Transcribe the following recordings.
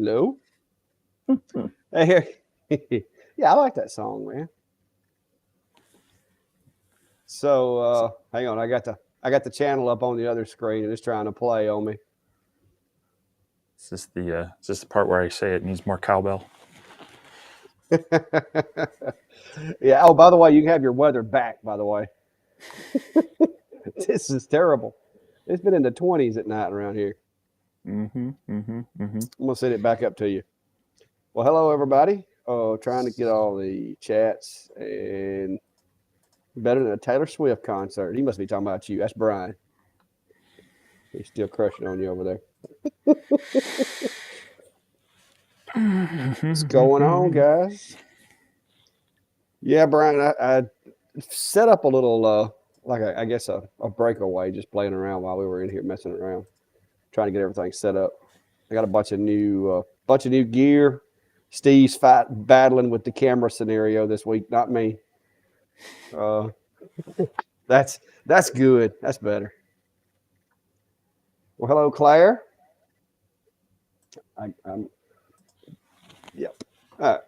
No. Hey, yeah, I like that song, man. So hang on, I got the channel up on the other screen and it's trying to play on me. Is this the part where I say it needs more cowbell? Yeah. Oh, by the way, you can have your weather back. By the way, this is terrible. It's been in the 20s at night around here. Mm-hmm. Mm-hmm. Mm-hmm. I'm gonna send it back up to you. Well, hello everybody. Oh, trying to get all the chats and better than a Taylor Swift concert. He must be talking about you. That's Brian. He's still crushing on you over there. What's going on, guys? Yeah, Brian, I set up a little, like I guess a breakaway, just playing around while we were in here messing around, trying to get everything set up. I got a bunch of new gear. Steve's battling with the camera scenario this week, not me. Uh, that's good. That's better. Well, hello, Claire. I'm yep. Uh,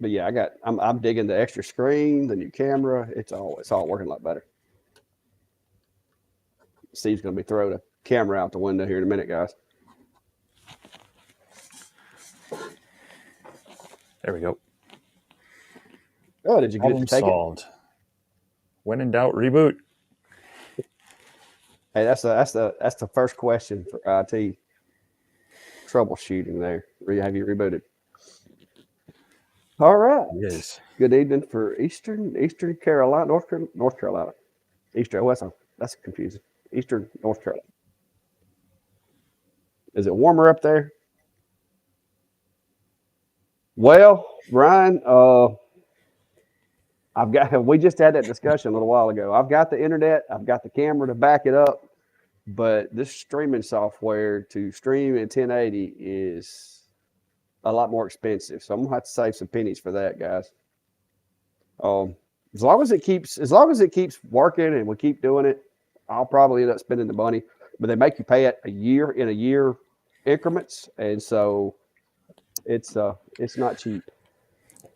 but yeah, I'm digging the extra screen, the new camera. It's all working a lot better. Steve's gonna be throwing a camera out the window here in a minute, guys. There we go. Oh, did you get it to Problem take it? solved. When in doubt, reboot. Hey, that's the first question for IT troubleshooting. There, have you rebooted? All right. It is. Good evening for Eastern Carolina, North Carolina, Eastern. Oh, that's confusing. Eastern North Carolina. Is it warmer up there? Well, Brian, we just had that discussion a little while ago. I've got the internet, I've got the camera to back it up, but this streaming software to stream in 1080 is a lot more expensive. So I'm gonna have to save some pennies for that, guys. As long as it keeps working and we keep doing it, I'll probably end up spending the money. But they make you pay it a year increments, and so it's not cheap.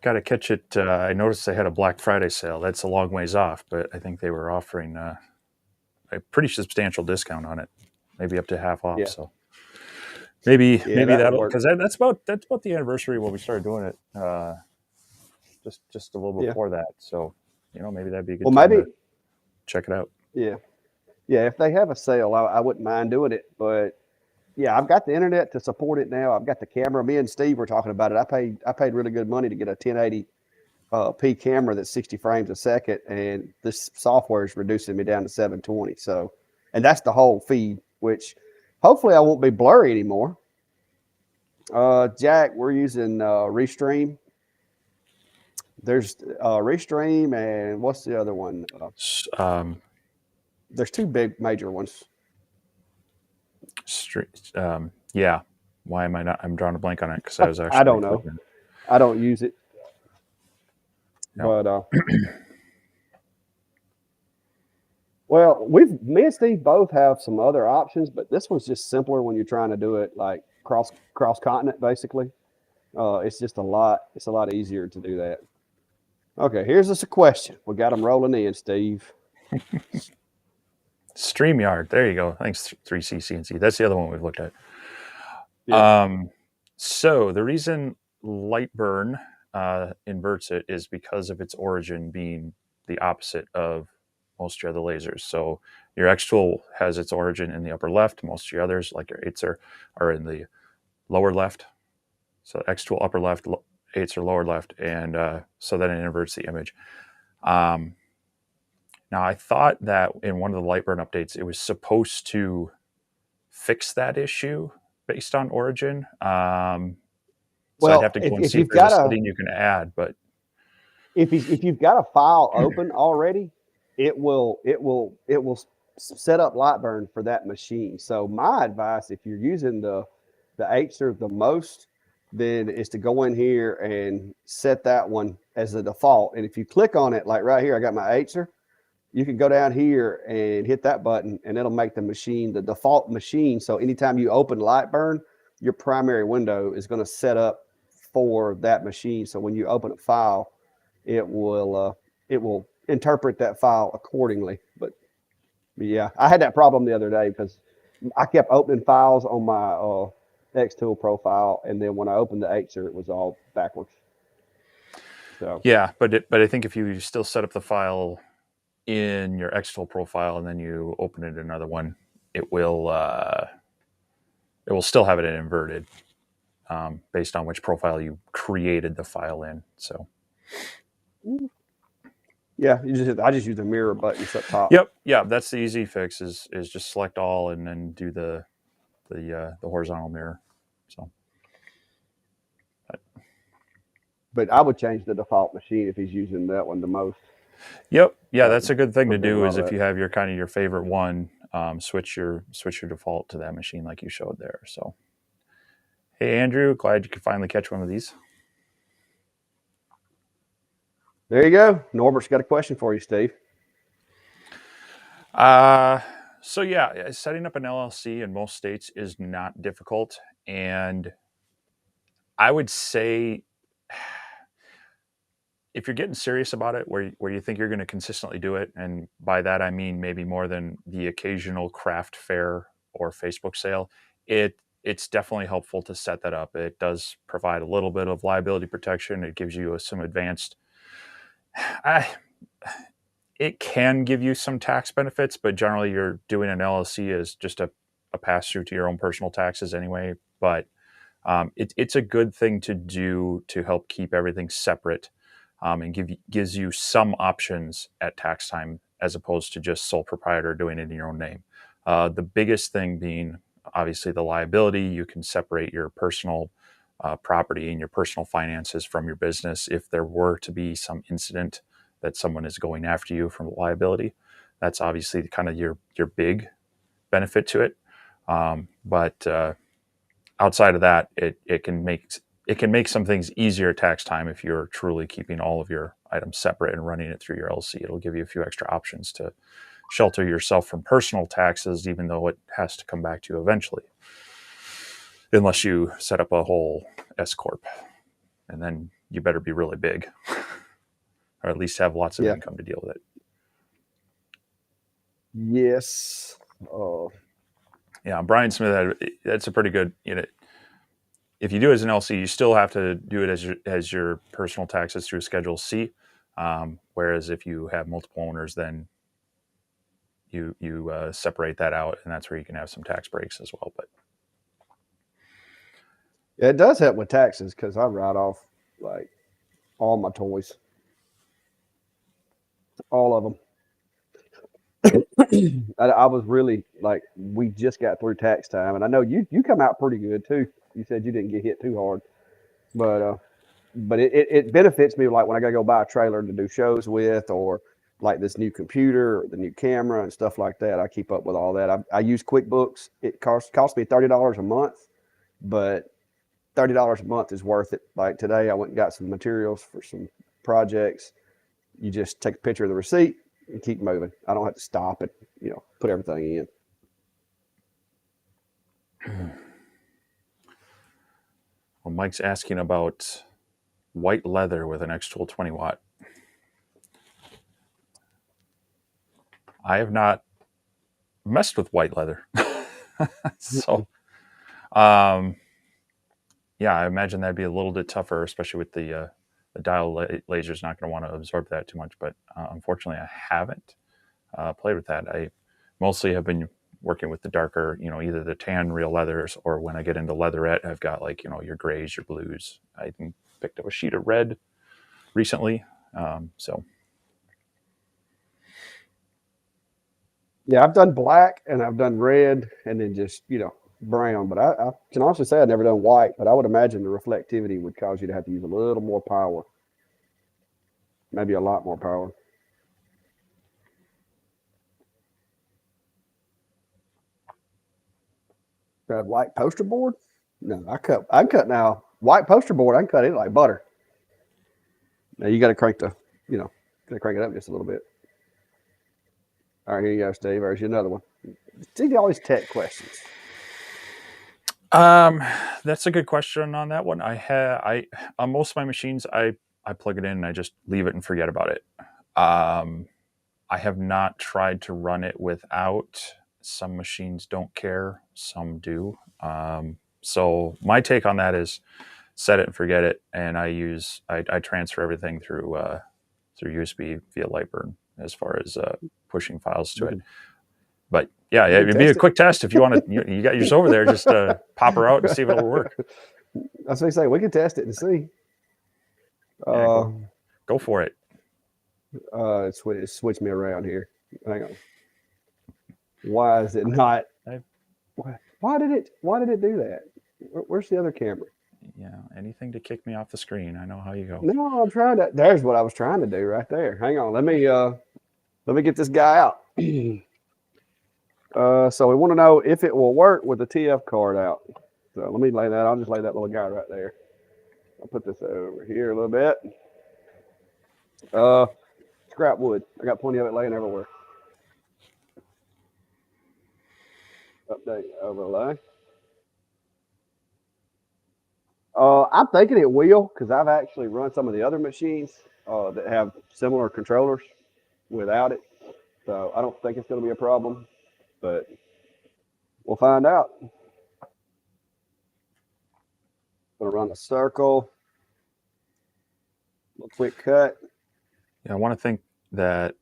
Got to catch it. I noticed they had a Black Friday sale. That's a long ways off, but I think they were offering a pretty substantial discount on it, maybe up to half off. Yeah. So maybe that that'll, work. because that's about the anniversary when we started doing it. Just a little before that. So maybe that'd be a good time to check it out. Yeah. If they have a sale, I wouldn't mind doing it. But yeah, I've got the internet to support it now. I've got the camera. Me and Steve were talking about it. I paid really good money to get a 1080 p camera that's 60 frames a second, and this software is reducing me down to 720. So, and that's the whole feed, which hopefully I won't be blurry anymore. Jack, we're using Restream. There's Restream, and what's the other one? There's two big major ones. Yeah. Why am I not? I'm drawing a blank on it because I was actually. I don't know. I don't use it. No. But well, me and Steve both have some other options, but this one's just simpler when you're trying to do it like cross continent, basically. It's just a lot easier to do that. Okay, here's a question. We got them rolling in, Steve. StreamYard. There you go. Thanks, 3CCNC. That's the other one we've looked at. Yeah. So the reason Lightburn inverts it is because of its origin being the opposite of most of your other lasers. So your X tool has its origin in the upper left. Most of your others, like your 8s, are in the lower left. So X tool upper left, 8s are lower left, and so then it inverts the image. Now, I thought that in one of the Lightburn updates, it was supposed to fix that issue based on origin. So I'd have to go and see if there's a setting you can add. But if you've got a file open already, it will set up Lightburn for that machine. So my advice, if you're using the 8s the most, then is to go in here and set that one as the default. And if you click on it, like right here, I got my 8s. You can go down here and hit that button, and it'll make the machine the default machine. So anytime you open Lightburn, your primary window is going to set up for that machine. So when you open a file, it will interpret that file accordingly. But yeah, I had that problem the other day because I kept opening files on my Xtool profile, and then when I opened the Xer, it was all backwards. So Yeah, but I think if you still set up the file in your Xtool profile and then you open it in another one, it will still have it inverted based on which profile you created the file in. So yeah, I just use the mirror buttons up top. yep, that's the easy fix is just select all and then do the horizontal mirror. So But I would change the default machine if he's using that one the most. yep, yeah, That that's would a good thing to prevent a do. lot Is of if that. you have your kind of your favorite one, switch your default to that machine like you showed there. So hey, Andrew, glad you could finally catch one of these. There you go. Norbert's got a question for you, Steve. Uh, so yeah, setting up an LLC in most states is not difficult, and I would say if you're getting serious about it, where you think you're going to consistently do it, and by that I mean maybe more than the occasional craft fair or Facebook sale, it's definitely helpful to set that up. It does provide a little bit of liability protection. It gives you some advanced. I, it can give you some tax benefits, but generally you're doing an LLC as just a pass through to your own personal taxes anyway. But it's a good thing to do to help keep everything separate and gives you some options at tax time as opposed to just sole proprietor doing it in your own name. The biggest thing being obviously the liability. You can separate your personal property and your personal finances from your business if there were to be some incident that someone is going after you from liability. That's obviously kind of your big benefit to it. But outside of that, it can make some things easier at tax time if you're truly keeping all of your items separate and running it through your LLC. It'll give you a few extra options to shelter yourself from personal taxes, even though it has to come back to you eventually, unless you set up a whole S corp, and then you better be really big, or at least have lots of Yeah. income to deal with it. Yes. Yeah, Brian Smith that's a pretty good. If you do it as an LC, you still have to do it as your personal taxes through Schedule C. Whereas if you have multiple owners, then you separate that out, and that's where you can have some tax breaks as well. But It does help with taxes because I write off like all my toys, all of them. I was really like, we just got through tax time, and I know you come out pretty good too. You said you didn't get hit too hard, but it benefits me like when I got to go buy a trailer to do shows with, or like this new computer or the new camera and stuff like that. I keep up with all that. I use QuickBooks. It costs me $30 a month, but $30 a month is worth it. Like today, I went and got some materials for some projects. You just take a picture of the receipt and keep moving. I don't have to stop it, put everything in. well, Mike's asking about white leather with an X-Tool 20 watt. I have not messed with white leather, so um, yeah, I imagine that'd be a little bit tougher, especially with the dial laser's not going to want to absorb that too much. But unfortunately, I haven't played with that. I mostly have been working with the darker, either the tan real leathers, or when I get into leatherette, I've got like your grays, your blues. I even picked up a sheet of red recently. So Yeah, I've done black and I've done red and then just, brown. But I can honestly say I've never done white, but I would imagine the reflectivity would cause you to have to use a little more power, maybe a lot more power. That white poster board? No, I cut now. White poster board, I can cut it like butter. Now you got to got to crank it up just a little bit. All right, here you go, Steve. There's another one. See all these tech questions. That's a good question on that one. I on most of my machines, I plug it in and I just leave it and forget about it. Um, I have not tried to run it without. Some machines don't care, some do. So my take on that is set it and forget it, and I transfer everything through USB via Lightburn as far as pushing files to it. But yeah, We can it'd be a test it. quick test if you want to. You got yours over there. Just pop her out and see if it'll work. That's what I say. We can test it and see. Yeah, Uh, go for it. switch me around here. Hang on. Why is it not? Why did it do that? Where's the other camera? Yeah, anything to kick me off the screen. I know how you go. No, I'm trying to. There's what I was trying to do right there. Hang on. Let me get this guy out. So we want to know if it will work with the TF card out. So let me lay that. I'll just lay that little guy right there. I'll put this over here a little bit. Scrap wood. I got plenty of it laying everywhere. Update overlay. I'm thinking it will because I've actually run some of the other machines that have similar controllers without it. So I don't think it's going to be a problem, but we'll find out. Going to run a circle. A quick cut. Yeah, I want to think that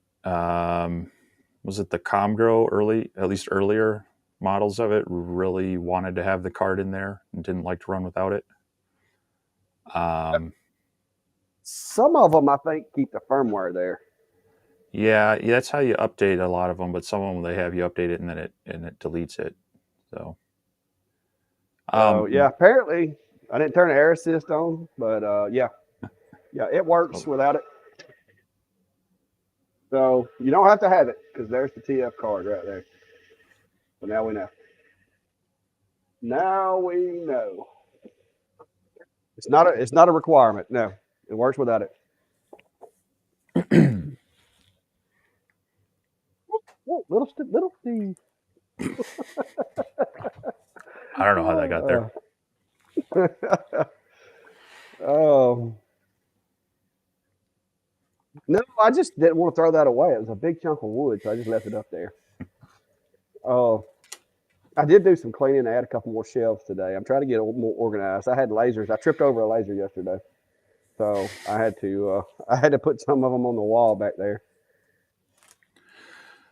was it the Comgrow at least earlier models of it really wanted to have the card in there and didn't like to run without it. Some of them, I think, keep the firmware there. Yeah, that's how you update a lot of them. But some of them they have you update it and then it deletes it. So, yeah, apparently I didn't turn the air assist on, but yeah, it works without it. So you don't have to have it because there's the TF card right there. So now we know. Now we know. It's not a requirement. No, it works without it. Little Steve. I don't know how that got there. Oh. No, I just didn't want to throw that away. It was a big chunk of wood, so I just left it up there. Oh, I did do some cleaning. I had a couple more shelves today. I'm trying to get a little more organized. I had lasers. I tripped over a laser yesterday, so I had to put some of them on the wall back there.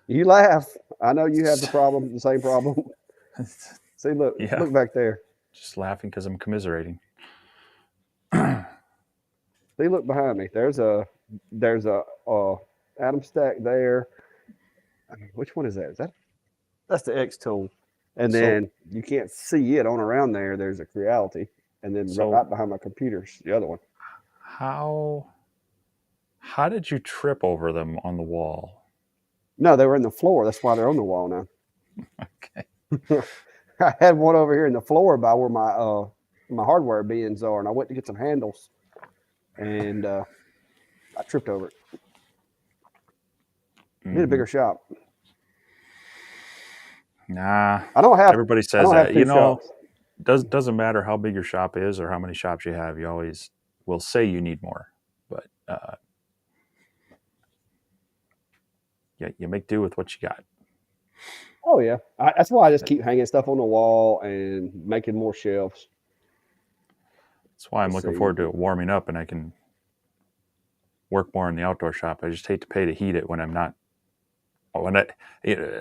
You laugh. I know you have the same problem. See, look back there. Just laughing because I'm commiserating. See, look behind me. There's a atom stack there. Which one is that? That's the X tool. And then you can't see it on around there. There's a Creality, and then right behind my computer's the other one. How did you trip over them on the wall? No, they were in the floor. That's why they're on the wall now. Okay. I had one over here in the floor by where my hardware bins are, and I went to get some handles, and I tripped over it. Need a bigger shop. Nah, I don't have. Everybody says that. You know, doesn't matter how big your shop is or how many shops you have. You always will say you need more, but yeah, you make do with what you got. Oh yeah, that's why I just keep hanging stuff on the wall and making more shelves. That's why I'm looking forward to it warming up and I can work more in the outdoor shop. I just hate to pay to heat it when I'm not. A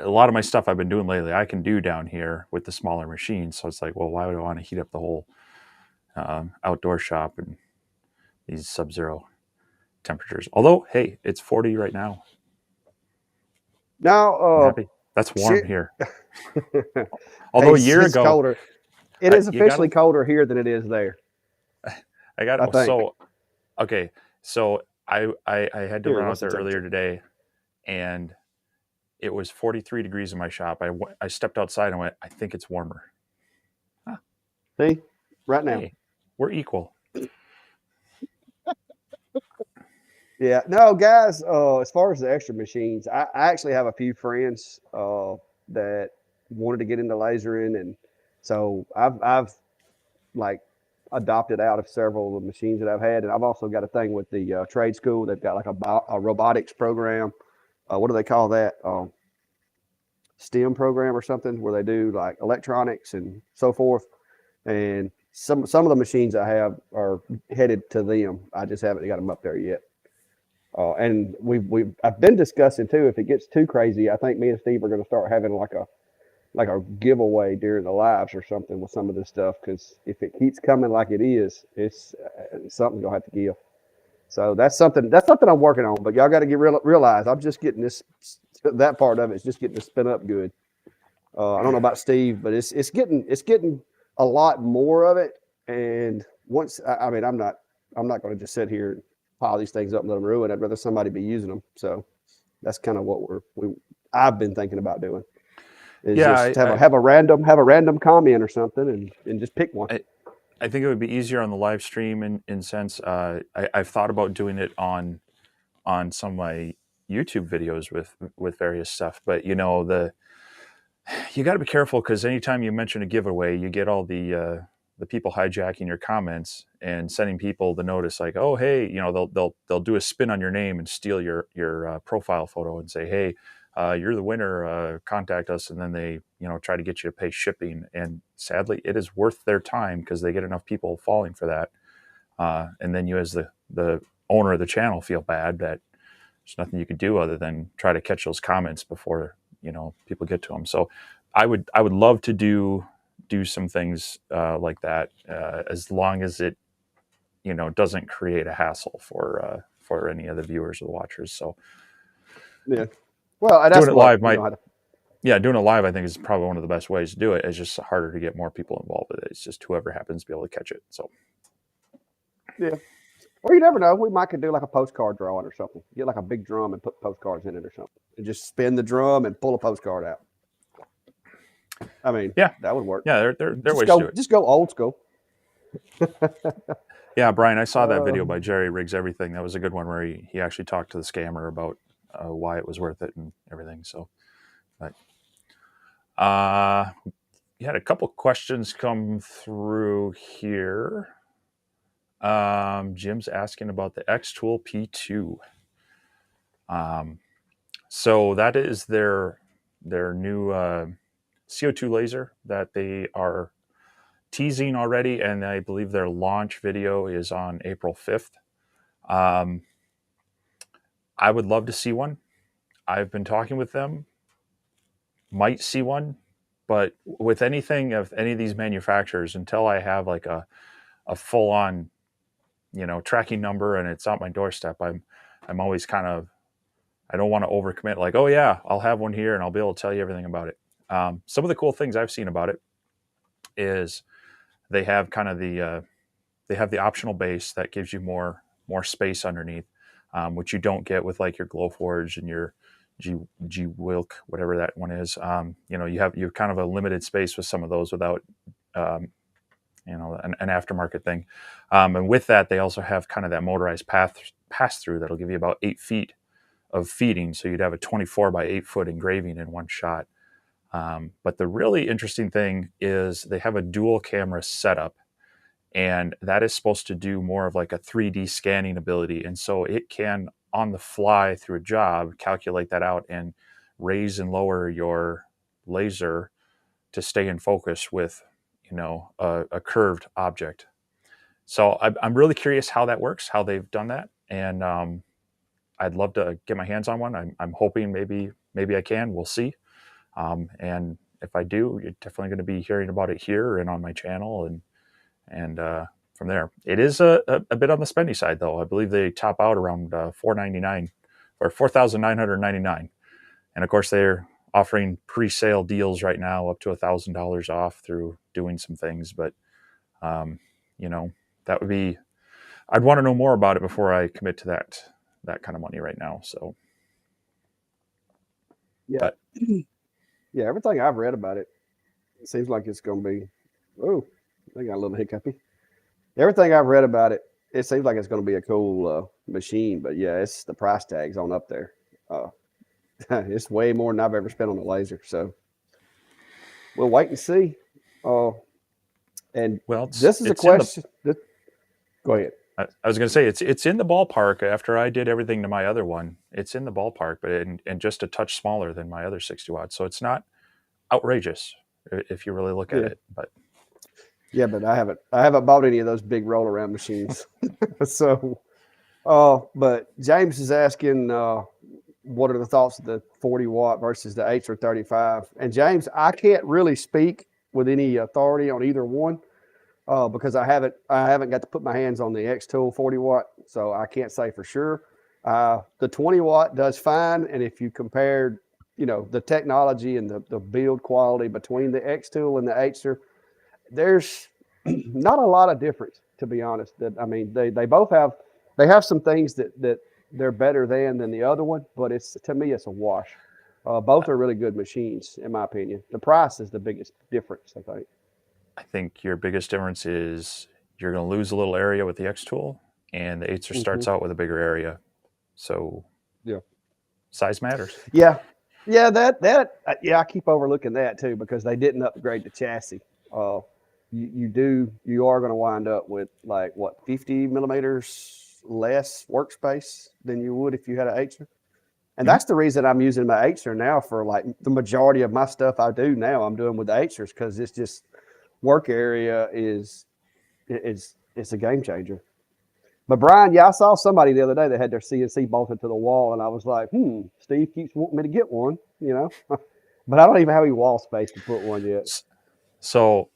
lot of my stuff I've been doing lately, I can do down here with the smaller machines. So it's like, well, why would I want to heat up the whole outdoor shop and these sub-zero temperatures? Although, hey, it's 40 right now. Now, I'm happy. That's warm here. Although a year ago, colder. It is officially colder here than it is there. I got it. So, okay. So I had to run out there earlier today, and it was 43 degrees in my shop. I stepped outside and went, I think it's warmer. Huh. See, right now. Hey, we're equal. Yeah, no, guys. As far as the extra machines, I actually have a few friends that wanted to get into lasering, and So I've like adopted out of several of the machines that I've had, and I've also got a thing with the trade school. They've got like a robotics program. What do they call that? STEM program or something where they do like electronics and so forth. And some of the machines I have are headed to them. I just haven't got them up there yet. And we I've been discussing too. If it gets too crazy, I think me and Steve are going to start having like a giveaway during the lives or something with some of this stuff. Because if it keeps coming like it is, it's something you'll have to give. So that's something I'm working on. But y'all got to realize I'm just getting this that part of it is just getting to spin up good. I don't know about Steve, but it's getting a lot more of it. And once I mean I'm not going to just sit here and pile these things up and let them ruin. I'd rather somebody be using them. So that's kind of what I've been thinking about doing is Yeah, just have a random comment or something and just pick one. I think it would be easier on the live stream in sense. I've thought about doing it on some of my YouTube videos with various stuff, but you got to be careful because anytime you mention a giveaway, you get all the people hijacking your comments and sending people the notice like, oh hey, they'll do a spin on your name and steal your profile photo and say, hey, you're the winner. Contact us, and then they try to get you to pay shipping. And sadly, it is worth their time because they get enough people falling for that, and then you as the owner of the channel feel bad that there's nothing you could do other than try to catch those comments before people get to them. So I would love to do some things like that as long as it doesn't create a hassle for any of the viewers or the watchers. So Yeah. Well, and doing that's it what live you might know how to. yeah, doing it live I think is probably one of the best ways to do it. It's just harder to get more people involved with it. It's just whoever happens to be able to catch it. So Yeah. Or you never know. We might could do like a postcard drawing or something. Get like a big drum and put postcards in it or something, and just spin the drum and pull a postcard out. I mean, yeah, that would work. yeah, there are Just ways to do go, it. just go old school. Yeah, Brian, I saw that video by Um, Jerry Riggs Everything. That was a good one where he actually talked to the scammer about why it was worth it and everything. So, but you had a couple questions come through here. Jim's asking about the X Tool P2. Um, so that is their new CO2 laser that they are teasing already, and I believe their launch video is on April 5th. Um, I would love to see one. I've been talking with them, might see one, but with anything of any of these manufacturers, until I have like a full on, tracking number and it's on my doorstep, I'm always kind of, I don't want to overcommit. Like, oh yeah, I'll have one here and I'll be able to tell you everything about it. Some of the cool things I've seen about it is they have kind of they have the optional base that gives you more space underneath, which you don't get with like your Glowforge and your G Wilk, whatever that one is. You have kind of a limited space with some of those without um, an aftermarket thing. And with that, they also have kind of that motorized pass through that'll give you about 8 feet of feeding. So you'd have a 24 by 8 foot engraving in one shot. But the really interesting thing is they have a dual camera setup, and that is supposed to do more of like a 3D scanning ability. And so it can, on the fly through a job, calculate that out and raise and lower your laser to stay in focus with, a curved object. So I'm really curious how that works, how they've done that, and I'd love to get my hands on one. I'm hoping maybe I can. We'll see. And if I do, you're definitely going to be hearing about it here and on my channel, and from there. It is a bit on the spendy side, though. I believe they top out around $499 or $4,999, and of course they're offering pre-sale deals right now up to $1,000 off through doing some things. But um, you know, that would be. I'd want to know more about it before I commit to that kind of money right now. So, yeah, but yeah. Everything I've read about it, it seems like it's going to be. Oh, I got a little hiccupy. Everything I've read about it, it seems like it's going to be a cool machine. But yeah, it's the price tag's on up there. Uh, it's way more than I've ever spent on a laser. So we'll wait and see. Oh, and Well, this is a it's in the. question. Go ahead. I was going to say it's in the ballpark. After I did everything to my other one, it's in the ballpark, but and just a touch smaller than my other 60 watts. So it's not outrageous if you really look at Yeah, it. But yeah, but I haven't bought any of those big roll around machines. So, but James is asking, what are the thoughts of the 40 watt versus the 8s or 35? And James, I can't really speak with any authority on either one. Because I haven't got to put my hands on the X Tool 40 watt, so I can't say for sure. The 20 watt does fine, and if you compared, the technology and the build quality between the X Tool and the Acer, there's not a lot of difference, to be honest. That I mean, they both have some things that they're better than the other one, but it's to me it's a wash. Both are really good machines, in my opinion. The price is the biggest difference, I think. I think your biggest difference is you're going to lose a little area with the X tool, and the Acer Hmm. starts out with a bigger area. So Yeah. size matters. Yeah, yeah, yeah. I keep overlooking that too because they didn't upgrade the chassis. Uh, you are going to wind up with like what 50 millimeters less workspace than you would if you had an Acer, and Mhm. that's the reason I'm using my Acer now for like the majority of my stuff I do now. I'm doing with the Acers because it's just work area is it's a game changer. But Brian, yeah, I saw somebody the other day that had their CNC bolted to the wall, and I was like, Steve keeps wanting me to get one. But I don't even have any wall space to put one yet. So,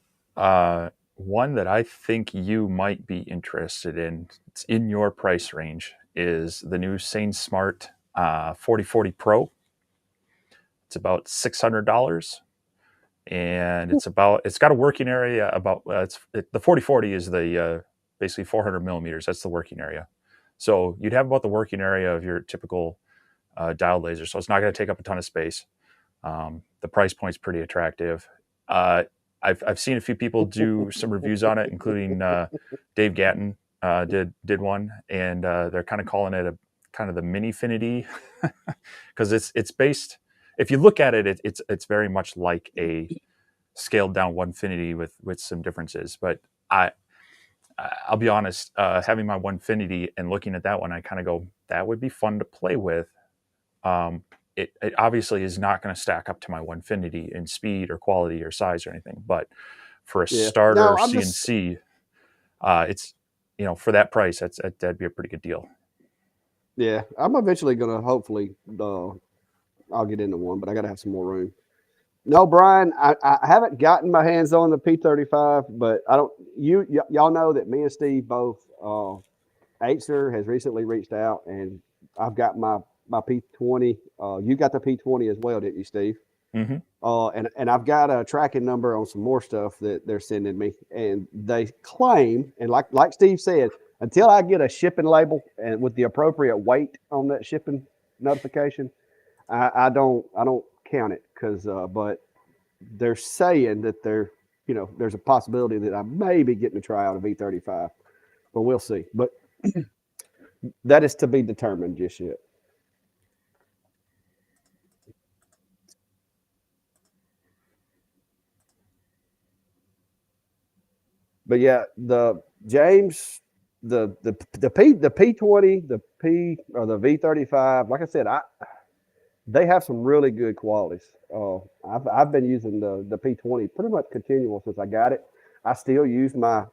one that I think you might be interested in, it's in your price range, is the new Sane Smart 4040 Pro. It's about $600, and it's got a working area about the 4040 is the basically 400 millimeters. That's the working area. So you'd have about the working area of your typical diode laser. So it's not going to take up a ton of space. The price point's pretty attractive. Uh, I've seen a few people do some reviews on it, including Dave Gatton did one, and they're kind of calling it a kind of the Minifinity because it's based. If you look at it, it's very much like a scaled down Onefinity with some differences. But I I'll be honest, having my Onefinity and looking at that one, I kind of go, that would be fun to play with. Um, it obviously is not going to stack up to my Onefinity in speed or quality or size or anything. But for a Yeah. starter No, I'm just CNC, it's for that price, that'd be a pretty good deal. yeah. I'm eventually gonna hopefully I'll get into one, but I gotta have some more room. No, Brian, I haven't gotten my hands on the P35, but I don't. Y'all know that me and Steve both. Acer has recently reached out, and I've got my P20. You got the P20 as well, didn't you, Steve? Mm-hmm. And I've got a tracking number on some more stuff that they're sending me, and they claim, and like Steve said, until I get a shipping label and with the appropriate weight on that shipping notification, I don't count it because but they're saying that there's a possibility that I may be getting to try out a V35, but we'll see. But that is to be determined just yet. But yeah, the James, the P20, the P or the V35. Like I said, they have some really good qualities. I've been using the P20 pretty much continual since I got it. I still use my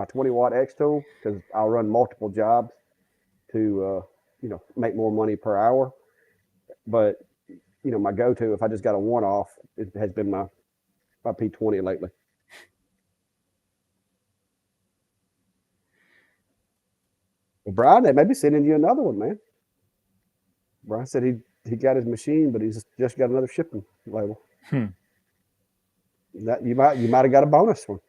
20 watt X tool because I'll run multiple jobs to make more money per hour. But my go to if I just got a one off, it has been my P20 lately. Well, Brian, they may be sending you another one, man. Brian said he got his machine, but he's just got another shipping label. Hmm. That you might have got a bonus one.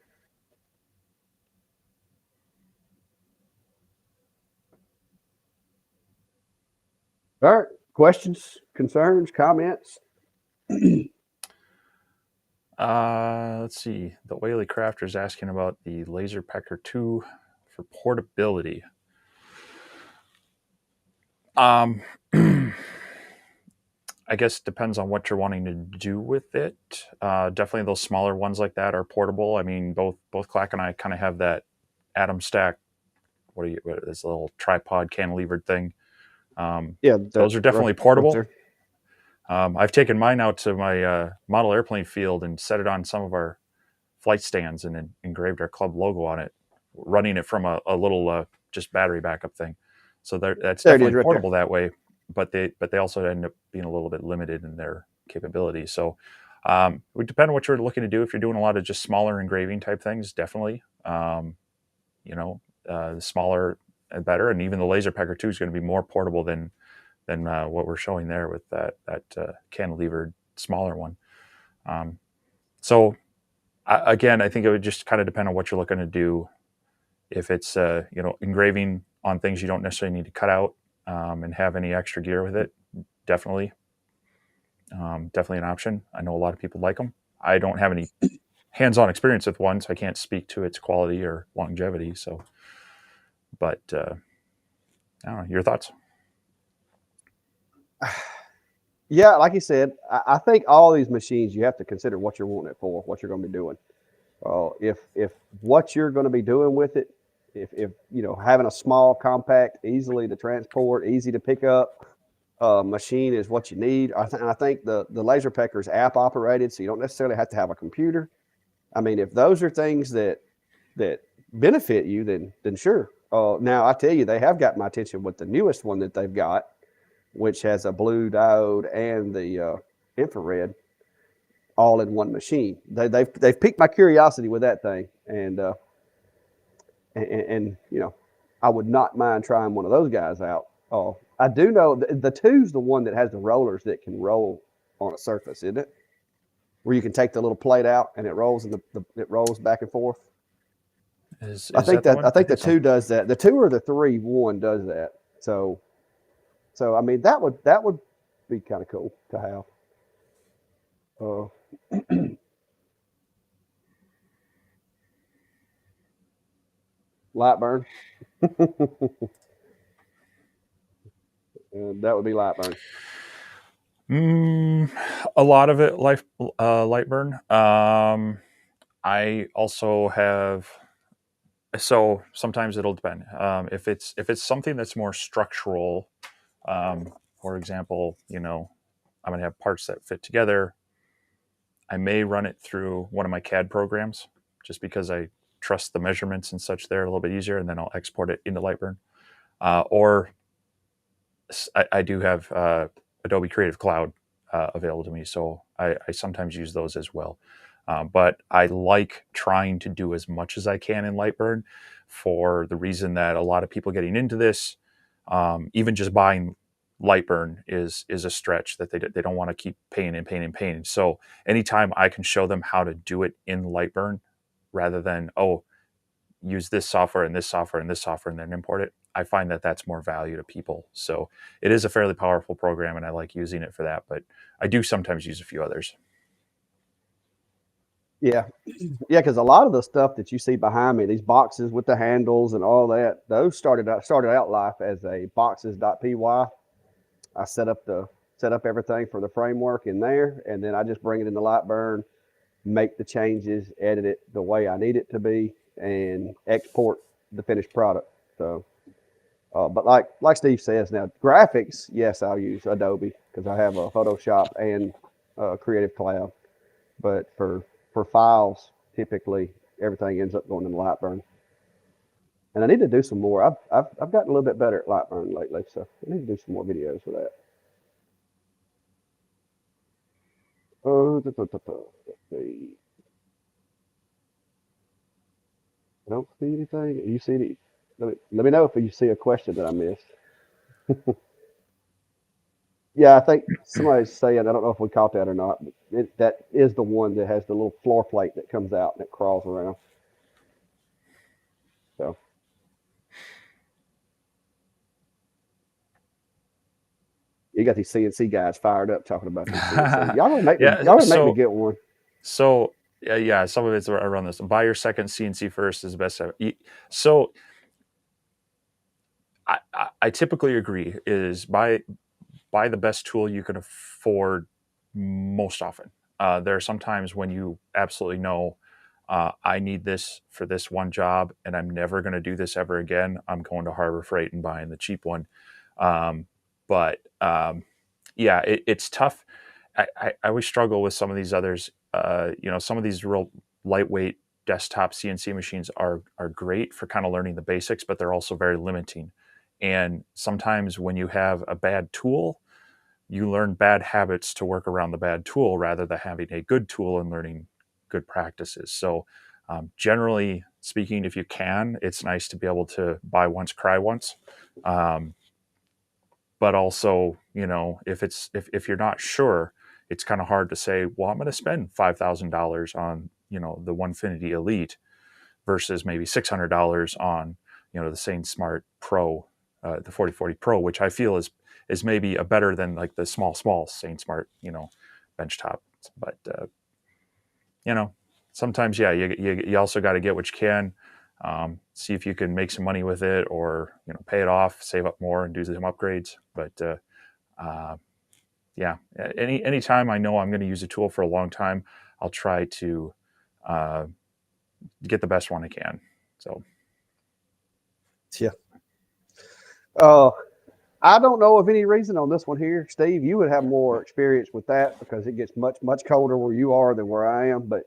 All right. Questions, concerns, comments? Let's see. The Whaley Crafter is asking about the Laser Pecker 2 for portability. Um, I guess it depends on what you're wanting to do with it. Definitely those smaller ones like that are portable. I mean, both Clack and I kind of have that Atom Stack. What is a little tripod cantilevered thing? Yeah, Those are definitely portable. there. I've taken mine out to my model airplane field and set it on some of our flight stands and engraved our club logo on it, running it from a little just battery backup thing. So that's There it is, definitely right there. portable that way, but they also end up being a little bit limited in their capability. So it would depend on what you're looking to do. If you're doing a lot of just smaller engraving type things, definitely, you know, the smaller and better. And even the laser pecker too is going to be more portable than what we're showing there with that cantilevered smaller one. So again, I think it would just kind of depend on what you're looking to do. If it's engraving on things you don't necessarily need to cut out and have any extra gear with it, definitely definitely an option. I know a lot of people like them. I don't have any hands-on experience with one, so I can't speak to its quality or longevity. So, but I don't know, your thoughts? Yeah, like you said, I think all these machines you have to consider what you're wanting it for, what you're going to be doing. If what you're going to be doing with it, if you know having a small, compact, easily to transport, easy to pick up machine is what you need. I think the laser pecker is app operated, so you don't necessarily have to have a computer. I mean, if those are things that benefit you, then sure. Now I tell you, they have got my attention with the newest one that they've got, which has a blue diode and the infrared all in one machine. They've piqued my curiosity with that thing, and you know, I would not mind trying one of those guys out. Oh, I do know the two's the one that has the rollers that can roll on a surface, isn't it? Where you can take the little plate out and it rolls and it rolls back and forth. Is that the I one? I think the think so. two does that. The two or the three one does that. So I mean that would be kind of cool to have. Uh, light burn. That would be light burn. Mm, a lot of it light burn. I also have so sometimes it'll depend. If it's something that's more structural, for example, I'm gonna have parts that fit together. I may run it through one of my CAD programs just because I trust the measurements and such there a little bit easier, and then I'll export it into Lightburn. Or I do have Adobe Creative Cloud available to me, so I sometimes use those as well. But I like trying to do as much as I can in Lightburn for the reason that a lot of people getting into this, even just buying Lightburn is a stretch that they don't want to keep paying and paying and paying. So anytime I can show them how to do it in Lightburn rather than, use this software and this software and this software and then import it, I find that that's more value to people. So it is a fairly powerful program and I like using it for that, but I do sometimes use a few others. Yeah, yeah, because a lot of the stuff that you see behind me, these boxes with the handles and all that, those started out life as a boxes.py. I set up everything for the framework in there, and then I just bring it into Lightburn, make the changes, edit it the way I need it to be, and export the finished product. So, but like Steve says, now graphics, yes, I'll use Adobe because I have a Photoshop and Creative Cloud. But for files, typically everything ends up going in Lightburn. And I need to do some more. I've gotten a little bit better at Lightburn lately, so I need to do some more videos with that. Let's see. I don't see anything. You see any? Let me know if you see a question that I missed. Yeah, I think somebody's saying, I don't know if we caught that or not, but that is the one that has the little floor plate that comes out and it crawls around. So you got these CNC guys fired up talking about these CNC. Yeah. Y'all gonna make me get one. So yeah, some of it's around this. Buy your second CNC first is the best. So I typically agree is buy the best tool you can afford most often. There are some times when you absolutely know I need this for this one job and I'm never going to do this ever again. I'm going to Harbor Freight and buying the cheap one. Um, but yeah, it's tough. I always struggle with some of these others. Some of these real lightweight desktop CNC machines are great for kind of learning the basics, but they're also very limiting. And sometimes when you have a bad tool, you learn bad habits to work around the bad tool rather than having a good tool and learning good practices. So, generally speaking, if you can, it's nice to be able to buy once, cry once. Um, but also, if you're not sure, it's kind of hard to say, well, I'm going to spend $5,000 on the Onefinity Elite versus maybe $600 on the Sane Smart Pro, the 4040 Pro, which I feel is maybe a better than like the small Sane Smart benchtop. But sometimes yeah, you also got to get what you can. See if you can make some money with it, or pay it off, save up more, and do some upgrades. But uh, yeah, anytime I know I'm going to use a tool for a long time, I'll try to uh, get the best one I can. So Yeah. Uh, I don't know of any reason on this one here, Steve. You would have more experience with that because it gets much colder where you are than where I am. But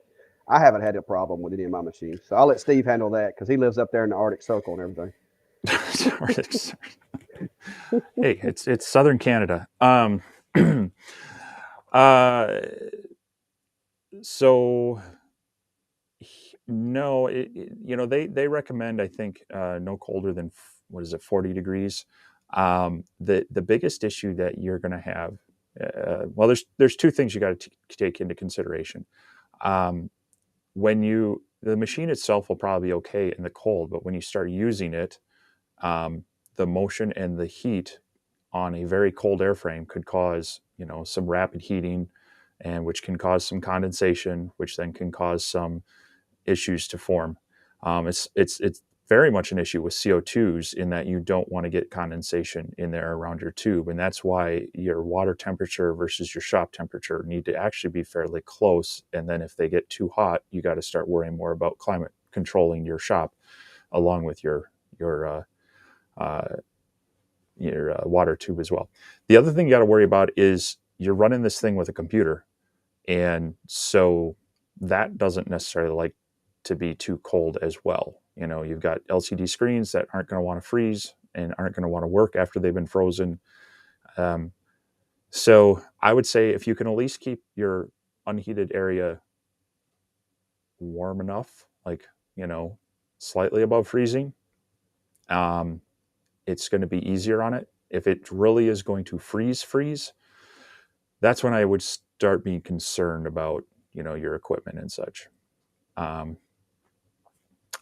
I haven't had a problem with any of my machines, so I'll let Steve handle that because he lives up there in the Arctic Circle and everything. hey, it's southern Canada. uh, so no, they recommend, I think, no colder than what is it, 40 degrees. The biggest issue that you're going to have, well, there's two things you got to take into consideration. Um, when the machine itself will probably be okay in the cold, but when you start using it, um, the motion and the heat on a very cold airframe could cause some rapid heating, and which can cause some condensation, which then can cause some issues to form. It's very much an issue with CO2s in that you don't want to get condensation in there around your tube, and that's why your water temperature versus your shop temperature need to actually be fairly close. And then if they get too hot, you got to start worrying more about climate controlling your shop along with your uh, water tube as well. The other thing you got to worry about is you're running this thing with a computer, and so that doesn't necessarily like to be too cold as well. You've got LCD screens that aren't going to want to freeze and aren't going to want to work after they've been frozen. Um, so I would say if you can at least keep your unheated area warm enough, like slightly above freezing, um, it's going to be easier on it. If it really is going to freeze, that's when I would start being concerned about your equipment and such. Um,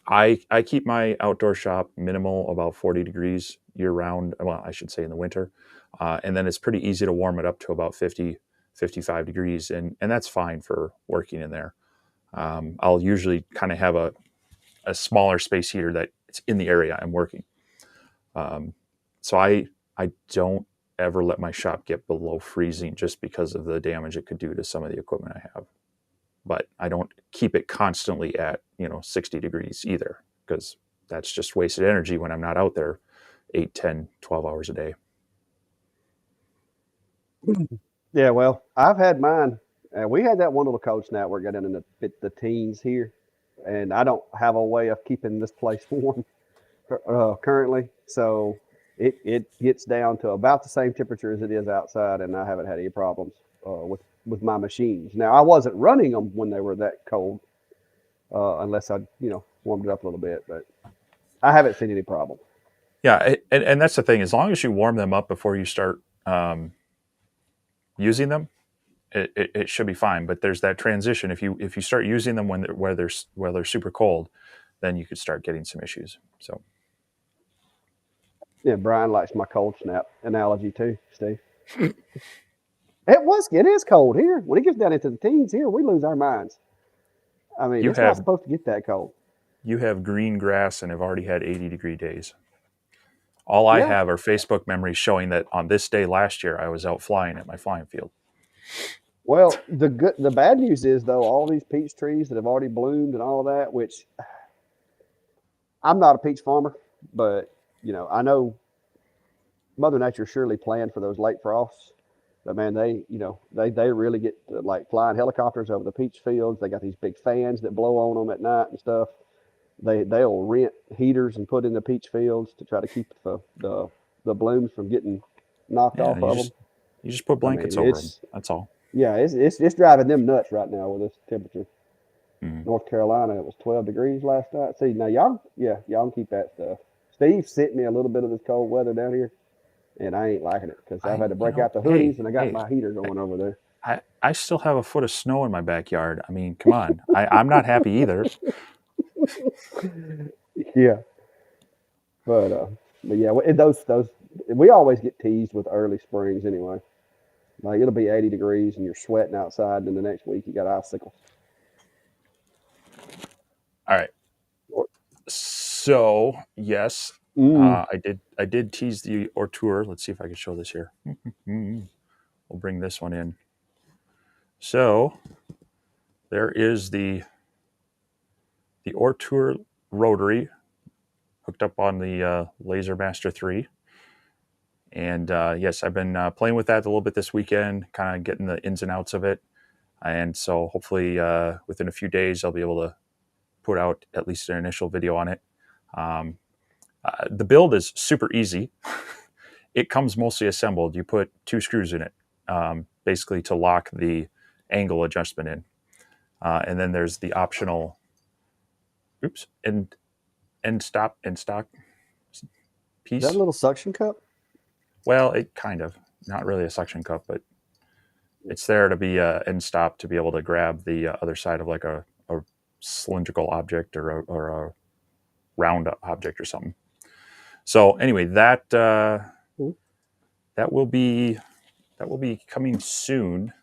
I keep my outdoor shop minimal, about 40 degrees year round. Well, I should say in the winter, and then it's pretty easy to warm it up to about 50, 55 degrees, and that's fine for working in there. I'll usually kind of have a smaller space heater that it's in the area I'm working. Um, so I don't ever let my shop get below freezing just because of the damage it could do to some of the equipment I have. But I don't keep it constantly at 60 degrees either, because that's just wasted energy when I'm not out there 8, 10, 12 hours a day. Yeah, well, I've had mine. We had that one little cold snap where it got in the teens here, and I don't have a way of keeping this place warm currently. So it gets down to about the same temperature as it is outside, and I haven't had any problems with my machines. Now I wasn't running them when they were that cold, unless I warmed it up a little bit, but I haven't seen any problem. Yeah, and that's the thing. As long as you warm them up before you start using them, it should be fine. But there's that transition. If you start using them where they're super cold, then you could start getting some issues. So Yeah, Brian likes my cold snap analogy too, Steve. It is cold here. When it gets down into the teens here, we lose our minds. I mean, you it's not have supposed to get that cold. you have green grass and have already had 80-degree days. All I Yeah. have are Facebook memories showing that on this day last year I was out flying at my flying field. Well, the bad news is though, all these peach trees that have already bloomed and all that, which I'm not a peach farmer, but I know Mother Nature surely planned for those late frosts. But man, they really get to, like flying helicopters over the peach fields. They got these big fans that blow on them at night and stuff. They'll rent heaters and put in the peach fields to try to keep the blooms from getting knocked Yeah, off of them. you just put I mean, blankets over them. That's all. it's driving them nuts right now with this temperature. Mm. North Carolina, it was 12 degrees last night. See, now y'all can keep that stuff. Steve sent me a little bit of this cold weather down here, and I ain't liking it because I've had to break out the hoodies and I got my heater going over there. I still have a foot of snow in my backyard. I mean, come on. I'm not happy either. Yeah, but yeah, those we always get teased with early springs anyway. Like it'll be 80 degrees and you're sweating outside, and then the next week you got icicles. All right. So yes, I did tease the Ortour. Let's see if I can show this here. We'll bring this one in. So there is the Ortour rotary hooked up on the Laser Master 3. And yes, I've been playing with that a little bit this weekend, kind of getting the ins and outs of it. And so hopefully within a few days, I'll be able to put out at least an initial video on it. The build is super easy. It comes mostly assembled. You put 2 screws in it, basically to lock the angle adjustment in. And then there's the optional, end stock piece. Is that a little suction cup? Well, it kind of, not really a suction cup, but it's there to be a end stop to be able to grab the other side of like a cylindrical object or a round object or something. So anyway, that will be coming soon.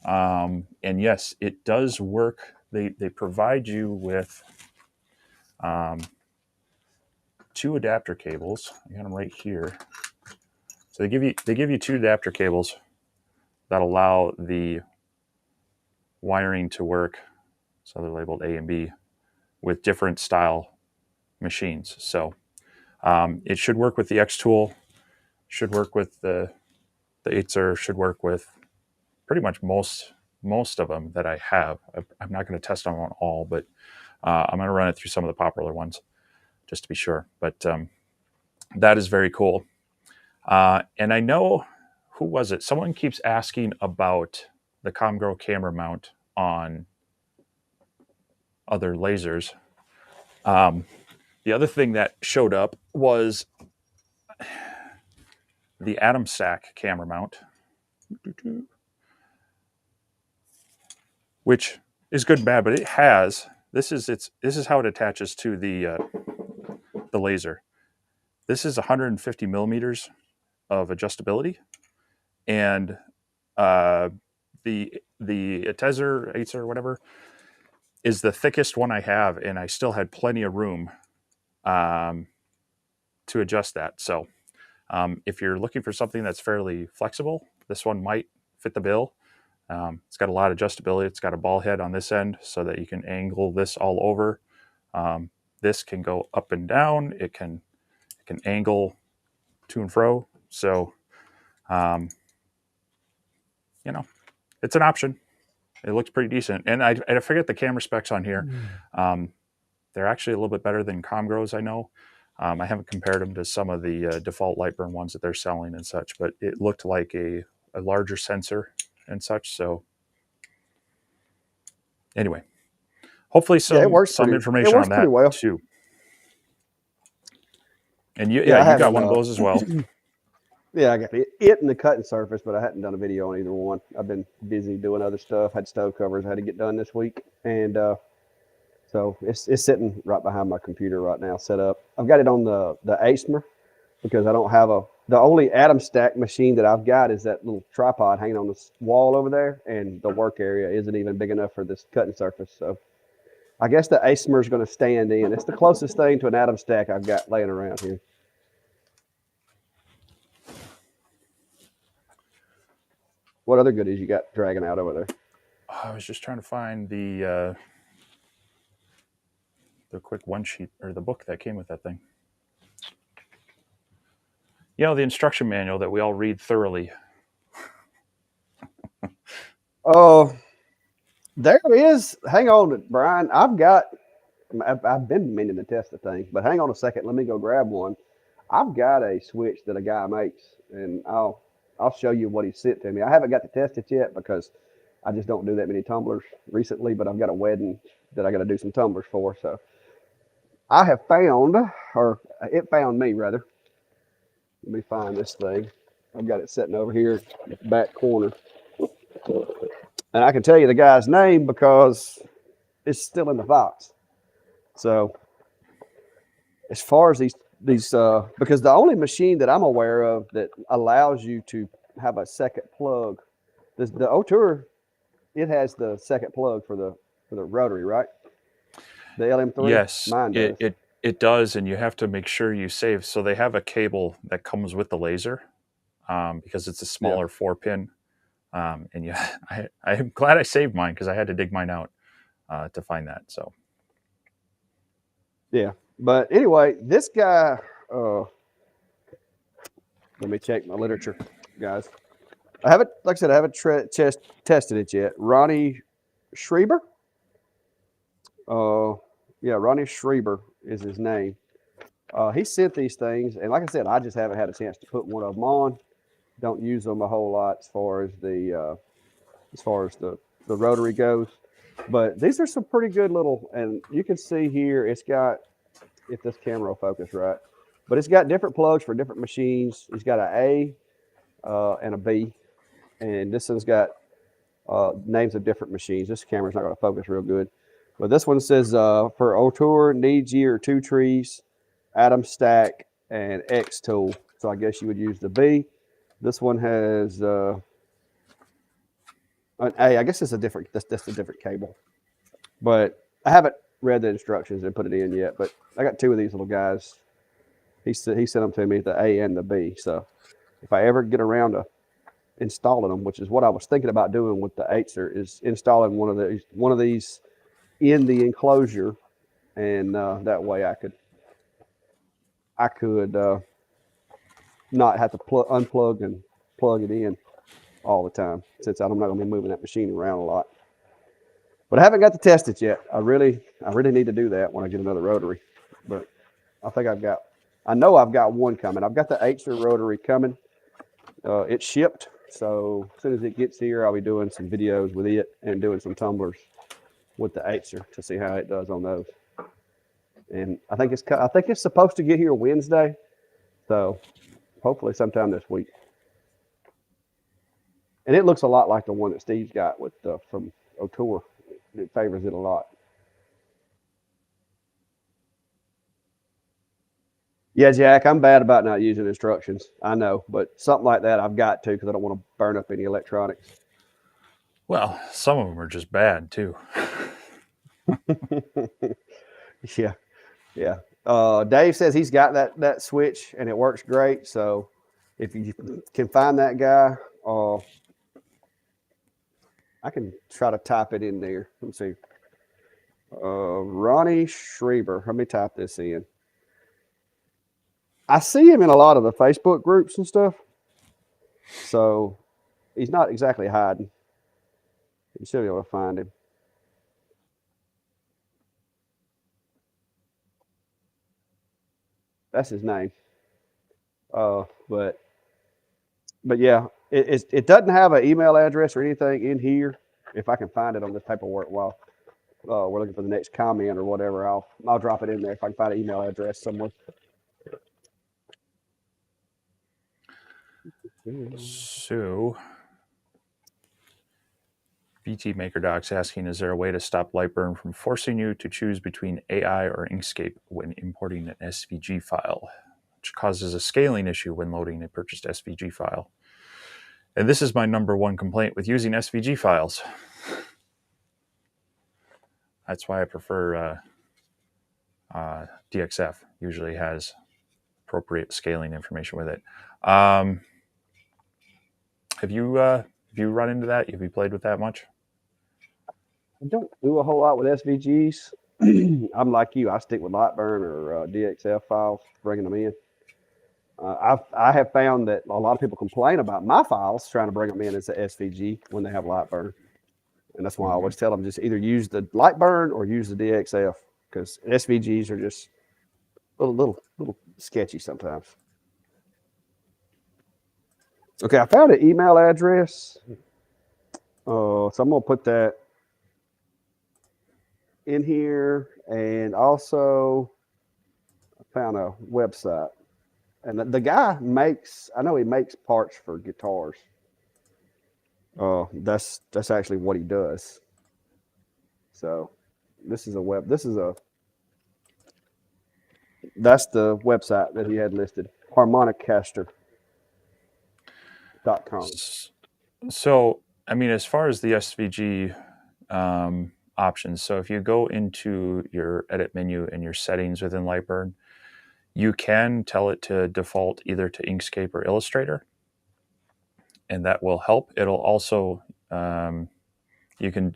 And yes, it does work. They provide you with 2 adapter cables. I got them right here. So they give you 2 adapter cables that allow the wiring to work. So they're labeled A and B with different style machines. So it should work with the X tool, should work with the Aether, should work with pretty much most of them that I have. I'm not going to test them on all, but I'm going to run it through some of the popular ones just to be sure. But that is very cool. And I know, who was it? Someone keeps asking about the ComGrow camera mount on other lasers. The other thing that showed up was the Atom Stack camera mount, which is good and bad, but it has this is how it attaches to the laser. This is 150 millimeters of adjustability, and the Aether, whatever, is the thickest one I have, and I still had plenty of room to adjust that. So if you're looking for something that's fairly flexible, this one might fit the bill. It's got a lot of adjustability. It's got a ball head on this end so that you can angle this all over. This can go up and down. It can angle to and fro. So, it's an option. It looks pretty decent. And I forget the camera specs on here. They're actually a little bit better than ComGrow's, I know. I haven't compared them to some of the default Lightburn ones that they're selling and such, but it looked like a larger sensor and such. So anyway, hopefully some information on that well too. And you got one of those as well. Yeah, I got it and the cutting surface, but I hadn't done a video on either one. I've been busy doing other stuff. Had stove covers I had to get done this week, and so it's sitting right behind my computer right now, set up. I've got it on the ASMR because I don't have the only Atom Stack machine that I've got is that little tripod hanging on the wall over there, and the work area isn't even big enough for this cutting surface. So I guess the ASMR is going to stand in. It's the closest thing to an Atom Stack I've got laying around here. What other goodies you got dragging out over there? I was just trying to find the quick one sheet or the book that came with that thing. You know, the instruction manual that we all read thoroughly. Oh, there is. Hang on, Brian. I've been meaning to test the thing, but hang on a second. Let me go grab one. I've got a switch that a guy makes, and I'll show you what he sent to me. I haven't got to test it yet because I just don't do that many tumblers recently. But I've got a wedding that I got to do some tumblers for. So I have found, or it found me rather. Let me find this thing. I've got it sitting over here in the back corner, and I can tell you the guy's name because it's still in the box. So as far as these because the only machine that I'm aware of that allows you to have a second plug, the O-Tour, it has the second plug for the rotary, right? The LM3, Yes, mine does. it does, and you have to make sure you save. So they have a cable that comes with the laser because it's a Yeah, smaller 4 pin. And yeah, I'm glad I saved mine because I had to dig mine out to find that. So yeah. But anyway, this guy. Let me check my literature, guys. I haven't, like I said, I haven't tested it yet. Ronnie Schreiber. Uh, yeah, Ronnie Schreiber is his name. He sent these things, and like I said, I just haven't had a chance to put one of them on. Don't use them a whole lot as far as the rotary goes. But these are some pretty good little, and you can see here it's got, if this camera will focus right, but it's got different plugs for different machines. It's got an A and a B, and this one's got names of different machines. This camera's not going to focus real good, but this one says for O-Tour, Need Year, Two Trees, Atom Stack, and X Tool. So I guess you would use the B. This one has an A. I guess it's a different. That's a different cable, but I haven't read the instructions and put it in yet. But I got two of these little guys. He sent them to me, the A and the B. So if I ever get around to installing them, which is what I was thinking about doing with the Aitzer, is installing one of these in the enclosure, and that way I could not have to unplug and plug it in all the time, since I'm not going to be moving that machine around a lot. But I haven't got to test it yet. I really need to do that when I get another rotary. But I know I've got one coming. I've got the Aitzer rotary coming. It's shipped, so as soon as it gets here, I'll be doing some videos with it and doing some tumblers with the Aitzer to see how it does on those. And I think it's supposed to get here Wednesday, so hopefully sometime this week. And it looks a lot like the one that Steve's got with from O-Tour. It favors it a lot. Yeah, Jack, I'm bad about not using instructions. I know, but something like that I've got to because I don't want to burn up any electronics. well, some of them are just bad too. Yeah, yeah. Dave says he's got that switch and it works great. So if you can find that guy, I can try to type it in there. Let me see. Ronnie Schreiber. Let me type this in. I see him in a lot of the Facebook groups and stuff. So he's not exactly hiding. You should be able to find him. That's his name. Uh, but but yeah, it doesn't have an email address or anything in here. If I can find it on this paperwork while we're looking for the next comment or whatever, I'll drop it in there if I can find an email address somewhere. So BT MakerDoc's asking, is there a way to stop Lightburn from forcing you to choose between AI or Inkscape when importing an SVG file, which causes a scaling issue when loading a purchased SVG file? And this is my number one complaint with using SVG files. That's why I prefer DXF. Usually has appropriate scaling information with it. Have you you run into that? Have you played with that much? I don't do a whole lot with SVGs. I'm like you. I stick with Lightburn or DXF files, bringing them in. I have found that a lot of people complain about my files trying to bring them in as a SVG when they have Lightburn, and that's why I Mm-hmm. always tell them just either use the Lightburn or use the DXF because SVGs are just little sketchy sometimes. Okay, I found an email address, so I'm gonna put that in here, and also I found a website, and the guy makes. I know he makes parts for guitars. That's actually what he does. So this is a web. This is a that's the website that he had listed. Harmonicaster.com. So, I mean, as far as the SVG options, so if you go into your edit menu and your settings within Lightburn, you can tell it to default either to Inkscape or Illustrator, and that will help. It'll also, you can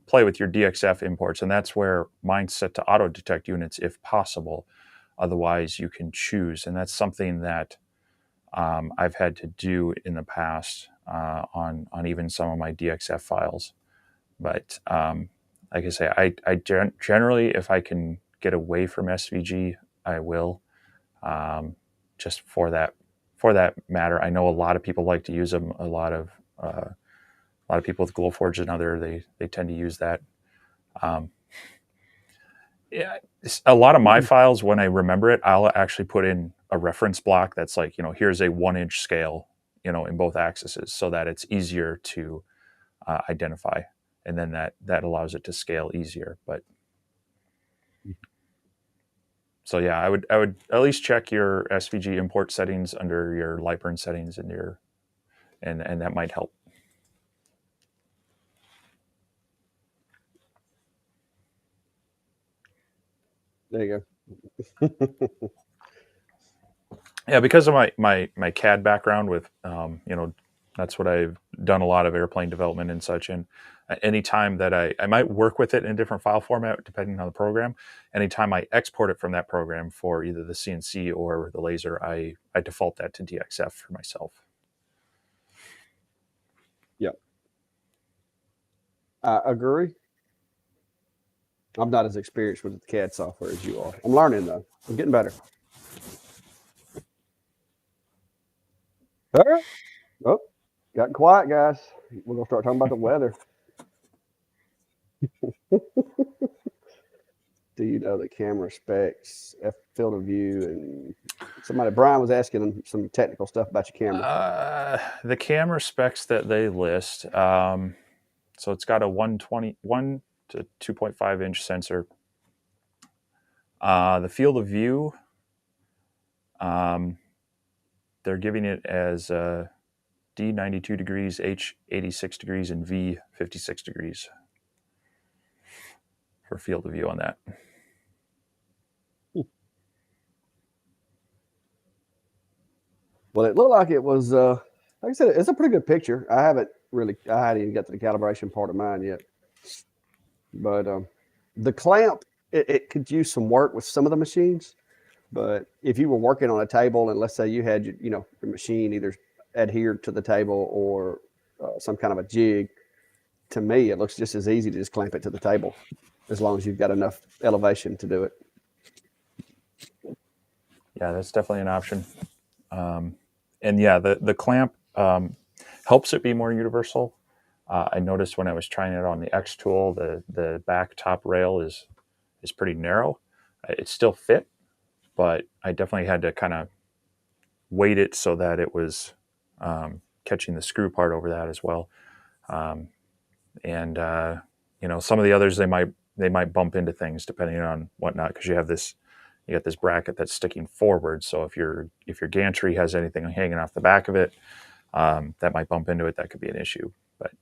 play with your DXF imports, and that's where mine's set to auto detect units if possible. Otherwise, you can choose, and that's something that I've had to do in the past on even some of my DXF files. But like I say, I generally, if I can get away from SVG, I will. Just for that matter, I know a lot of people like to use them. A lot of people with Glowforge and other they tend to use that. Um, yeah, a lot of my files, when I remember it, I'll actually put in a reference block that's like, here's a 1 inch scale, in both axes, so that it's easier to identify, and then that allows it to scale easier. But so yeah, I would at least check your SVG import settings under your Lightburn settings and that might help. There you go. Yeah, because of my CAD background with that's what I've done a lot of airplane development and such. And anytime that I might work with it in a different file format depending on the program, anytime I export it from that program for either the CNC or the laser, I default that to DXF for myself. Yep, I agree. I'm not as experienced with the CAD software as you are. I'm learning though. I'm getting better. All right. Oh, got quiet, guys. We're gonna start talking about the weather. Do you know the camera specs, field of view, and Brian was asking him some technical stuff about your camera. The camera specs that they list, so it's got a 1 to 2.5 inch sensor. The field of view, um, they're giving it as D 92 degrees, H 86 degrees, and V 56 degrees for field of view on that. Well, it looked like it was, like I said, it's a pretty good picture. I hadn't even got to the calibration part of mine yet. But the clamp, it could use some work with some of the machines. But if you were working on a table and let's say you had your machine either adhered to the table or some kind of a jig, to me it looks just as easy to just clamp it to the table, as long as you've got enough elevation to do it. Yeah, that's definitely an option. And yeah, the clamp helps it be more universal. I noticed when I was trying it on the X tool, the back top rail is pretty narrow. It still fit, but I definitely had to kind of weight it so that it was catching the screw part over that as well. Um, and some of the others they might bump into things depending on whatnot, because you got this bracket that's sticking forward. So if your gantry has anything hanging off the back of it, that might bump into it. That could be an issue. But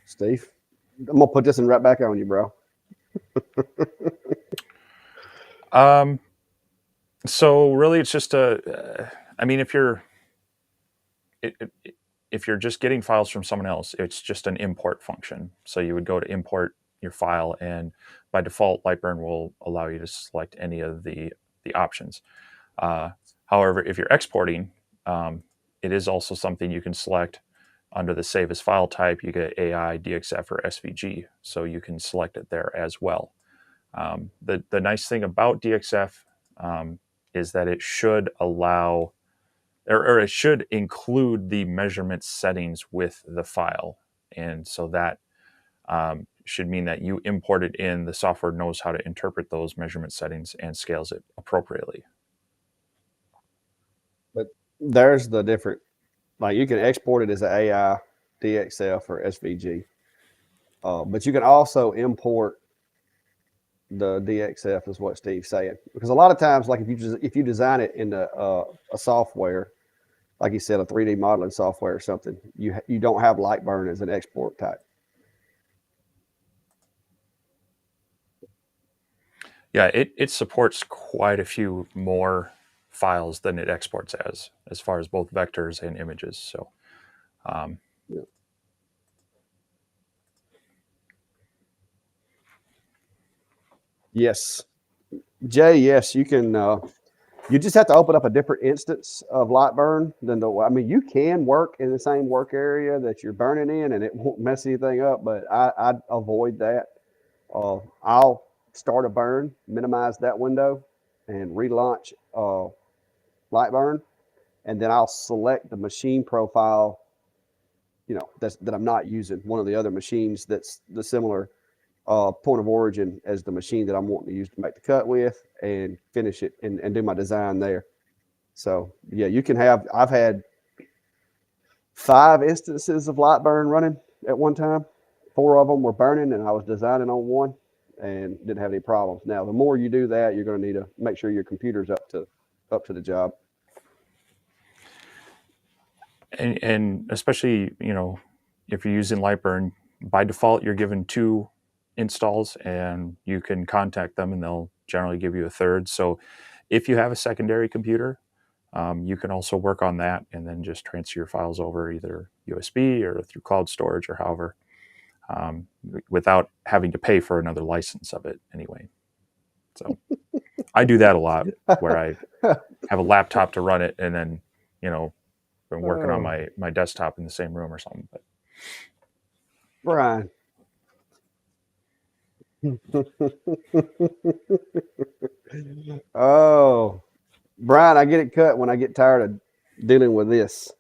Steve, I'm gonna put this one right back on you, bro. Um, so really, it's just I mean, it, it, if you're just getting files from someone else, it's just an import function. So you would go to import your file, and by default, Lightburn will allow you to select any of the options. Uh, However, if you're exporting, um, it is also something you can select under the save as file type. You get AI, DXF, or SVG, so you can select it there as well. The nice thing about DXF um, is that it should allow or it should include the measurement settings with the file, and so that should mean that you import it in. The software knows how to interpret those measurement settings and scales it appropriately. But there's the different. Like you can export it as an AI, DXF, or SVG, but you can also import the DXF, is what Steve's saying. Because a lot of times, like if you design it in a software, like you said, a 3D modeling software or something, you don't have Lightburn as an export type. Yeah, it supports quite a few more files than it exports as far as both vectors and images. So, um, Yeah. Yes, Jay. Yes, you can. You just have to open up a different instance of Lightburn than the. I mean, you can work in the same work area that you're burning in, and it won't mess anything up. But I avoid that. I'll start a burn, minimize that window, and relaunch Lightburn, and then I'll select the machine profile. That I'm not using one of the other machines that's the similar point of origin as the machine that I'm wanting to use to make the cut with, and finish it and do my design there. So yeah, you can have. I've had 5 instances of Lightburn running at one time. 4 of them were burning, and I was designing on one, and didn't have any problems. Now, the more you do that, you're going to need to make sure your computer's up to the job. and especially if you're using Lightburn, by default you're given 2 installs, and you can contact them, and they'll generally give you a third. So, if you have a secondary computer, you can also work on that, and then just transfer your files over either USB or through cloud storage or however, um, without having to pay for another license of it anyway. So I do that a lot, where I have a laptop to run it, and then you know been working on Oh, my desktop in the same room or something. But Brian. Oh, Brian, I get it cut when I get tired of dealing with this.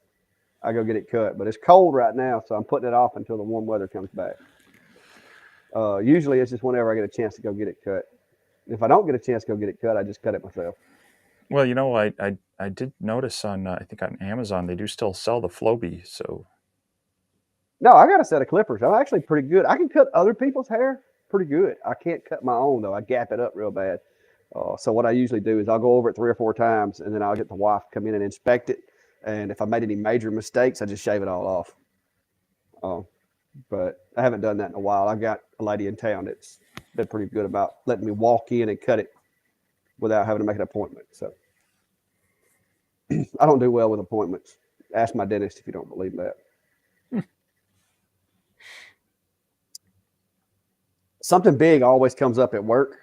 I go get it cut, but it's cold right now, so I'm putting it off until the warm weather comes back. Usually, it's just whenever I get a chance to go get it cut. If I don't get a chance to go get it cut, I just cut it myself. well, I did notice on I think on Amazon they do still sell the Flowbee. So No, I got a set of clippers. I'm actually pretty good. I can cut other people's hair pretty good. I can't cut my own though. I gap it up real bad. So what I usually do is I'll go over it 3 or 4 times, and then I'll get the wife to come in and inspect it. And if I made any major mistakes, I just shave it all off. Uh, but I haven't done that in a while. I got a lady in town that's been pretty good about letting me walk in and cut it without having to make an appointment. So I don't do well with appointments. Ask my dentist if you don't believe that. Something big always comes up at work,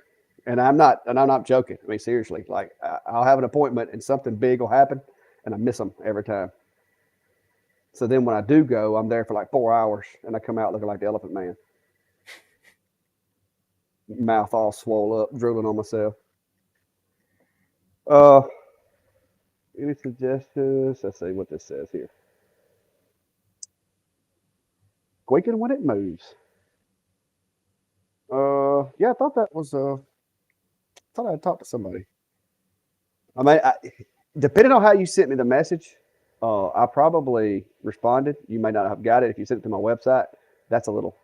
and I'm not joking. I mean, seriously, like I'll have an appointment and something big will happen, and I miss them every time. So then when I do go, I'm there for like 4 hours, and I come out looking like the Elephant Man, mouth all swole up, drooling on myself. Uh, any suggestions? Let's see what this says here. Squeaking when it moves. Yeah, I thought that was. I thought I had talked to somebody. I mean, depending on how you sent me the message, I probably responded. You may not have got it if you sent it to my website. That's a little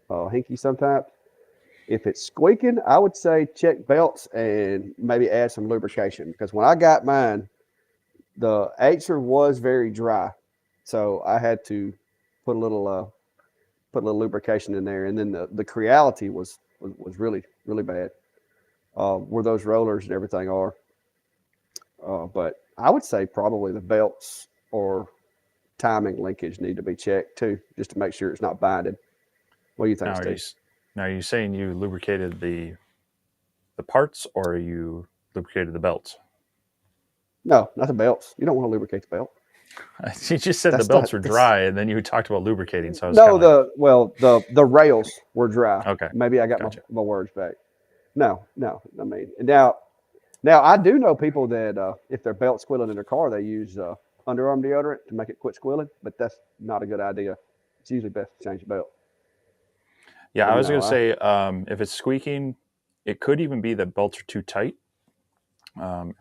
hinky sometimes. If it's squeaking, I would say check belts and maybe add some lubrication, because when I got mine, the Acer was very dry, so I had to put a little lubrication in there, and then the Creality was really really bad. where those rollers and everything are. But I would say probably the belts or timing linkage need to be checked too, just to make sure it's not binded. What do you think, Now, Steve? now are you saying you lubricated the parts, or you lubricated the belts? No, not the belts. You don't want to lubricate the belt. You just said the That's not. belts were It's dry, and then you talked about lubricating. So I was kind no. of like, The rails were dry. okay, Maybe I got gotcha. my words back. No, no. I mean now I do know people that if their belt's squealing in their car, they use underarm deodorant to make it quit squealing. But that's not a good idea. It's usually best to change the belt. Yeah, But I was no, going to say if it's squeaking, it could even be that belts are too tight. Um,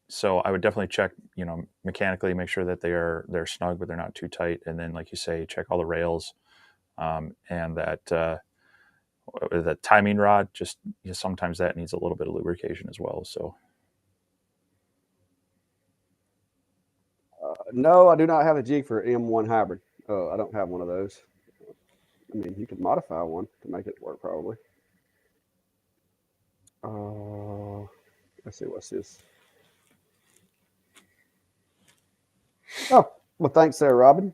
so I would definitely check, mechanically, make sure that they're snug, but they're not too tight. And then, like you say, check all the rails, and that timing rod. Just sometimes that needs a little bit of lubrication as well. So no, I do not have a jig for M1 hybrid. I don't have one of those. I mean, you could modify one to make it work probably. Uh, let's see what's this. Oh, well, thanks there, Robin.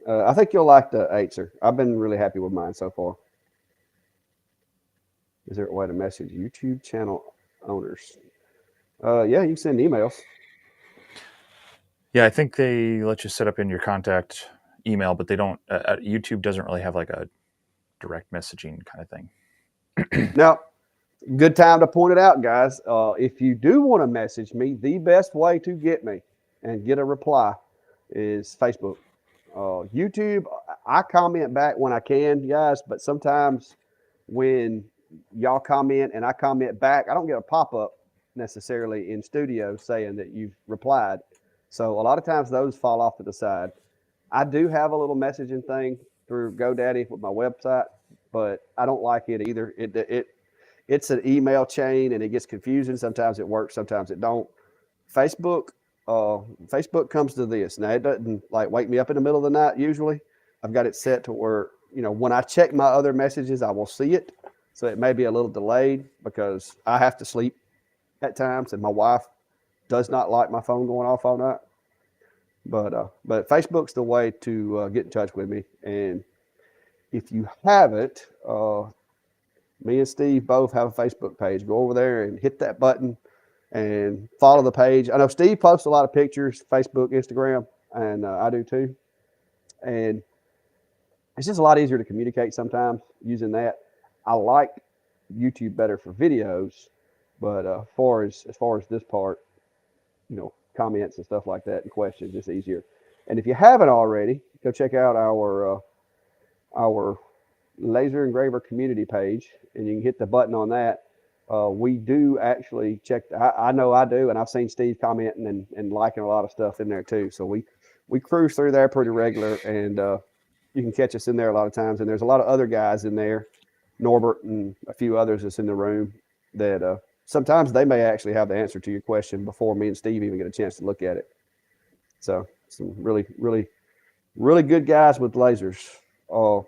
I think you'll like the Acer. I've been really happy with mine so far. Is there a way to message YouTube channel owners? Yeah, you can send emails. yeah, I think they let you set up in your contact email, but they don't. YouTube doesn't really have like a direct messaging kind of thing. Now, good time to point it out, guys. If you do want to message me, the best way to get me and get a reply is Facebook. YouTube, I comment back when I can, guys, but sometimes when y'all comment and I comment back, I don't get a pop up necessarily in studio saying that you've replied. So a lot of times those fall off to the side. I do have a little messaging thing through GoDaddy with my website, but I don't like it either. It's an email chain and it gets confusing. Sometimes it works, sometimes it don't. Facebook, Facebook comes to this. Now it doesn't like wake me up in the middle of the night usually. I've got it set to where, when I check my other messages, I will see it. So it may be a little delayed because I have to sleep at times and my wife does not like my phone going off all night. But Facebook's the way to get in touch with me. And if you haven't, me and Steve both have a Facebook page. Go over there and hit that button and follow the page. I know Steve posts a lot of pictures, Facebook, Instagram, and I do too. And it's just a lot easier to communicate sometimes using that. I like YouTube better for videos, but as far as this part, comments and stuff like that and questions, it's easier. And if you haven't already, go check out our laser engraver community page, and you can hit the button on that. We do actually check. I know I do, and I've seen Steve commenting and liking a lot of stuff in there too. So we cruise through there pretty regular, and you can catch us in there a lot of times. And there's a lot of other guys in there, Norbert and a few others that's in the room that sometimes they may actually have the answer to your question before me and Steve even get a chance to look at it. So some really, really, really good guys with lasers. Uh,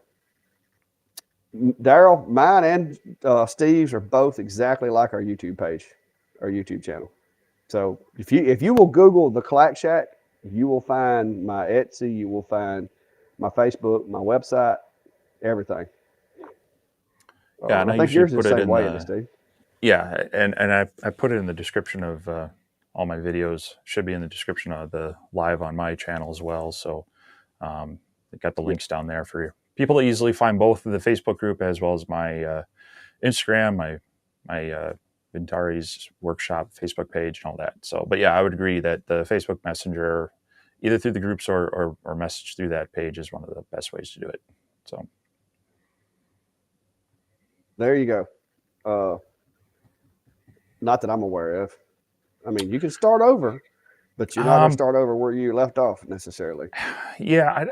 Daryl, mine and Steve's are both exactly like our YouTube page, our YouTube channel. So if you will Google the Clack Shack, you will find my Etsy, you will find my Facebook, my website, everything. Yeah, And and I I think usually yours is put the it same in way, isn't it, the Steve? yeah, and I put it in the description of all my videos. Should be in the description of the live on my channel as well. So I got the Yeah. links down there for people to easily find both the Facebook group as well as my Instagram, my Vintari's workshop Facebook page, and all that. So, but yeah, I would agree that the Facebook Messenger, either through the groups or message through that page, is one of the best ways to do it. So, There you go. Uh, Not that I'm aware of. I mean, you can start over, but you're not going to um, start over where you left off necessarily. yeah,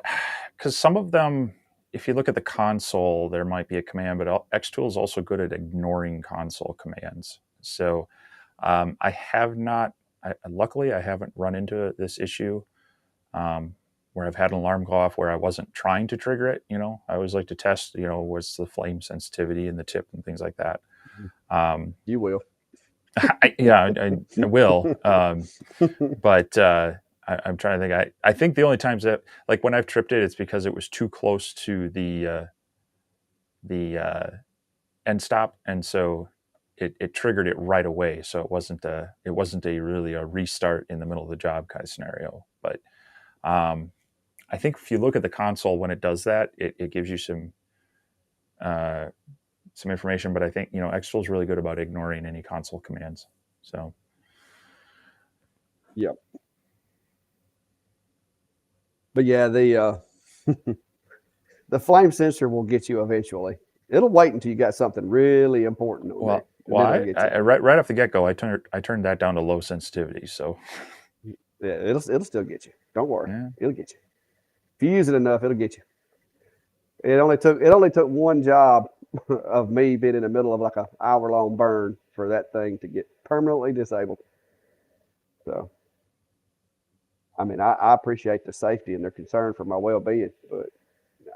because some of them, if you look at the console, there might be a command, but Xtool is also good at ignoring console commands. So I have not, luckily, I haven't run into this issue um, where I've had an alarm go off where I wasn't trying to trigger it. I always like to test, what's the flame sensitivity and the tip and things like that. Um, You will. I will. But I'm trying to think. I think the only times that, like when I've tripped it, it's because it was too close to the end stop, and so it triggered it right away. So it wasn't a really a restart in the middle of the job kind of scenario. But um, I think if you look at the console when it does that, it gives you uh, some information. But I think Xtool is really good about ignoring any console commands. So Yep. But yeah, the flame sensor will get you eventually. It'll wait until you got something really important on there, and well, then it'll get you. right off the get go, I turned that down to low sensitivity. So Yeah, it'll still get you. Don't worry, yeah, it'll get you. If you use it enough, it'll get you. It only took one job of me being in the middle of like a hour-long burn for that thing to get permanently disabled. So I mean, I appreciate the safety and their concern for my well-being, but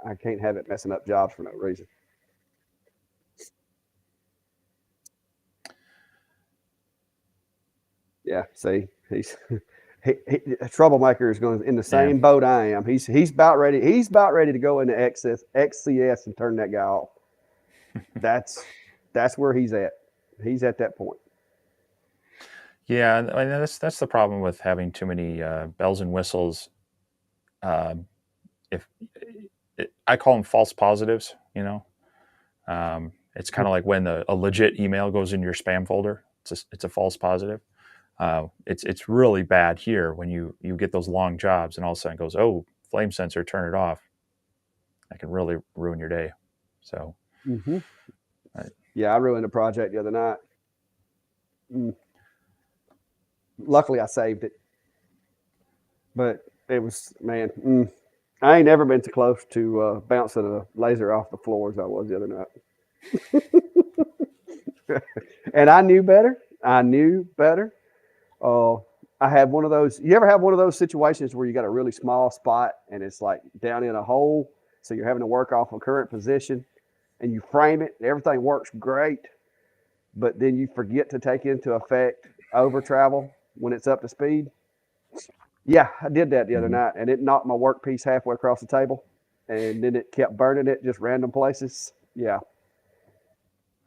I can't have it messing up jobs for no reason. Yeah, see, a troublemaker is going in the yeah. same boat I am. He's about ready. He's about ready to go into XCS and turn that guy off. That's where he's at. He's at that point. Yeah, I mean, that's the problem with having too many bells and whistles. Um, if I call them false positives, it's kind of like when a legit email goes in your spam folder. It's a false positive. It's really bad here when you get those long jobs and all of a sudden it goes, oh, flame sensor, turn it off. That can really ruin your day. So, Mm-hmm. I, Yeah, I ruined a project the other night. Mm. Luckily, I saved it, but it was man. I ain't never been so close to bouncing a laser off the floor as I was the other night. And I knew better. I knew better. Uh, I had one of those. You ever have one of those situations where you got a really small spot and it's like down in a hole, so you're having to work off a current position, and you frame it, and everything works great, but then you forget to take into effect over travel when it's up to speed. Yeah, I did that the other mhm, night, and it knocked my workpiece halfway across the table, and then it kept burning it just random places. Yeah,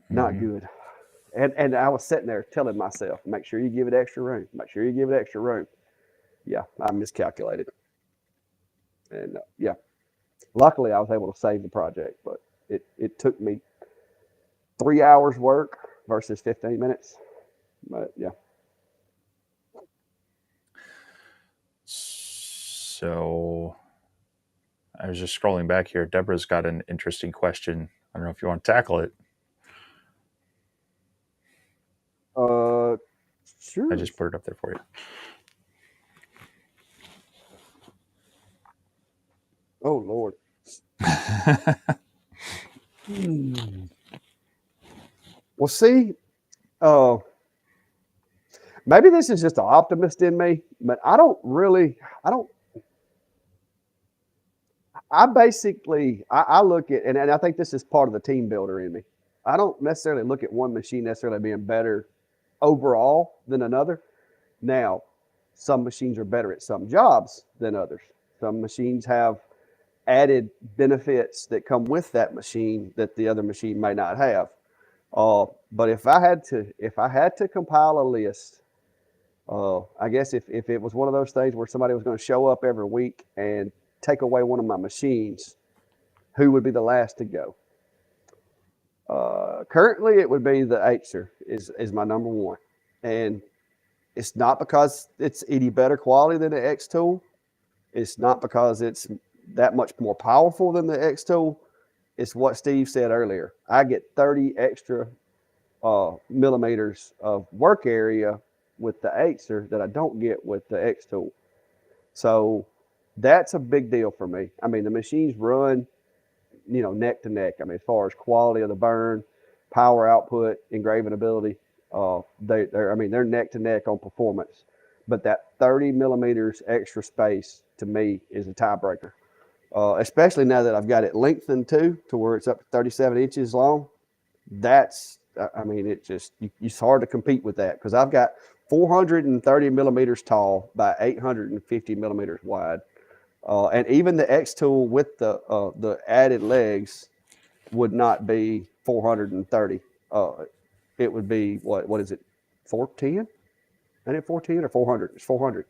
not mhm. good. And I was sitting there telling myself, make sure you give it extra room. Make sure you give it extra room. Yeah, I miscalculated, and yeah, luckily I was able to save the project, but it took me 3 hours work versus 15 minutes. But yeah. So I was just scrolling back here. Deborah's got an interesting question. I don't know if you want to tackle it. Uh, I sure. just put it up there for you. Oh Lord. Hmm. Well, see, uh, maybe this is just an optimist in me, but I don't, I basically, I look at, and I think this is part of the team builder in me. I don't necessarily look at one machine necessarily being better overall than another. Now, some machines are better at some jobs than others. Some machines have added benefits that come with that machine that the other machine may not have. But if I had to compile a list, I guess if it was one of those things where somebody was going to show up every week and take away one of my machines, who would be the last to go? Currently, it would be the Acer is my number one, and it's not because it's any better quality than the X tool. It's not because it's that much more powerful than the X tool. It's what Steve said earlier. I get 30 extra millimeters of work area with the Acer that I don't get with the X tool. So that's a big deal for me. I mean, the machines run, neck to neck. I mean, as far as quality of the burn, power output, engraving ability, they're neck to neck on performance. But that 30 millimeters extra space to me is a tiebreaker. Especially now that I've got it lengthened too, to where it's up to 37 inches long. That's I mean, it just it's hard to compete with that because I've got 430 millimeters tall by 850 millimeters wide, and even the X tool with the added legs would not be 430. It would be what is it, 410? Ain't it 410 or 400? It's 400.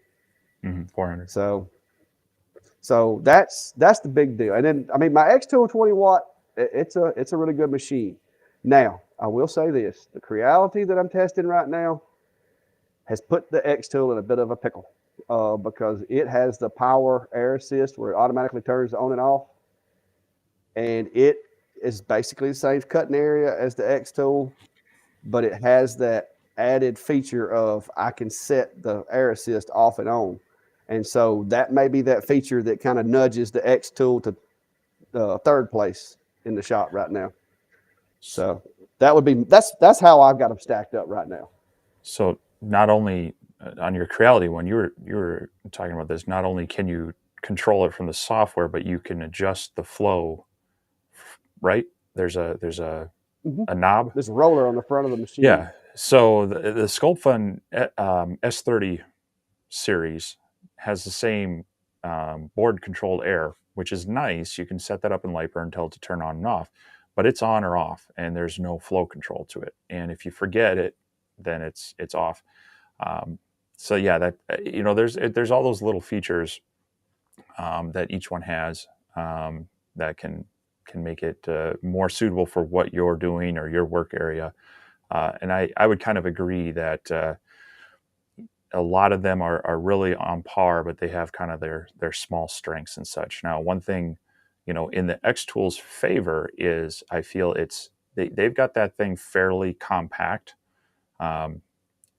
400. So that's the big deal. And then I mean my X tool 20 watt, it's a really good machine. Now I will say this: the Creality that I'm testing right now has put the X tool in a bit of a pickle because it has the power air assist where it automatically turns on and off, and it is basically the same cutting area as the X tool, but it has that added feature of I can set the air assist off and on. And so that may be that feature that kind of nudges the X tool to third place in the shop right now. So that would be that's how I've got them stacked up right now. So not only on your Creality one, you were talking about this. Not only can you control it from the software, but you can adjust the flow. Right? There's Mm-hmm. a knob. This roller on the front of the machine. Yeah. So the SculptFun S30 series has the same board controlled air, which is nice. You can set that up in Lightburn, tell it to turn on and off, but it's on or off, and there's no flow control to it. And if you forget it, then it's off. So yeah, that there's all those little features that each one has that can make it more suitable for what you're doing or your work area. And I would kind of agree that a lot of them are really on par, but they have kind of their small strengths and such. Now, one thing, in the X Tools' favor is I feel they've got that thing fairly compact. Um,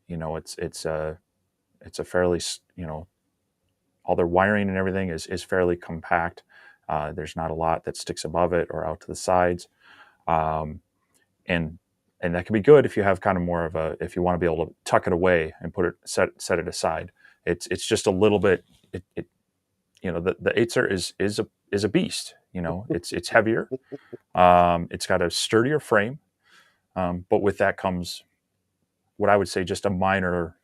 it's a fairly, all their wiring and everything is fairly compact. There's not a lot that sticks above it or out to the sides. Um, and that can be good if you have kind of more of if you want to be able to tuck it away and set it aside. It's just a little bit, the Acer is a beast. It's heavier. It's got a sturdier frame. But with that comes what I would say just a minor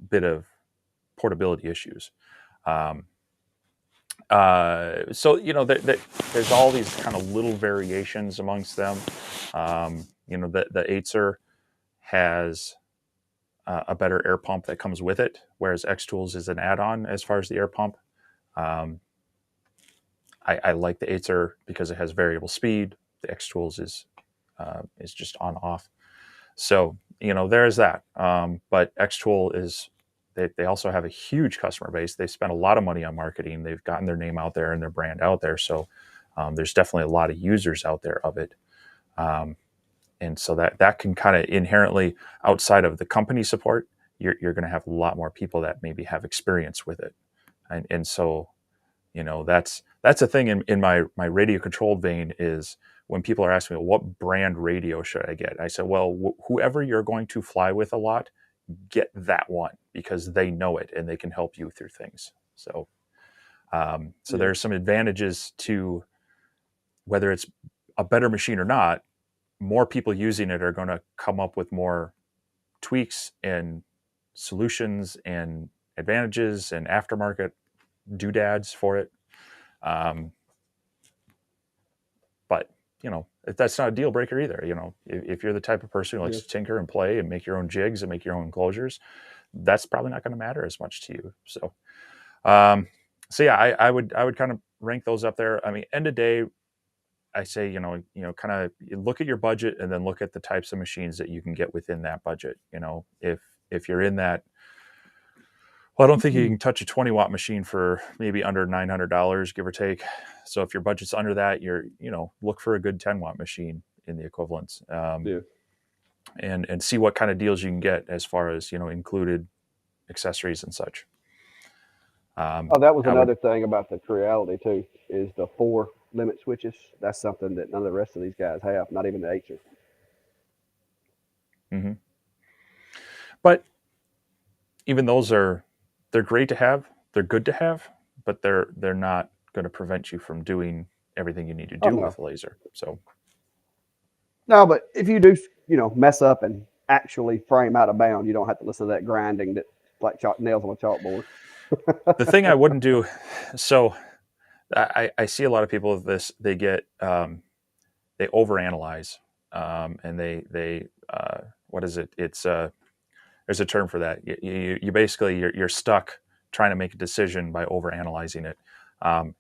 bit of portability issues. So there's all these kind of little variations amongst them. The Acer has a better air pump that comes with it, whereas X Tools is an add-on as far as the air pump. I like the Acer because it has variable speed. The X Tools is just on off. So there is that. But X Tool is they also have a huge customer base. They spent a lot of money on marketing. They've gotten their name out there and their brand out there. So there's definitely a lot of users out there of it. And so that can kind of inherently, outside of the company support, you're going to have a lot more people that maybe have experience with it. And so, that's a thing in my radio controlled vein is when people are asking me, what brand radio should I get? I said, well, whoever you're going to fly with a lot, get that one because they know it and they can help you through things. So, there's some advantages to whether it's a better machine or not. More people using it are going to come up with more tweaks and solutions and advantages and aftermarket doodads for it. But that's not a deal breaker either. If you're the type of person who likes to tinker and play and make your own jigs and make your own enclosures, that's probably not going to matter as much to you. So, yeah, I would kind of rank those up there. I mean, end of day, I say, kind of look at your budget and then look at the types of machines that you can get within that budget. If you're in that, well, I don't think you can touch a 20 watt machine for maybe under $900, give or take. So if your budget's under that, look for a good 10 watt machine in the equivalents, and see what kind of deals you can get as far as, included accessories and such. That was another thing about the Creality too, is the 4 limit switches. That's something that none of the rest of these guys have, not even the Acer. Mm-hmm. But even those they're great to have. They're good to have, but they're not going to prevent you from doing everything you need to do with a laser. So no, but if you do mess up and actually frame out of bound. You don't have to listen to that grinding that like nails on a chalkboard. The thing I wouldn't do, so I see a lot of people with this. They overanalyze, and they what is it? It's there's a term for that. You basically you're stuck trying to make a decision by overanalyzing it. Um,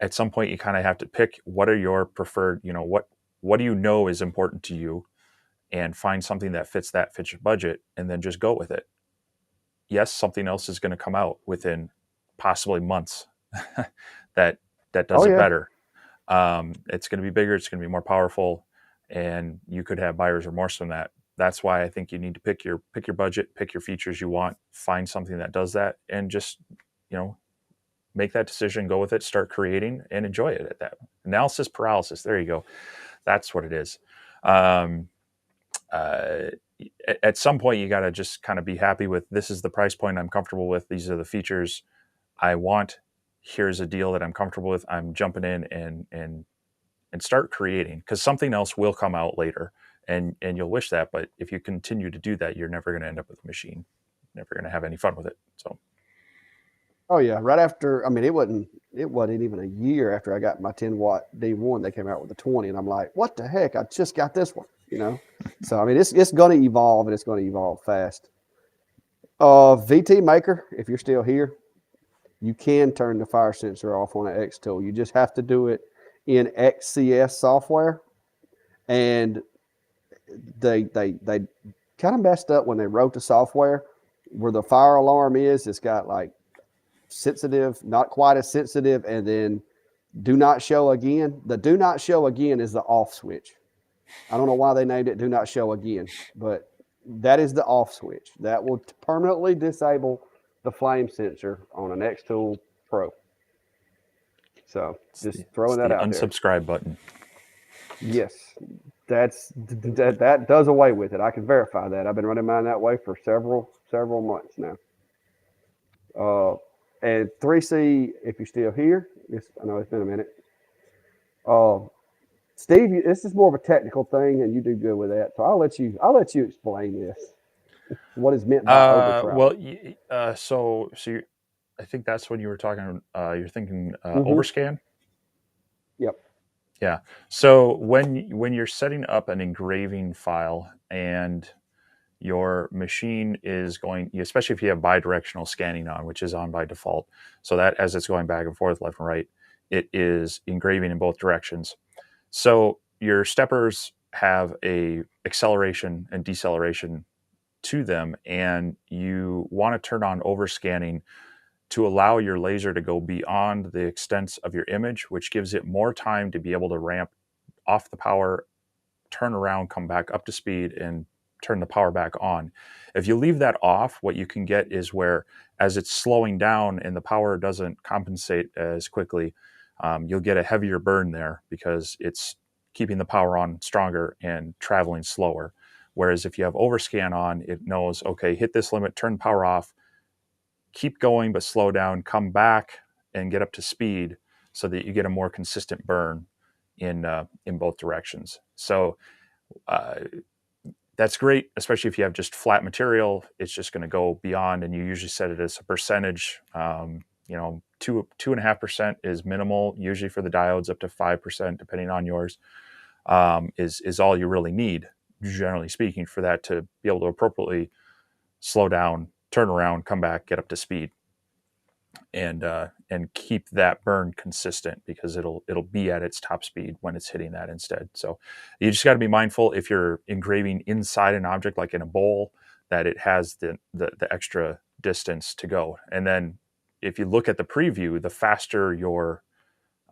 at some point, you kind of have to pick what are your preferred. What do you know is important to you, and find something that fits your budget, and then just go with it. Yes, something else is going to come out within possibly months that does Oh it yeah. better. It's going to be bigger, it's going to be more powerful, and you could have buyer's remorse from that. That's why I think you need to pick your budget, pick your features you want, find something that does that, and just you know make that decision, go with it, start creating, and enjoy it. At that analysis paralysis, there you go. That's what it is. Um, uh, at some point, you got to just kind of be happy with this is the price point I'm comfortable with. These are the features I want. Here's a deal that I'm comfortable with. I'm jumping in and start creating, because something else will come out later, and you'll wish that. But if you continue to do that, you're never going to end up with a machine. Never going to have any fun with it. So Oh yeah. Right after, I mean, it wasn't even a year after I got my 10-watt D1, they came out with the 20, and I'm like, what the heck? I just got this one. So I mean, it's going to evolve, and it's going to evolve fast. VT Maker, if you're still here, you can turn the fire sensor off on an X tool. You just have to do it in XCS software, and they kind of messed up when they wrote the software where the fire alarm is. It's got like sensitive, not quite as sensitive, and then do not show again. The do not show again is the off switch. I don't know why they named it do not show again, but that is the off switch. That will permanently disable the flame sensor on an X Tool Pro. So just it's throwing that the out there. unsubscribe button. Yes, that does away with it. I can verify that. I've been running mine that way for several months now. Uh, and 3C, if you're still here, I know it's been a minute. Uh, Steve, this is more of a technical thing, and you do good with that. So I'll let you explain this. What is meant by over Well, travel? I think that's when you were talking. You're thinking Mm-hmm. overscan. Yep. Yeah. So when you're setting up an engraving file and your machine is going, especially if you have bidirectional scanning on, which is on by default, so that as it's going back and forth, left and right, it is engraving in both directions. So your steppers have a acceleration and deceleration to them, and you want to turn on overscanning to allow your laser to go beyond the extents of your image, which gives it more time to be able to ramp off the power, turn around, come back up to speed, and turn the power back on. If you leave that off, what you can get is where, as it's slowing down and the power doesn't compensate as quickly, you'll get a heavier burn there because it's keeping the power on stronger and traveling slower. Whereas if you have overscan on, it knows, okay, hit this limit, turn power off, keep going but slow down, come back and get up to speed so that you get a more consistent burn in both directions. So uh, that's great, especially if you have just flat material. It's just going to go beyond, and you usually set it as a percentage. 2.5% is minimal, usually for the diodes, up to 5%, depending on yours, is all you really need, generally speaking, for that to be able to appropriately slow down, turn around, come back, get up to speed, and keep that burn consistent, because it'll be at its top speed when it's hitting that instead. So you just got to be mindful if you're engraving inside an object like in a bowl, that it has the extra distance to go. And then if you look at the preview,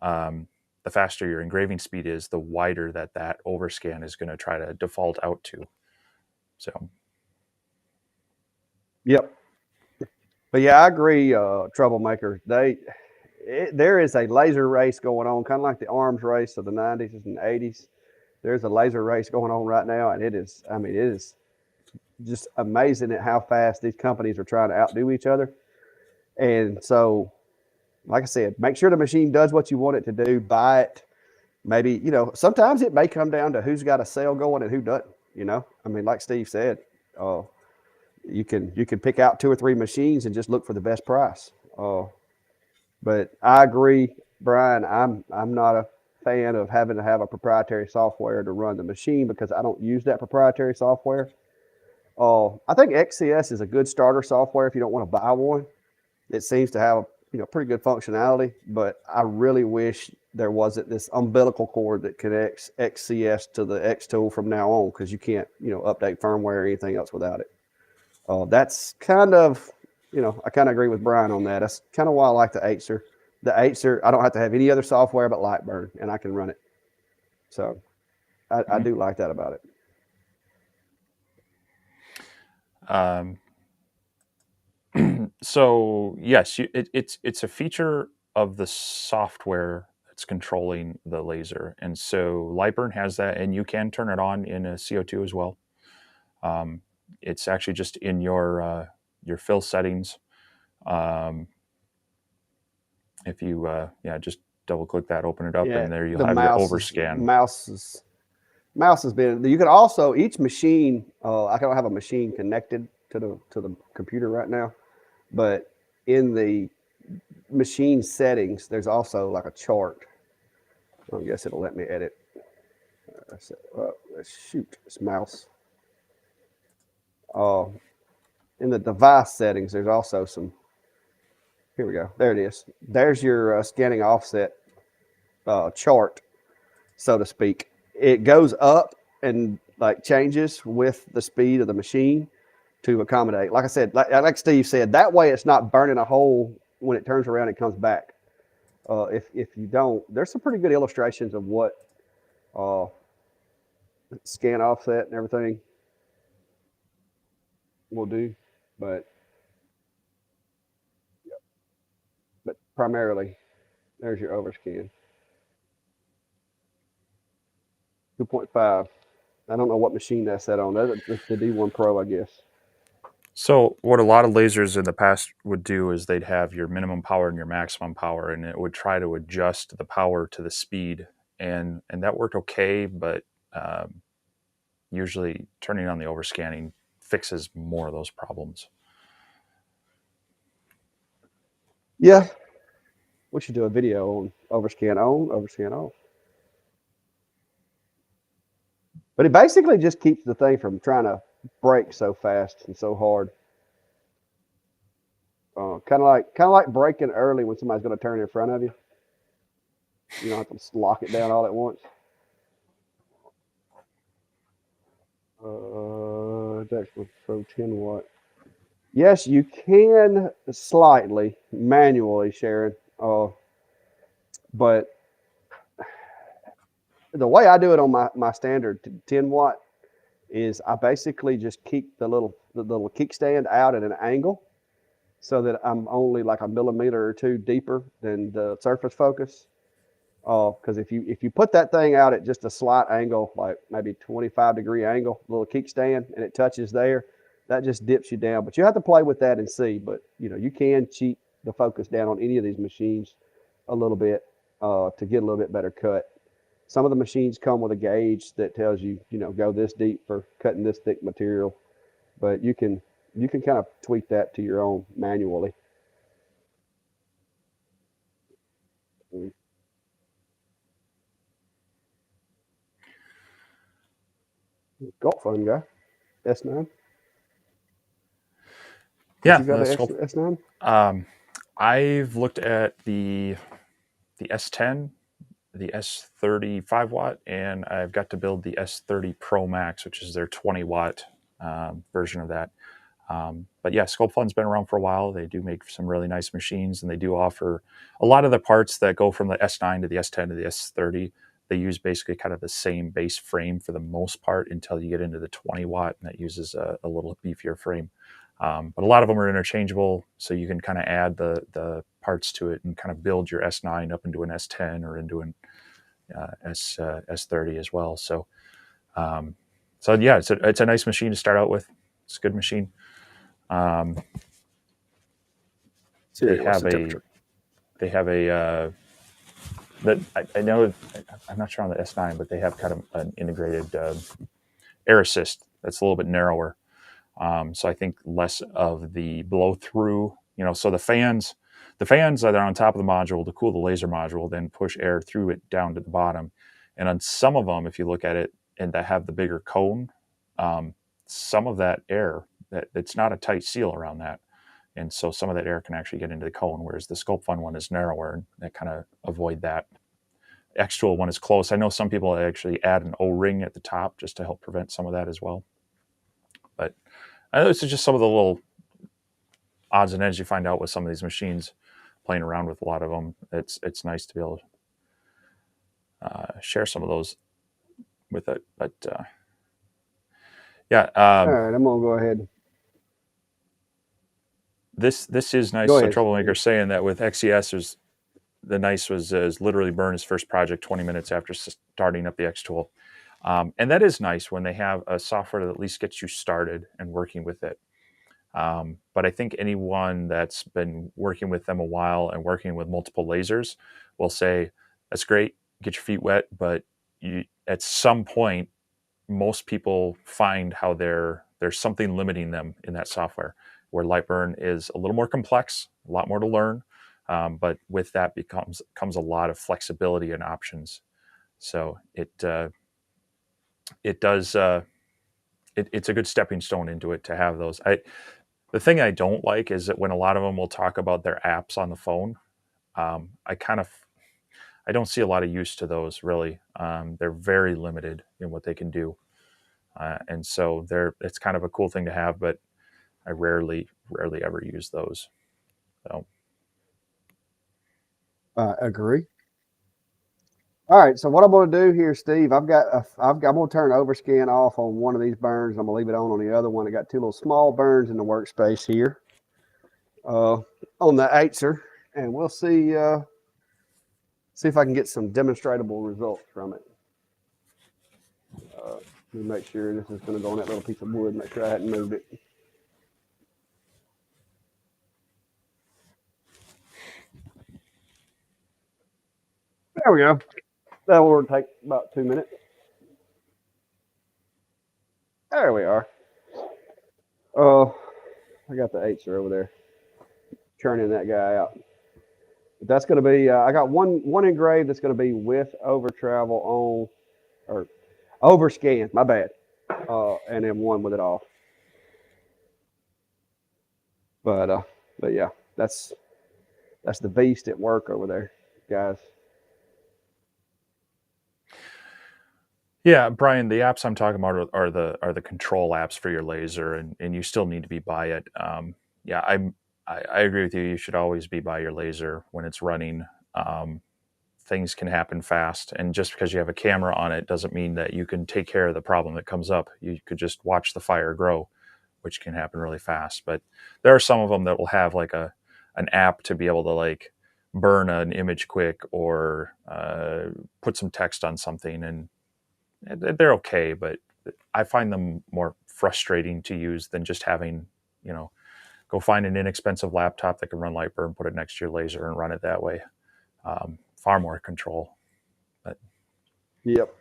um, the faster your engraving speed is, the wider that overscan is going to try to default out to. So Yep. But yeah, I agree. Troublemakers. There is a laser race going on, kind of like the arms race of the '90s and '80s. There's a laser race going on right now, and it is. I mean, it is just amazing at how fast these companies are trying to outdo each other. And so, like I said, make sure the machine does what you want it to do. Buy it. Maybe sometimes it may come down to who's got a sale going and who doesn't. You know, I mean, like Steve said, uh, you can pick out two or three machines and just look for the best price. But I agree, Brian. I'm not a fan of having to have a proprietary software to run the machine because I don't use that proprietary software. I think XCS is a good starter software if you don't want to buy one. It seems to have pretty good functionality, but I really wish there wasn't this umbilical cord that connects XCS to the X tool from now on, because you can't update firmware or anything else without it. That's kind of I kind of agree with Brian on that. That's kind of why I like the Acer. The Acer, I don't have to have any other software but Lightburn, and I can run it. So I Mhm. do like that about it. Um, so yes, it's a feature of the software that's controlling the laser, and so Lightburn has that, and you can turn it on in a CO2 as well. Um, it's actually just in your fill settings. Um, if you yeah, just double click that, open it up, Yeah, and there you'll the have your mouse is overscan. mouse is mouse has been. You can also each machine. I don't have a machine connected to the computer right now, but in the machine settings, there's also like a chart. I guess it'll let me edit. Shoot, this mouse. Uh, in the device settings, there's also some. Here we go. There it is. There's your scanning offset chart, so to speak. It goes up and like changes with the speed of the machine to accommodate. Like I said, like Steve said, that way it's not burning a hole when it turns around and comes back. If you don't, there's some pretty good illustrations of what uh, scan offset and everything will do, but primarily there's your overscan 2.5. I don't know what machine that's set on. That's the D1 Pro, I guess. So what a lot of lasers in the past would do is they'd have your minimum power and your maximum power, and it would try to adjust the power to the speed, and that worked okay, but um, usually turning on the overscanning fixes more of those problems. Yeah, we should do a video on, overscan off. But it basically just keeps the thing from trying to break so fast and so hard. Kind of like braking early when somebody's going to turn in front of you. You don't have to lock it down all at once. Actually Pro 10 watt. Yes, you can slightly manually, Sharon. But the way I do it on my standard 10 watt is I basically just keep the little kickstand out at an angle so that I'm only like a millimeter or two deeper than the surface focus. Because if you put that thing out at just a slight angle, like maybe 25-degree angle, little kickstand, and it touches there, that just dips you down. But you have to play with that and see. But you can cheat the focus down on any of these machines a little bit to get a little bit better cut. Some of the machines come with a gauge that tells you, go this deep for cutting this thick material, but you can kind of tweak that to your own manually. Got fun guy. S9. But Yeah, you got the an sculpt. extra S9? Um, I've looked at the S10, the S30 5 watt, and I've got to build the S30 Pro Max, which is their 20 watt version of that. But yeah, SculptFun's been around for a while. They do make some really nice machines, and they do offer a lot of the parts that go from the S9 to the S10 to the S30. They use basically kind of the same base frame for the most part until you get into the 20 watt, and that uses a little beefier frame. But a lot of them are interchangeable, so you can kind of add the parts to it and kind of build your S9 up into an S10 or into an S30 as well. Um, so yeah, it's a nice machine to start out with. It's a good machine. Um, they Siri, what's have the a temperature? they have a that I know I'm not sure on the S9, but they have kind of an integrated air assist that's a little bit narrower. So I think less of the blow through. So the fans that are on top of the module to cool the laser module then push air through it down to the bottom. And on some of them, if you look at it and that have the bigger cone, um, some of that air that it's not a tight seal around that, and so some of that air can actually get into the cone, whereas the Scope Fun one is narrower, and that kind of avoid that. X-Tool one is close. I know some people actually add an O-ring at the top just to help prevent some of that as well. But this is just some of the little odds and ends you find out with some of these machines. Playing around with a lot of them, it's nice to be able to share some of those with it. But yeah, All right, I'm gonna go ahead. this is nice. Go So ahead. Troublemaker saying that with XES, there's the nice was literally burn his first project 20 minutes after starting up the X tool. And that is nice when they have a software that at least gets you started and working with it. But I think anyone that's been working with them a while and working with multiple lasers will say, that's great, get your feet wet, but at some point, most people find how there's something limiting them in that software, where Lightburn is a little more complex, a lot more to learn. But with that comes a lot of flexibility and options. So it does it's a good stepping stone into it to have those. The thing I don't like is that when a lot of them will talk about their apps on the phone, I don't see a lot of use to those really. They're very limited in what they can do, and so it's kind of a cool thing to have, but I rarely ever use those. So Agree. All right, so what I'm going to do here, Steve, I'm going to turn overscan off on one of these burns. I'm going to leave it on the other one. I got two little small burns in the workspace here on the Acer, and we'll see if I can get some demonstrable results from it. Let me make sure this is going to go on that little piece of wood. Make sure I hadn't moved it. There we go. That will take about 2 minutes. There we are. I got the Acer over there churning that guy out. But that's going to be. I got one engraved that's going to be with over travel on or overscan. My bad. And then one with it off. But yeah, that's the beast at work over there, guys. yeah, Brian, the apps I'm talking about are the control apps for your laser, and you still need to be by it. Yeah, I agree with you. You should always be by your laser when it's running. Um, Things can happen fast, and just because you have a camera on it doesn't mean that you can take care of the problem that comes up. You could just watch the fire grow, which can happen really fast. But there are some of them that will have like an app to be able to like burn an image quick or put some text on something, and they're okay. But I find them more frustrating to use than just having, go find an inexpensive laptop that can run Lightburn, put it next to your laser, and run it that way. Far more control. But Yep.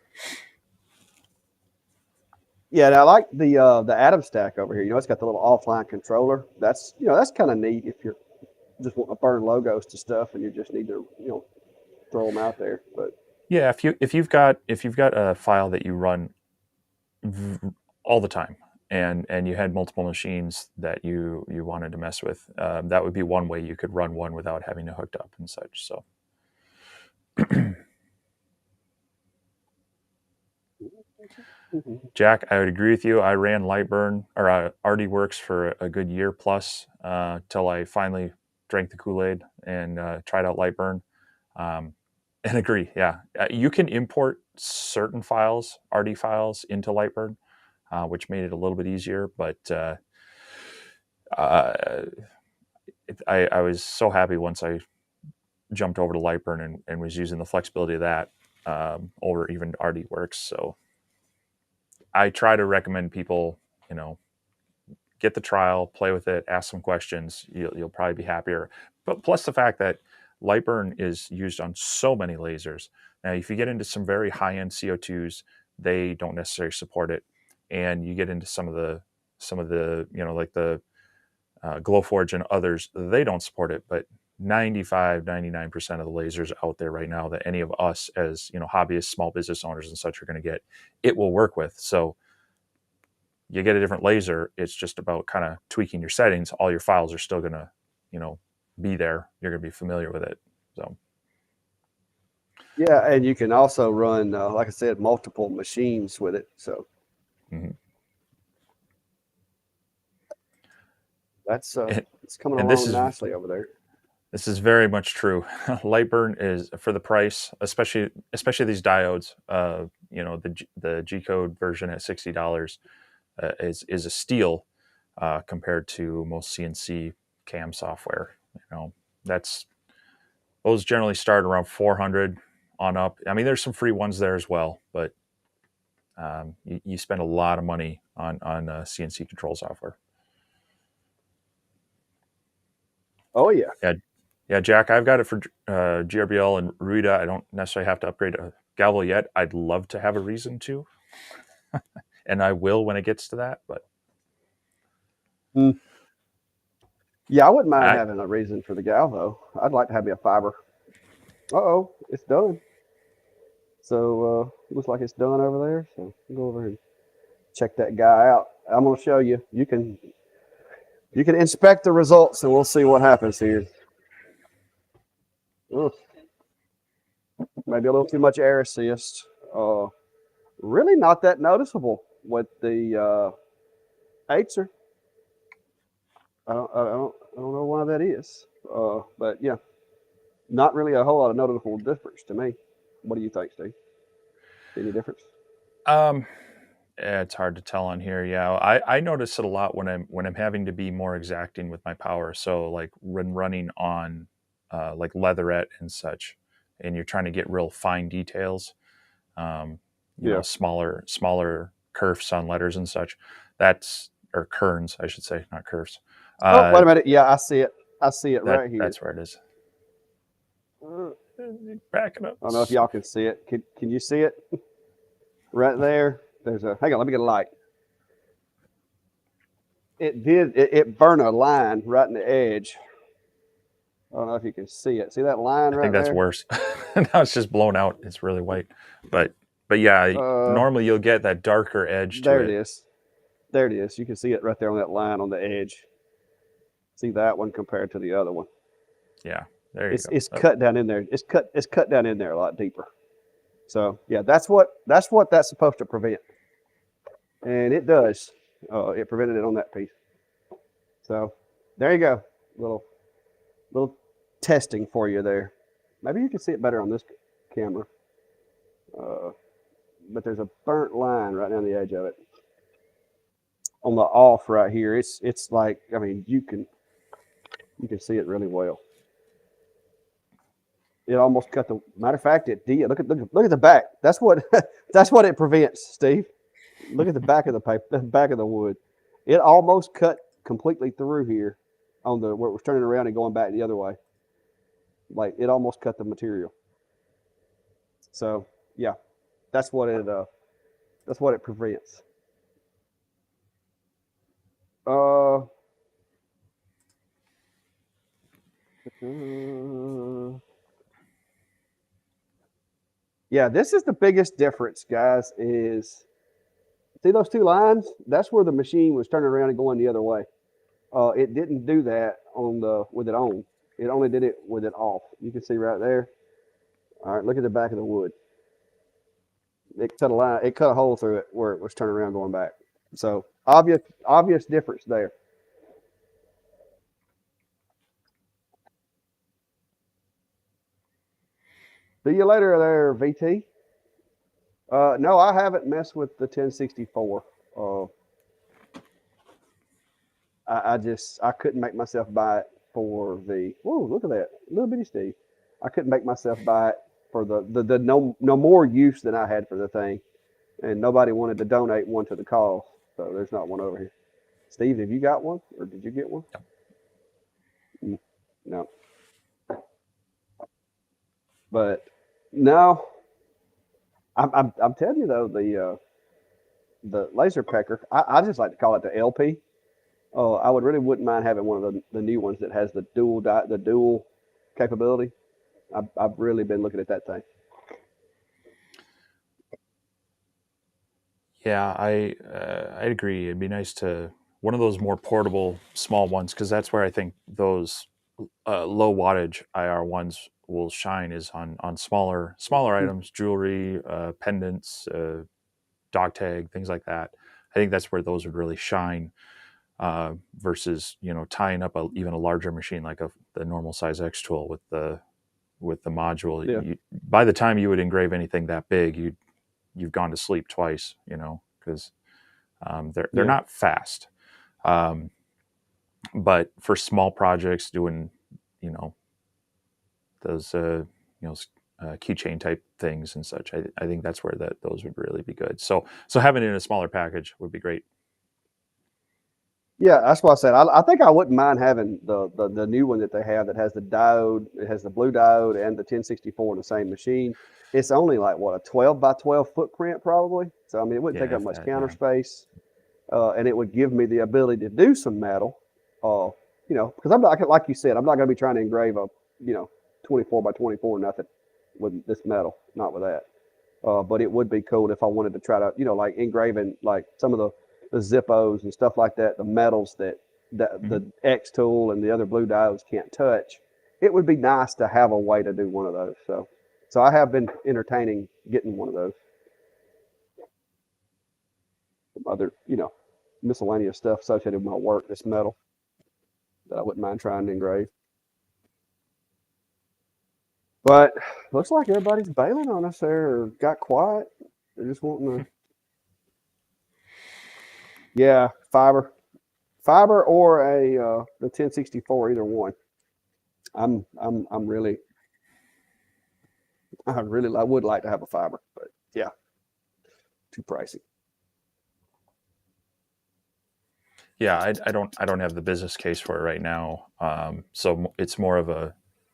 Yeah, and I like the Atom Stack over here. It's got the little offline controller. That's that's kind of neat if you're just wanting to burn logos to stuff and you just need to throw them out there. But yeah, if you've got a file that you run all the time, and you had multiple machines that you wanted to mess with, that would be one way you could run one without having it hooked up and such. So Jack, I would agree with you. I ran Lightburn or RDWorks for a good year plus till I finally drank the Kool-Aid and tried out Lightburn. Um, and agree, yeah. You can import certain files, RD files, into Lightburn, which made it a little bit easier. But uh, I was so happy once I jumped over to Lightburn and was using the flexibility of that over even RDWorks. So I try to recommend people, get the trial, play with it, ask some questions. You'll probably be happier. But plus the fact that Lightburn is used on so many lasers. Now, if you get into some very high-end CO2s, they don't necessarily support it. and you get into some of the like the Glowforge and others, they don't support it, but 99% of the lasers out there right now that any of us as hobbyists, small business owners and such are going to get, it will work with. So you get a different laser, it's just about kind of tweaking your settings. All your files are still going to be there. You're going to be familiar with it. So Yeah, and you can also run, like I said, multiple machines with it. So mm-hmm. that's it's coming And along nicely over there. this is very much true. Lightburn is, for the price, especially these diodes. The G code version at $60 is a steal compared to most CNC cam software. That's those generally start around 400 on up. I mean, there's some free ones there as well, but you spend a lot of money on CNC control software. Oh yeah. Yeah, Jack, I've got it for GRBL and Ruida. I don't necessarily have to upgrade a Galvo yet. I'd love to have a reason to, and I will when it gets to that. But yeah, I wouldn't mind having a reason for the Galvo. I'd like to have me a fiber. Uh-oh, it's done. So looks like it's done over there. So go over and check that guy out. I'm going to show you. You can inspect the results, and we'll see what happens here. Ugh. Maybe a little too much air assist. Really not that noticeable with the Acer. I don't know why that is. But yeah, not really a whole lot of noticeable difference to me. What do you think, Steve? Any difference? It's hard to tell on here. Yeah, I notice it a lot when I'm having to be more exacting with my power. So like when running on like leatherette and such, and you're trying to get real fine details, smaller kerfs on letters and such. Or kerns, I should say, not kerfs. Oh, wait a minute. Yeah, I see it. I see it right here. That's where it is. Back it up. I don't know if y'all can see it. Can you see it? Right there. There's a. Hang on. Let me get a light. It burned a line right in the edge. I don't know if you can see it. See that line right there? I think that's worse. Now it's just blown out. It's really white. But yeah, normally you'll get that darker edge to it. There it is. There it is. You can see it right there on that line on the edge. See that one compared to the other one. Yeah, there you go. It's cut down in there. It's cut down in there a lot deeper. So yeah, that's what that's supposed to prevent, and it does. It prevented it on that piece. So there you go. Little testing for you there. Maybe you can see it better on this camera. But there's a burnt line right down the edge of it. On the off right here, it's like, I mean, you can see it really well. It almost cut the. Matter of fact, it did. Look at the back. That's what it prevents, Steve. Look at the back of the paper, the back of the wood. It almost cut completely through here, on the where it was turning around and going back the other way. Like it almost cut the material. So yeah, that's what it prevents. Yeah, this is the biggest difference, guys, is see those two lines? That's where the machine was turning around and going the other way. It didn't do that with it on. It only did it with it off. You can see right there. All right, look at the back of the wood. It cut a line. It cut a hole through it where it was turning around going back. So obvious difference there. See you later there, VT. No, I haven't messed with the 1064. I couldn't make myself buy it for the. Whoa, look at that, little bitty Steve. I couldn't make myself buy it for the no more use than I had for the thing, and nobody wanted to donate one to the cause, so there's not one over here. Steve, have you got one, or did you get one? No. But no, I'm telling you though, the laser pecker. I just like to call it the LP. I would really wouldn't mind having one of the new ones that has the dual capability. I've really been looking at that thing. Yeah, I agree. It'd be nice to one of those more portable, small ones because that's where I think those low wattage IR ones will shine is on smaller items, jewelry, pendants, dog tag, things like that. I think that's where those would really shine versus tying up even a larger machine like the normal size X tool with the module. Yeah, By the time you would engrave anything that big, you've gone to sleep twice, because they're yeah, not fast. Um, but for small projects, doing you know those keychain type things and such, I think that's where those would really be good. So having it in a smaller package would be great. yeah. That's what I said. I think I wouldn't mind having the new one that they have that has the diode. It has the blue diode and the 1064 in the same machine. It's only like what, a 12 by 12 footprint probably. So I mean, it wouldn't take Yeah, up if much that. counter Yeah. space, and it would give me the ability to do some metal. Uh, because I'm not, like you said, I'm not going to be trying to engrave a 24 by 24 nothing with this metal. Not with that. But it would be cool if I wanted to try to, like engraving like some of the Zippos and stuff like that, the metals that Mhm. the X tool and the other blue diodes can't touch. It would be nice to have a way to do one of those. So I have been entertaining getting one of those. Some other, miscellaneous stuff associated with my work, this metal that I wouldn't mind trying to engrave. But looks like everybody's bailing on us there or got quiet. They're just wanting to, yeah, fiber or the 1064, either one. I'm really, I would like to have a fiber, but yeah, too pricey. Yeah, I don't have the business case for it right now. So it's more of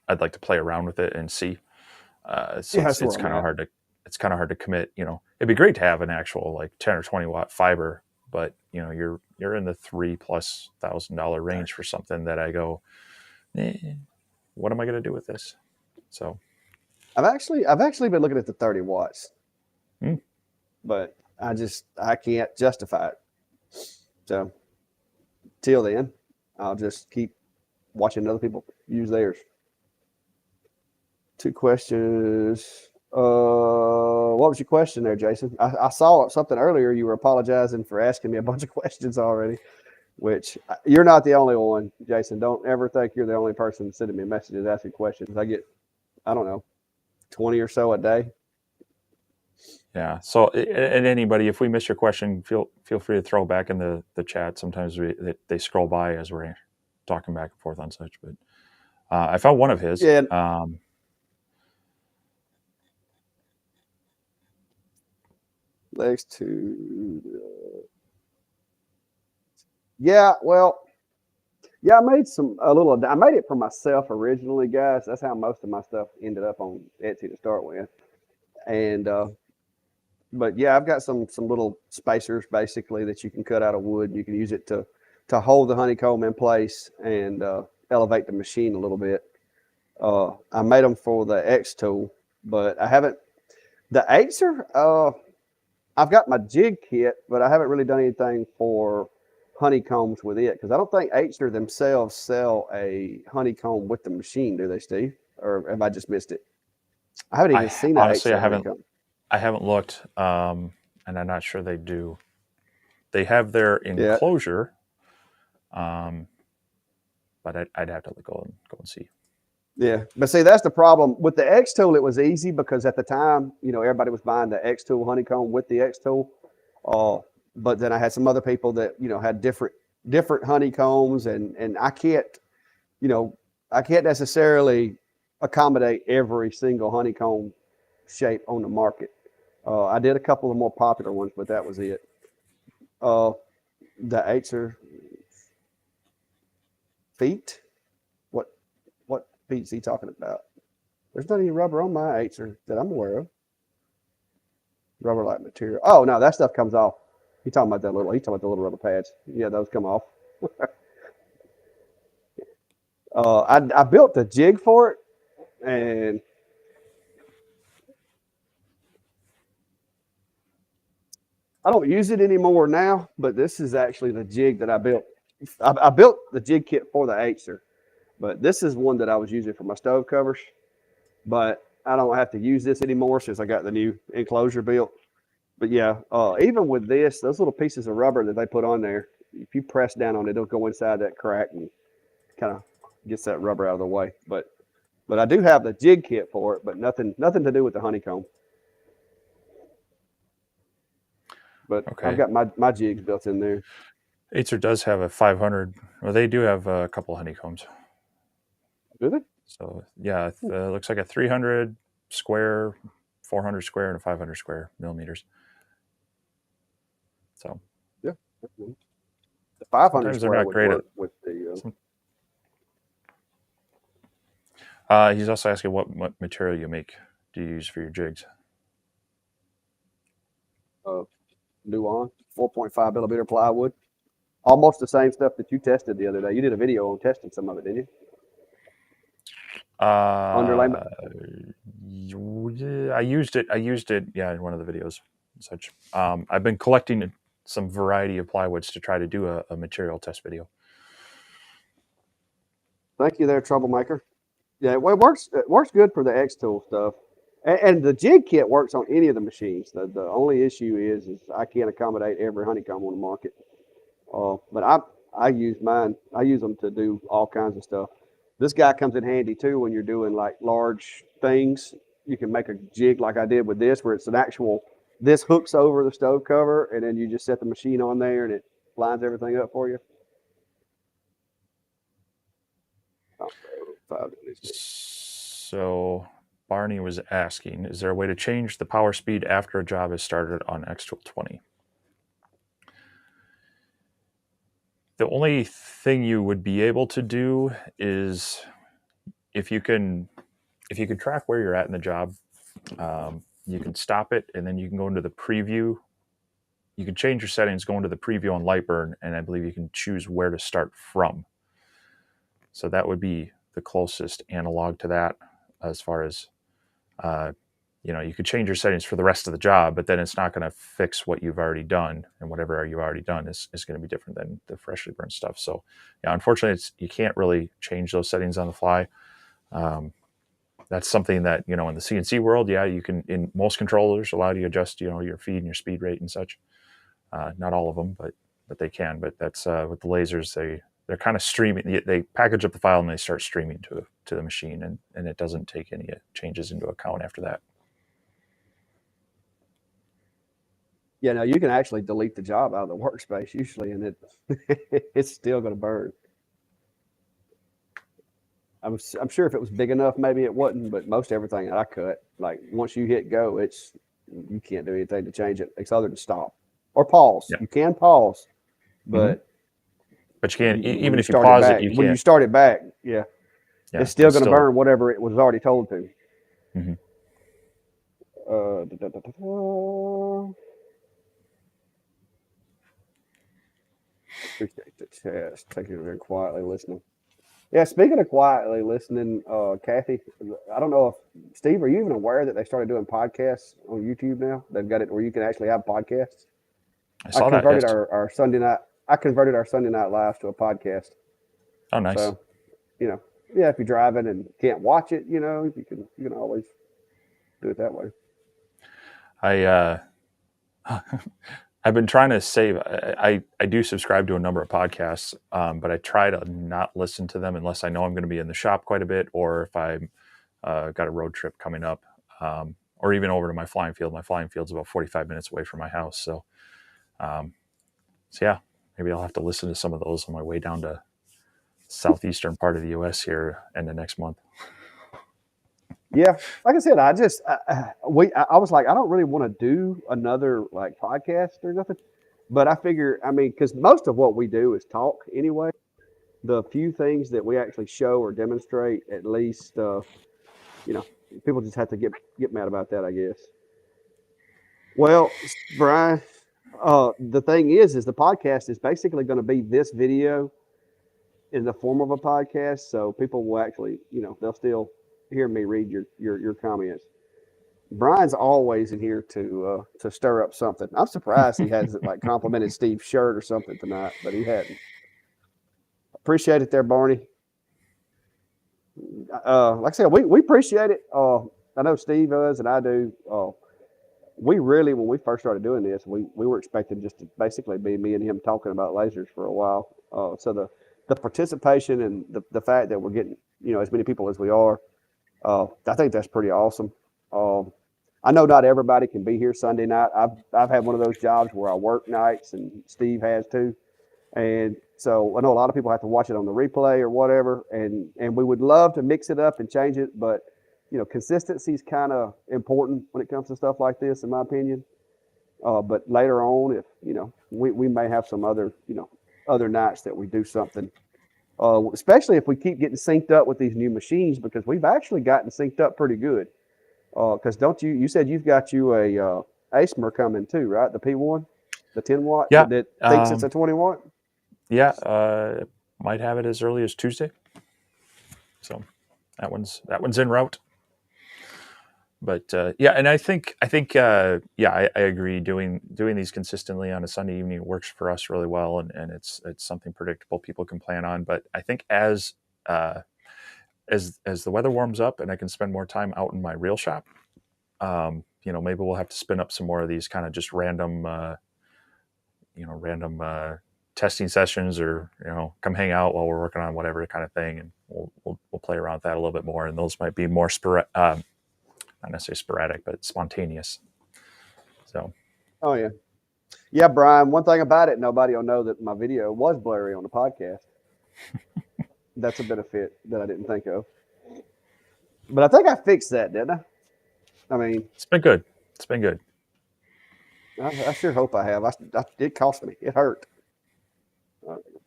I'd like to play around with it and see. So Yeah, it's that's where it's I'm kind of at. hard to it's kind of hard to commit. It'd be great to have an actual like 10 or 20 watt fiber, but you're in the $3,000+ range for something that I go, what am I going to do with this? So I've actually been looking at the 30 watts, mm, but I can't justify it. So till then, I'll just keep watching other people use theirs. Two questions. What was your question there, Jason? I saw something earlier. You were apologizing for asking me a bunch of questions already, which you're not the only one, Jason. Don't ever think you're the only person sending me messages asking questions. I get, I don't know, 20 or so a day. yeah. So and anybody, if we miss your question, feel free to throw back in the chat. Sometimes they scroll by as we're talking back and forth on such. But I found one of his. Yeah, legs to. Yeah, well, yeah, I made it for myself originally, guys. That's how most of my stuff ended up on Etsy to start with. And but yeah, I've got some little spacers basically that you can cut out of wood. You can use it to hold the honeycomb in place and elevate the machine a little bit. I made them for the X tool, but I haven't. The Acer, I've got my jig kit, but I haven't really done anything for honeycombs with it because I don't think Acer themselves sell a honeycomb with the machine, do they, Steve? Or have I just missed it? I haven't even I seen an honestly Acer honeycomb. I haven't looked, and I'm not sure they do. They have their Yeah, enclosure, um, but I'd have to go and see. yeah. But see, that's the problem with the X tool. It was easy because at the time, everybody was buying the X tool honeycomb with the X tool. Uh, but then I had some other people that had different honeycombs, and you know, I can't necessarily accommodate every single honeycomb shape on the market. I did a couple of more popular ones, but that was it. Uh, the Acer feet. What what feet is he talking about? There's not any rubber on my Acer that I'm aware of. Rubber like material. Oh no, that stuff comes off. He talking about that little. He talking about the little rubber pads. Yeah, those come off. I built the jig for it, and I don't use it anymore now. But this is actually the jig that I built. I built the jig kit for the Acer, but this is one that I was using for my stove covers. But I don't have to use this anymore since I got the new enclosure built. But yeah, even with this, those little pieces of rubber that they put on there, if you press down on it, it'll go inside that crack and kind of gets that rubber out of the way. But I do have the jig kit for it, but nothing to do with the honeycomb. But I've Okay. got my jigs built in there. Acer does have a 500. Well, they do have a couple honeycombs. Do they? So yeah, it looks like a 300 square, 400 square, and a 500 square millimeters. So Yeah. The 500 sometimes they're square not would great at. work with the He's also asking what material you make. Do you use for your jigs? Nuon 4.5 millimeter plywood. Almost the same stuff that you tested the other day. You did a video on testing some of it, didn't you? Underlayment. Uh, I used it. I used it. Yeah, in one of the videos and such. I've been collecting some variety of plywoods to try to do a material test video. Thank you, there, troublemaker. Yeah, well, it works good for the X tool stuff, and the jig kit works on any of the machines. The only issue is I can't accommodate every honeycomb on the market. But I use mine. I use them to do all kinds of stuff. This guy comes in handy too when you're doing like large things. You can make a jig like I did with this, where it's an actual. This hooks over the stove cover, and then you just set the machine on there, and it lines everything up for you. Oh, 5 days. So Barney was asking, is there a way to change the power speed after a job is started on X-Tool 20? The only thing you would be able to do is if you can track where you're at in the job, you can stop it and then you can go into the preview. You can change your settings, go into the preview on Lightburn, and I believe you can choose where to start from. So that would be the closest analog to that as far as you could change your settings for the rest of the job, but then it's not going to fix what you've already done, and whatever you've already done is going to be different than the freshly burned stuff. So yeah, unfortunately, you can't really change those settings on the fly. That's something that in the CNC world, yeah, you can. In most controllers, allow you to adjust your feed and your speed rate and such. Not all of them, but they can. But that's with the lasers, they're kind of streaming. They package up the file and they start streaming to the machine, and it doesn't take any changes into account after that. Yeah, no, you can actually delete the job out of the workspace usually, and it's still going to burn. I'm sure if it was big enough, maybe it wouldn't, but most everything that I cut, like once you hit go, you can't do anything to change it. It's other than stop or pause. Yeah. You can pause, Mm-hmm. but But you can't. when Even you if you start it pause it, back, you when you can't. start it back, yeah, Yeah, it's still it's going to still. burn whatever it was already told to. Mm-hmm. Da, da, da, da. Appreciate the test. Taking it very quietly listening. Yeah, speaking of quietly listening, Kathy, I don't know if Steve, are you even aware that they started doing podcasts on YouTube now? They've got it where you can actually have podcasts. I I saw that. converted Yes. our Sunday night. I converted our Sunday night lives to a podcast. Oh, nice. So, yeah, if you're driving and can't watch it, you can always do it that way. I I've been trying to save. I do subscribe to a number of podcasts, but I try to not listen to them unless I know I'm going to be in the shop quite a bit, or if I'm got a road trip coming up, or even over to my flying field. My flying field's about 45 minutes away from my house, um, so yeah, maybe I'll have to listen to some of those on my way down to southeastern part of the U.S. here in the next month. Yeah, like I said, I was like, I don't really want to do another like podcast or nothing, but I figure, I mean, because most of what we do is talk anyway. The few things that we actually show or demonstrate, at least, you know, people just have to get mad about that, I guess. Well, Brian, The thing is the podcast is basically going to be this video in the form of a podcast, so people will actually, they'll still hear me read your comments. Brian's always in here to stir up something. I'm surprised he hasn't like complimented Steve's shirt or something tonight, but he hadn't. Appreciate it there, Barney. Like I said, we appreciate it. I know Steve does, and I do. We really, when we first started doing this, we were expecting just to basically be me and him talking about lasers for a while. So the participation and the fact that we're getting as many people as we are, I think that's pretty awesome. Um, I know not everybody can be here Sunday night. I've had one of those jobs where I work nights, and Steve has too. And so I know a lot of people have to watch it on the replay or whatever, and we would love to mix it up and change it, but consistency is kind of important when it comes to stuff like this, in my opinion. But later on, if we may have some other nights that we do something, especially if we keep getting synced up with these new machines, because we've actually gotten synced up pretty good. Because don't you said you've got you a ASMR coming too, right? The P1, the 10 watt Yeah. that thinks it's a 20 watt. Yeah. Might have it as early as Tuesday. So that one's en route. But yeah, and I think yeah, I agree. Doing these consistently on a Sunday evening works for us really well, and it's something predictable people can plan on. But I think uh, as the weather warms up and I can spend more time out in my real shop, maybe we'll have to spin up some more of these kind of just random testing sessions, or come hang out while we're working on whatever kind of thing, and we'll play around with that a little bit more. And those might be more not necessarily sporadic, but spontaneous. So, Oh yeah, yeah, Brian. One thing about it, nobody will know that my video was blurry on the podcast. That's a benefit that I didn't think of. But I think I fixed that, didn't I? I mean, it's been good. It's been good. I sure hope I have. It cost me. It hurt.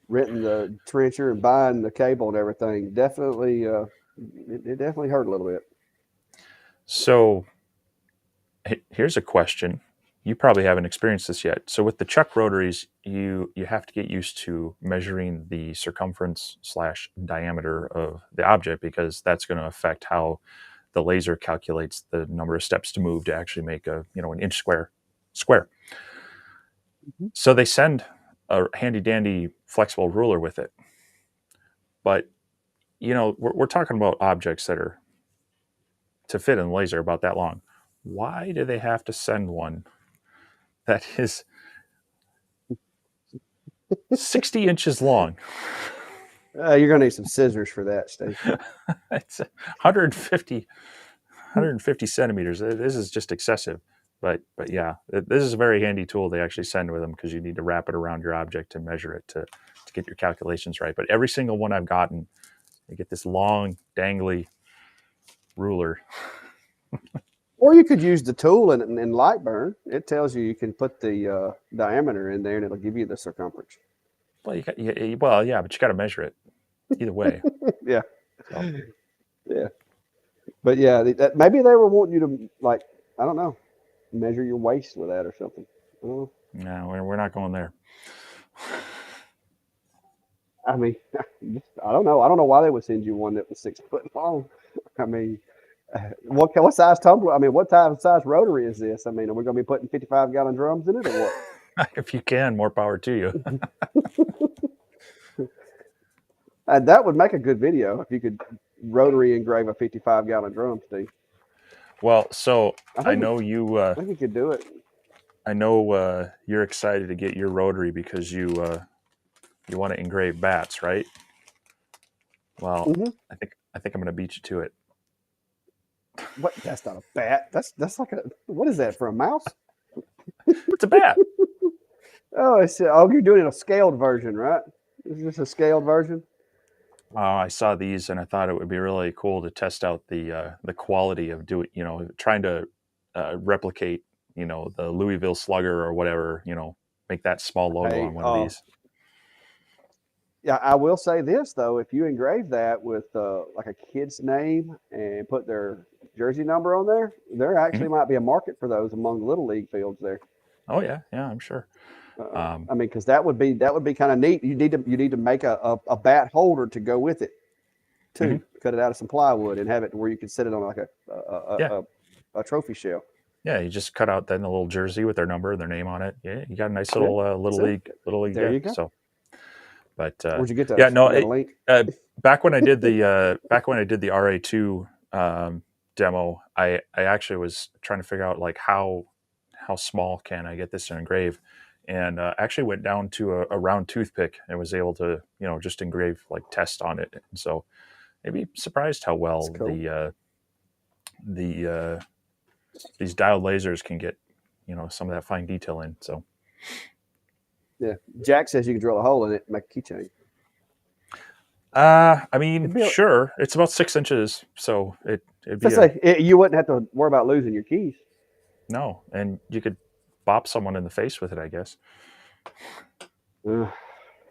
Renting the trencher and buying the cable and everything definitely, it definitely hurt a little bit. So, here's a question. You probably haven't experienced this yet. So with the chuck rotaries, you have to get used to measuring the circumference / diameter of the object, because that's going to affect how the laser calculates the number of steps to move to actually make an inch square. Mm-hmm. So they send a handy dandy flexible ruler with it. But we're talking about objects that are to fit in the laser about that long. Why do they have to send one that is 60 inches long? You're going to need some scissors for that, Steve. It's 150 centimeters. This is just excessive. But yeah, this is a very handy tool they actually send with them, because you need to wrap it around your object to measure it to get your calculations right. But every single one I've gotten, you get this long, dangly ruler. Or you could use the tool in Lightburn. It tells you can put the diameter in there, and it'll give you the circumference. Well, yeah, but you got to measure it either way. Yeah. So. Yeah. But yeah, maybe they were wanting you to, like, I don't know, measure your waist with that or something. I don't know. No, we're not going there. I mean, I don't know. I don't know why they would send you one that was 6 foot long. I mean, what size tumbler? I mean, what size rotary is this? I mean, are we going to be putting 55-gallon drums in it or what? If you can, more power to you. That would make a good video if you could rotary engrave a 55-gallon drum, Steve. Well, so I know you. I think you could do it. I know you're excited to get your rotary because you want to engrave bats, right? Well, mm-hmm. I think I'm going to beat you to it. What? That's not a bat. That's like a, what is that, for a mouse? It's a bat. Oh, you're doing a scaled version, right? Is this a scaled version? I saw these and I thought it would be really cool to test out the quality of trying to replicate, the Louisville Slugger or whatever, make that small logo on one of these. Yeah, I will say this though: if you engrave that with like a kid's name and put their jersey number on there, there actually might be a market for those among the little league fields there. Oh yeah, yeah, I'm sure. I mean, because that would be kind of neat. You need to make a bat holder to go with it too. Mhm. Cut it out of some plywood and have it where you can set it on like Yeah, a trophy shelf. yeah. You just cut out then a little jersey with their number and their name on it. Yeah, you got a nice Yeah, little see, little league there you gift. go. So, but Where'd you get yeah, those? no. You got a link? Back when I did the RA2 demo, I actually was trying to figure out like how small can I get this to engrave, and actually went down to a round toothpick and was able to just engrave like test on it. And so maybe surprised how That's well cool. the these dialed lasers can get some of that fine detail in. So Yeah, Jack says you can drill a hole in it and make a keychain. I mean, It'd be. sure, it's about 6 inches, so it'd be Let's say you wouldn't have to worry about losing your keys. no, and you could bop someone in the face with it, I guess.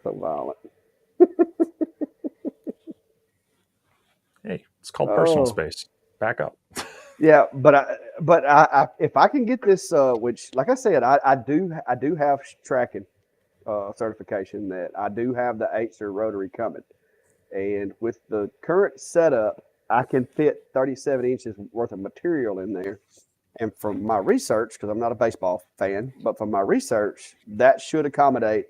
So violent. Hey, it's called personal Oh. space. Back up. Yeah, but if I can get this, which like I said, I do have tracking certification that I do have the Acer rotary coming, and with the current setup, I can fit 37 inches worth of material in there. And from my research, because I'm not a baseball fan, but from my research, that should accommodate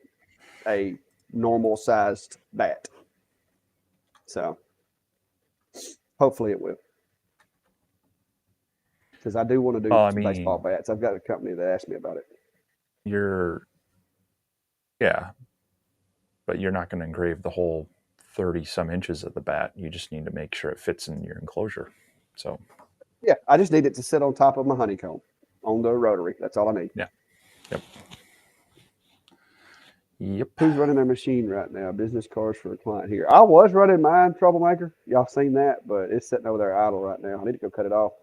a normal sized bat. So hopefully it will, because I do want to do Well, I some baseball mean, bats. I've got a company that asked me about it. you're yeah, but you're not going to engrave the whole 30 some inches of the bat. You just need to make sure it fits in your enclosure. So Yeah, I just need it to sit on top of my honeycomb on the rotary. That's all I need. yeah, yep, yep. Who's running their machine right now? Business cards for a client here. I was running mine, Troublemaker. Y'all seen that, but it's sitting over there idle right now. I need to go cut it off.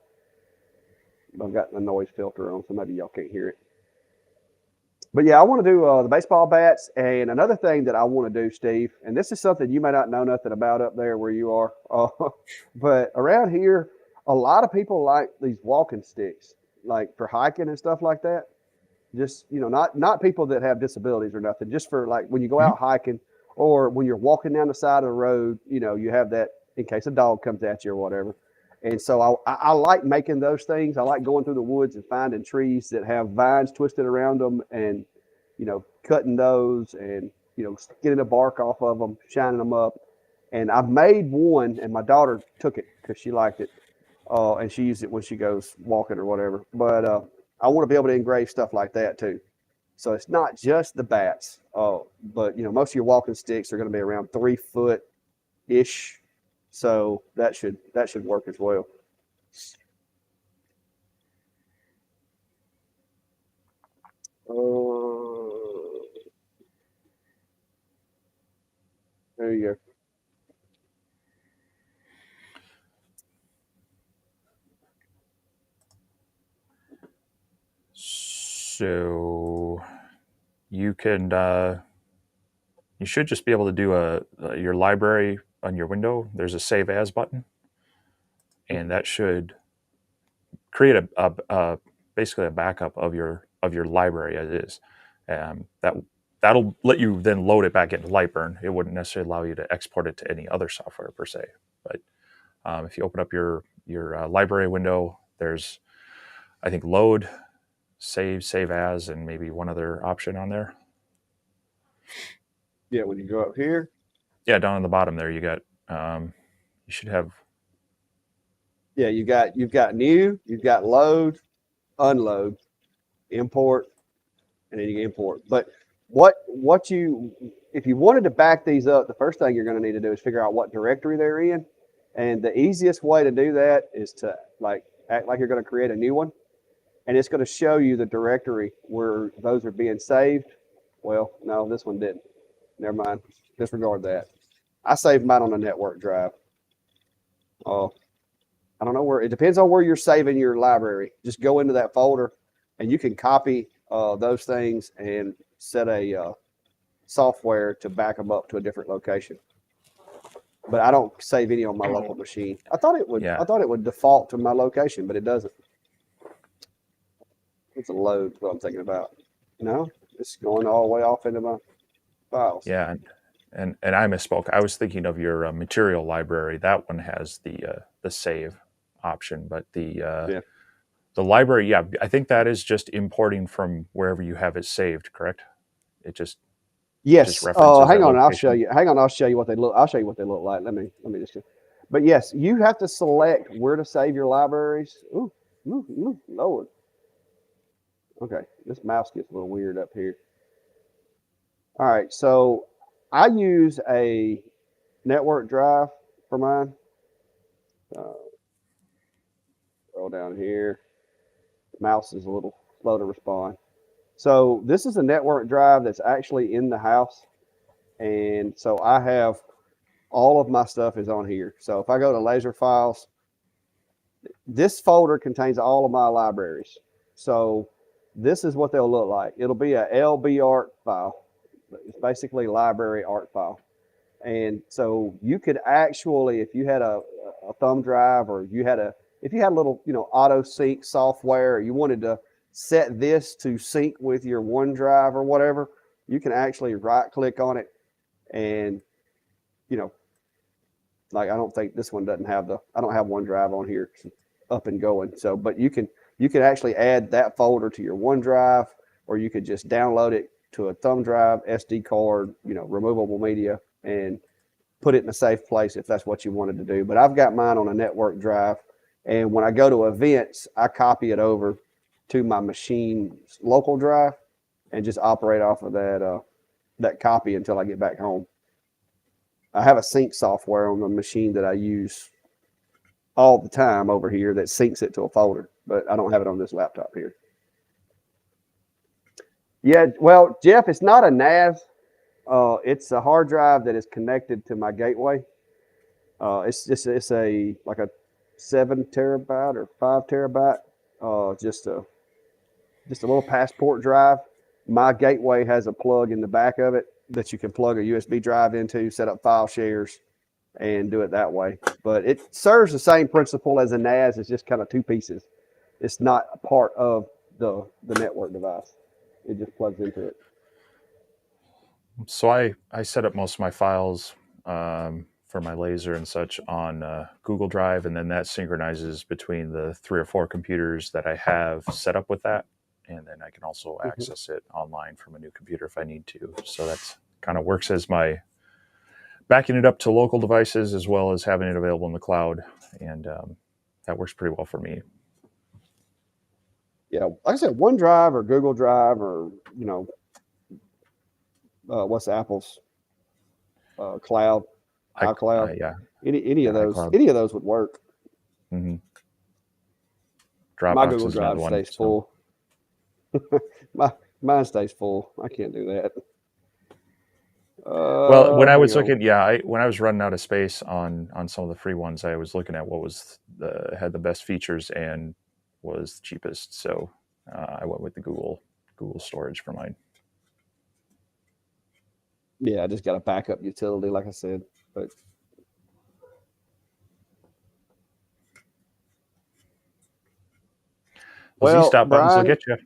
I've got the noise filter on, so maybe y'all can't hear it. But yeah, I want to do the baseball bats. And another thing that I want to do, Steve, and this is something you may not know nothing about up there where you are, but around here, a lot of people like these walking sticks, like for hiking and stuff like that. Just not people that have disabilities or nothing. Just for like when you go Mhm. out hiking or when you're walking down the side of the road, you have that in case a dog comes at you or whatever. And so I like making those things. I like going through the woods and finding trees that have vines twisted around them and, cutting those and, getting the bark off of them, shining them up. And I made one and my daughter took it because she liked it. And she used it when she goes walking or whatever. But I want to be able to engrave stuff like that too. So it's not just the bats, but most of your walking sticks are going to be around 3 foot ish. So that should work as well. Uh, there you go. So you can you should just be able to do your library on your window. There's a save as button, and that should create a basically a backup of your library as is. That'll let you then load it back into Lightburn. It wouldn't necessarily allow you to export it to any other software per se. But if you open up your library window, there's I think load, save as, and maybe one other option on there. Yeah, when you go up here, Yeah, down on the bottom there, you got you should have. yeah, you've got new, you've got load, unload, import, and then you can import. But what you if you wanted to back these up, the first thing you're going to need to do is figure out what directory they're in. And the easiest way to do that is to like act like you're going to create a new one, and it's going to show you the directory where those are being saved. Well, no, this one didn't. Never mind. Disregard that. I saved mine on a network drive. Oh, I don't know where. It depends on where you're saving your library. Just go into that folder, and you can copy those things and set a software to back them up to a different location. But I don't save any on my local machine. I thought it would. Yeah, I thought it would default to my location, but it doesn't. It's a load. What I'm thinking about. It's going all the way off into my files. Yeah, and I misspoke. I was thinking of your material library. That one has the save option, but Yeah. the library, yeah, I think that is just importing from wherever you have it saved. Correct? It just Yes. references Hang that on. I'll show location. you. Hang on. I'll show you what they look. I'll show you what they look like. Let me just. But yes, you have to select where to save your libraries. Ooh, Lord. Okay, this mouse gets a little weird up here. All right, so I use a network drive for mine. Uh, Scroll down here. Mouse is a little slow to respond. So this is a network drive that's actually in the house, and so I have all of my stuff is on here. So if I go to laser files, this folder contains all of my libraries. So this is what they'll look like. It'll be a LB art file. It's basically library art file. And so you could actually, if you had a thumb drive or if you had a little, auto sync software, or you wanted to set this to sync with your OneDrive or whatever, you can actually right click on it and, you know, like I don't think this one doesn't have I don't have OneDrive on here up and going. So, but you can actually add that folder to your OneDrive, or you could just download it to a thumb drive, SD card, removable media, and put it in a safe place if that's what you wanted to do. But I've got mine on a network drive, and when I go to events, I copy it over to my machine's local drive and just operate off of that copy until I get back home. I have a sync software on the machine that I use all the time over here that syncs it to a folder, but I don't have it on this laptop here. Yeah, well, Jeff, it's not a NAS. It's a hard drive that is connected to my gateway. It's a like a 7 terabyte or 5 terabyte. Just a little passport drive. My gateway has a plug in the back of it that you can plug a USB drive into, set up file shares, and do it that way. But it serves the same principle as a NAS. It's just kind of two pieces. It's not a part of the network device. It just plugs into it. So I set up most of my files for my laser and such on Google Drive, and then that synchronizes between the 3 or 4 computers that I have set up with that, and then I can also Mm-hmm. access it online from a new computer if I need to. So that's kind of works as my backing it up to local devices as well as having it available in the cloud, and that works pretty well for me. Yeah, like I said, OneDrive or Google Drive or what's Apple's cloud, iCloud. Yeah, Any of yeah, those, iCloud. any of those would work. Hmm. My Dropbox Google is another Drive one. stays So, full. my Mine stays full. I can't do that. well, when I Hang was on. looking, when I was running out of space on some of the free ones, I was looking at what was had the best features and was cheapest. So I went with the Google storage for mine. Yeah, I just got a backup utility, like I said. But Those well, e-stop buttons will Brian. get you.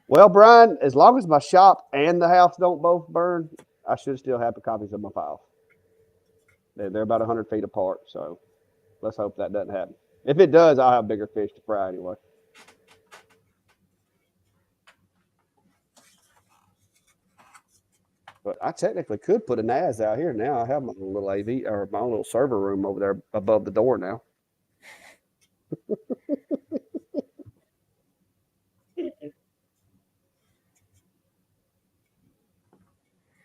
Well, Brian, as long as my shop and the house don't both burn, I should still have the copies of my files. They're about 100 feet apart, so let's hope that doesn't happen. If it does, I'll have bigger fish to fry anyway. But I technically could put a NAS out here now. I have my little AV or my little server room over there above the door now.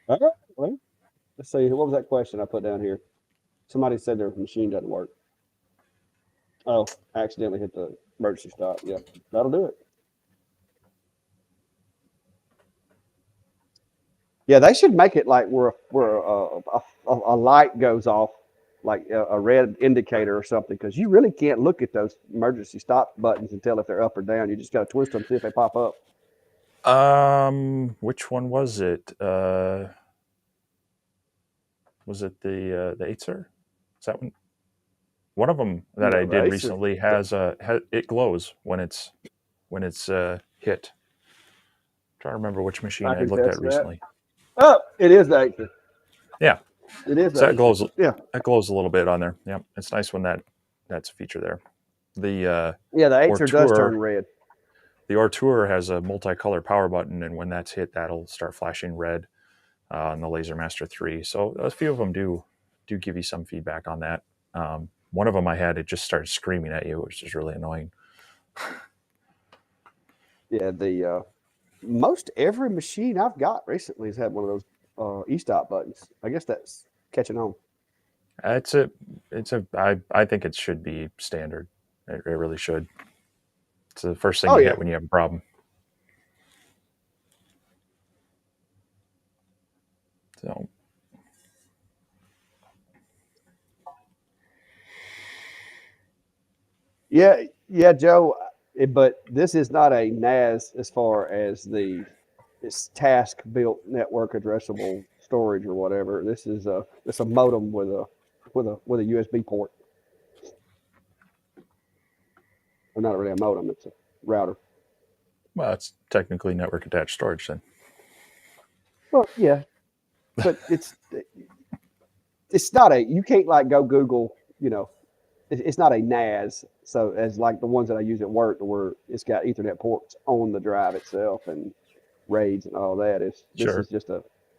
All right. Well, let's see. What was that question I put down here? Somebody said their machine doesn't work. Oh, I accidentally hit the emergency stop. Yeah, that'll do it. Yeah, they should make it like where a light goes off, like a red indicator or something, because you really can't look at those emergency stop buttons and tell if they're up or down. You just got to twist them, see if they pop up. Which one was it? Was it the Acer? Is that one? One of them that I No, the did Acer. recently it glows when it's hit. trying to remember which machine I I can looked test at that. recently. Oh, it is the 8th. Yeah, It is the so that 8th. glows. Yeah. That glows a little bit on there. Yeah, it's nice when that's a feature there. The Yeah, the 8th does turn Ortour red. the Ortour has a multicolor power button, and when that's hit, that'll start flashing red on the Laser Master 3. So a few of them do give you some feedback on that. One of them I had, it just started screaming at you, which is really annoying. Yeah, the most every machine I've got recently has had one of those e-stop buttons. I guess that's catching on. It's a, I think it should be standard. It really should. It's the first thing Oh you yeah, hit when you have a problem. So yeah, yeah, Joe. But this is not a NAS as far as this task built network addressable storage or whatever. This is a modem with a USB port. Or not really a modem. It's a router. well, it's technically network attached storage then. Well, yeah, but it's not a you can't like go Google, it's not a NAS. So as like the ones that I use at work, where it's got Ethernet ports on the drive itself and RAIDs and all that. This Sure. is just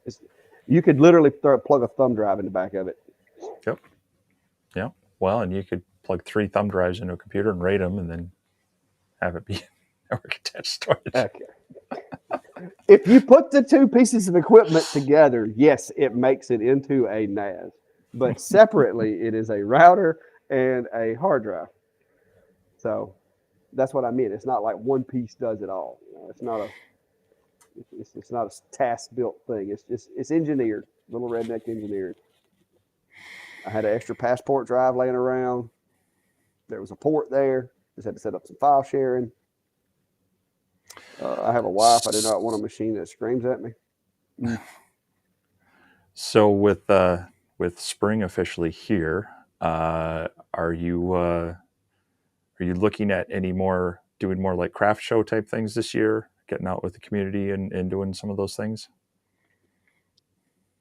it's, you could literally plug a thumb drive in the back of it. Yep. Yeah. Well, and you could plug 3 thumb drives into a computer and rate them, and then have it be network attached storage. Okay. If you put the two pieces of equipment together, yes, it makes it into a NAS. But separately, it is a router and a hard drive. So that's what I mean. It's not like one piece does it all. It's not it's not a task built thing. It's engineered, little redneck engineered. I had an extra passport drive laying around. There was a port there. Just had to set up some file sharing. I have a wife. I do not want a machine that screams at me. Mm. So with spring officially here, are you looking at any more doing more like craft show type things this year, getting out with the community and doing some of those things?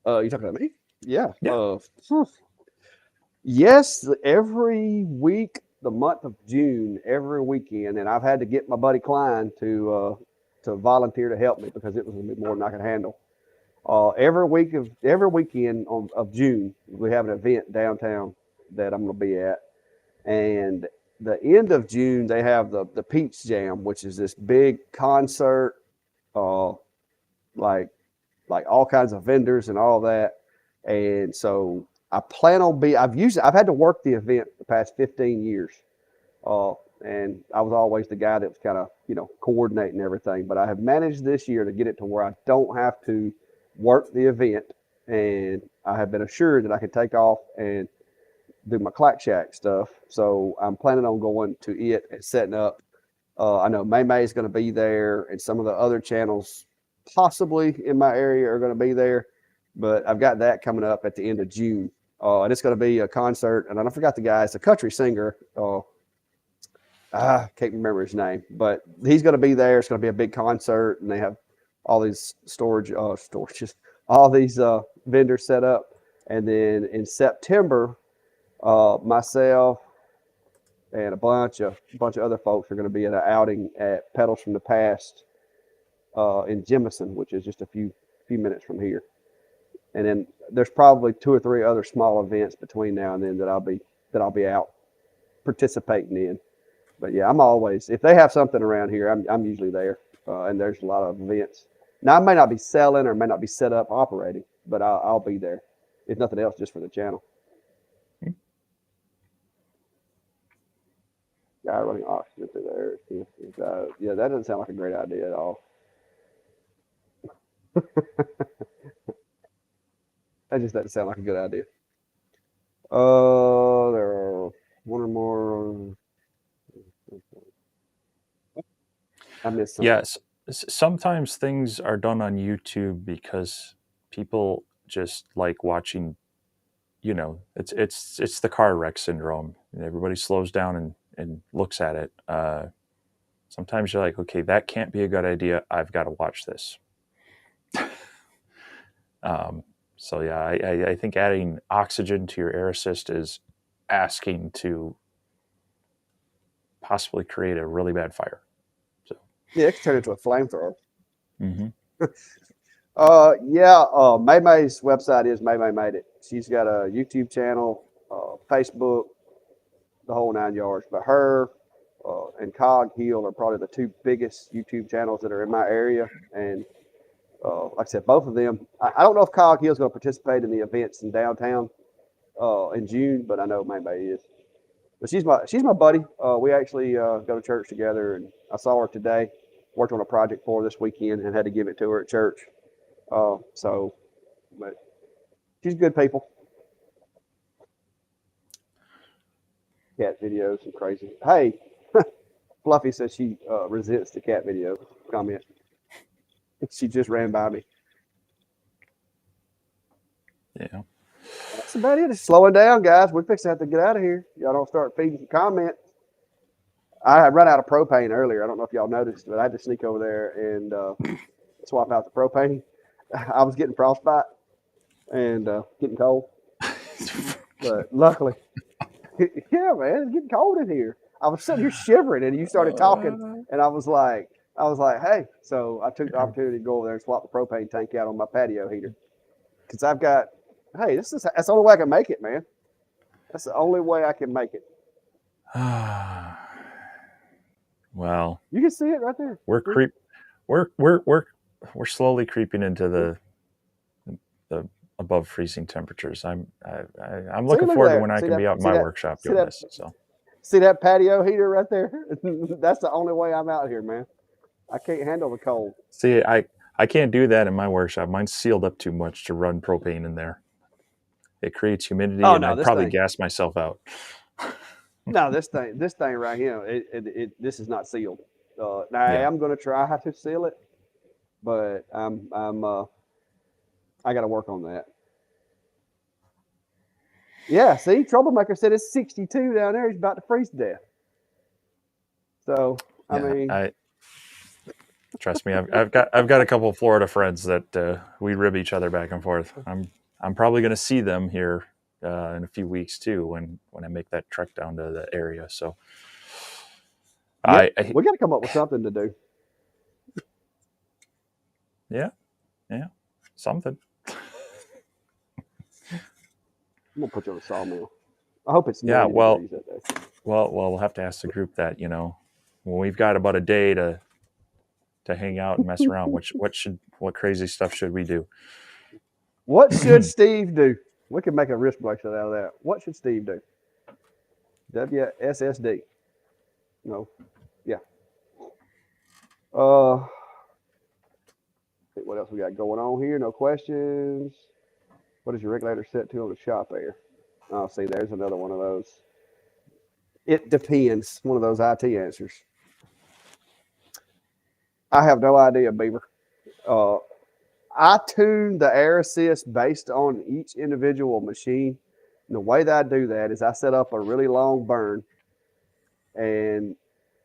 You talking about me? Yeah. Yeah. Yes, every week, the month of June, every weekend, and I've had to get my buddy Klein to volunteer to help me because it was a bit more than I could handle. Every weekend of June, we have an event downtown that I'm going to be at, and the end of June they have the Peach Jam, which is this big concert, uh, like like all kinds of vendors and all that. And so I plan on I've had to work the event the past 15 years. Uh, and I was always the guy that was kind of, coordinating everything. But I have managed this year to get it to where I don't have to work the event. And I have been assured that I can take off and do my Clack Shack stuff. So I'm planning on going to it and setting up. I know May May is going to be there, and some of the other channels possibly in my area are going to be there. But I've got that coming up at the end of June, and it's going to be a concert. And I forgot the guy; it's a country singer. I can't remember his name, but he's going to be there. It's going to be a big concert, and they have all these storages, all these vendors set up. And then in September, myself and a bunch of other folks are going to be at an outing at Pedals from the Past in Jemison, which is just a few minutes from here. And then there's probably 2 or 3 other small events between now and then that I'll be out participating in. But yeah, I'm always, if they have something around here, I'm usually there. And there's a lot of events. Now I may not be selling or may not be set up operating, but I'll be there. If nothing else, just for the channel. Guy running oxygen through the air. Yeah, that doesn't sound like a great idea at all. That just doesn't sound like a good idea. There are one or more. I missed something. Yes. Sometimes things are done on YouTube because people just like watching. It's the car wreck syndrome. Everybody slows down and looks at it. sometimes you're like, okay, that can't be a good idea. I've got to watch this. So yeah, I think adding oxygen to your air assist is asking to possibly create a really bad fire. So Yeah, it can turn into a flamethrower. mm-hmm. Yeah. May May's website is May May Made It. She's got a YouTube channel, Facebook, the whole 9 yards. But her and Cog Hill are probably the two biggest YouTube channels that are in my area. And like I said, both of them. I don't know if Cog Hill is going to participate in the events in downtown in June, but I know May May is. But she's my buddy. We actually go to church together, and I saw her today. Worked on a project for her this weekend and had to give it to her at church. But she's good people. Cat videos and crazy. Hey, Fluffy says she resents the cat video comment. She just ran by me. Yeah. That's about it. It's slowing down, guys. We're fixing to have to get out of here. Y'all don't start feeding some comments. I had run out of propane earlier. I don't know if y'all noticed, but I had to sneak over there and swap out the propane. I was getting frostbite and getting cold. But luckily, yeah, man, it's getting cold in here. I was sitting here shivering, and you started talking, and I was like, hey. So I took the opportunity to go over there and swap the propane tank out on my patio heater because I've got. Hey, that's the only way I can make it, man. That's the only way I can make it. Well, you can see it right there. We're slowly creeping into the above freezing temperatures. I'm looking forward to when I can be out in my workshop doing this. So see that patio heater right there? That's the only way I'm out here, man. I can't handle the cold. See, I can't do that in my workshop. Mine's sealed up too much to run propane in there. It creates humidity, and I'd probably gas myself out. No, this thing right here, this is not sealed. Now I am going to try to seal it, but I got to work on that. Yeah, see, Troublemaker said it's 62 down there. He's about to freeze to death. So I mean, trust me, I've got a couple of Florida friends that we rib each other back and forth. I'm probably going to see them here in a few weeks too when I make that trek down to the area. So we got to come up with something to do. Yeah, something. I'm gonna put you on a sawmill. I hope it's well, degrees that day. Well, we'll have to ask the group that, when we've got about a day to hang out and mess around. What crazy stuff should we do? What should Steve do? We can make a wrist bracelet out of that. What should Steve do? WSSD. No. Yeah. What else we got going on here? No questions. What is your regulator set to on the shop air? Oh, see, there's another one of those. It depends. One of those IT answers. I have no idea, Beaver. I tune the air assist based on each individual machine. And the way that I do that is I set up a really long burn and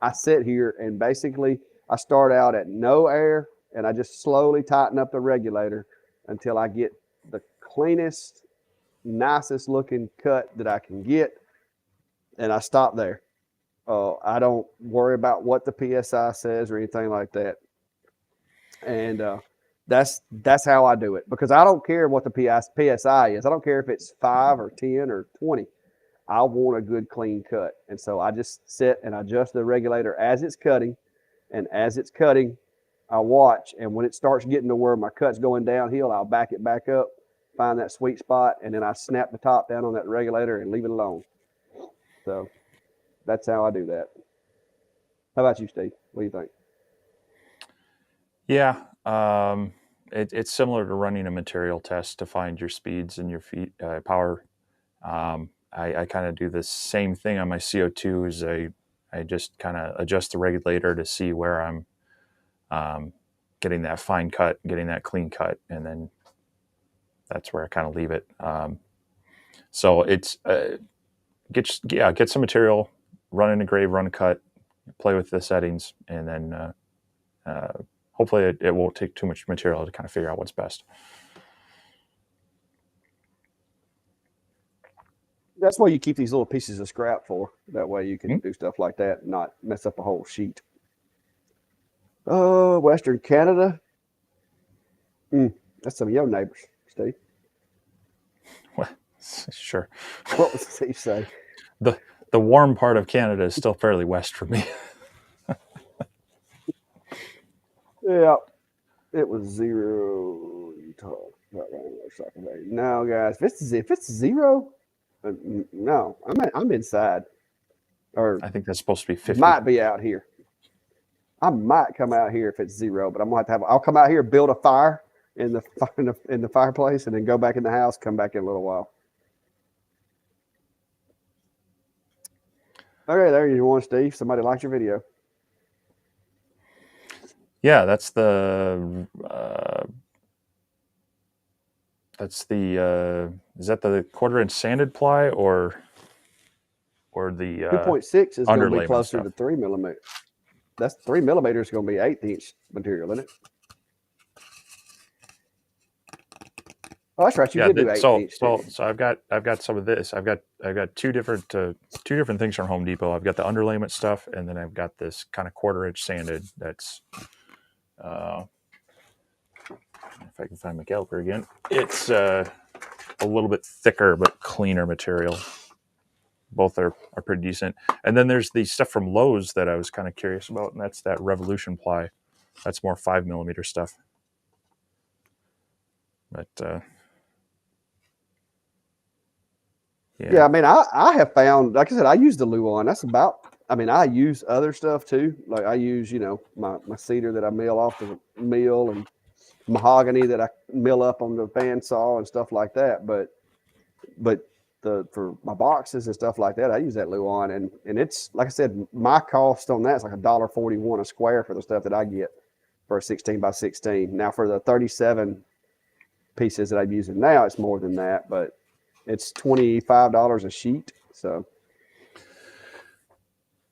I sit here and basically I start out at no air and I just slowly tighten up the regulator until I get the cleanest, nicest looking cut that I can get. And I stop there. I don't worry about what the PSI says or anything like that. And that's how I do it because I don't care what the PSI is. I don't care if it's 5 or 10 or 20. I want a good clean cut. And so I just sit and adjust the regulator as it's cutting. And as it's cutting, I watch. And when it starts getting to where my cut's going downhill, I'll back it back up, find that sweet spot, and then I snap the top down on that regulator and leave it alone. So that's how I do that. How about you, Steve? What do you think? Yeah, it's similar to running a material test to find your speeds and your power. I kind of do the same thing on my CO2 as I just kind of adjust the regulator to see where I'm getting that fine cut, getting that clean cut, and then that's where I kind of leave it. So it's get some material, run in a grave, run a cut, play with the settings, and then hopefully it won't take too much material to kind of figure out what's best. That's why you keep these little pieces of scrap for. That way you can do stuff like that and not mess up a whole sheet. Western Canada. That's some of your neighbors, Steve. Well, sure. What was Steve say? The warm part of Canada is still fairly west for me. Yeah, it was 0. You talk about no, guys. If it's 0, no, I'm inside. Or I think that's supposed to be 50. Might be out here. I might come out here if it's 0, but I'm gonna have to I'll come out here, build a fire in the fireplace, and then go back in the house. Come back in a little while. Okay, there you go, Steve. Somebody liked your video. Yeah, that's the is that the 1/4 inch sanded ply or the 2.6 is going to be underlayment closer stuff? to 3 millimeter. That's 3 millimeters is going to be 1/8 inch material, isn't it? Oh, that's right. You did do 1/8 inch. So I've got some of this. I've got two different things from Home Depot. I've got the underlayment stuff, and then I've got this kind of 1/4 inch sanded. That's if I can find my caliper again. It's a little bit thicker but cleaner material. Both are pretty decent. And then there's the stuff from Lowe's that I was kind of curious about, and that's that Revolution ply. That's more 5 millimeter stuff. But yeah, I mean, I have found, like I said, I use the Luan. That's about. I mean, I use other stuff too. Like I use, my cedar that I mill off the mill, and mahogany that I mill up on the bandsaw and stuff like that. But for my boxes and stuff like that, I use that Luan, and it's like I said, my cost on that's like $1.41 a square for the stuff that I get for a 16 by 16. Now for the 37 pieces that I'm using now, it's more than that, but it's $25 a sheet. So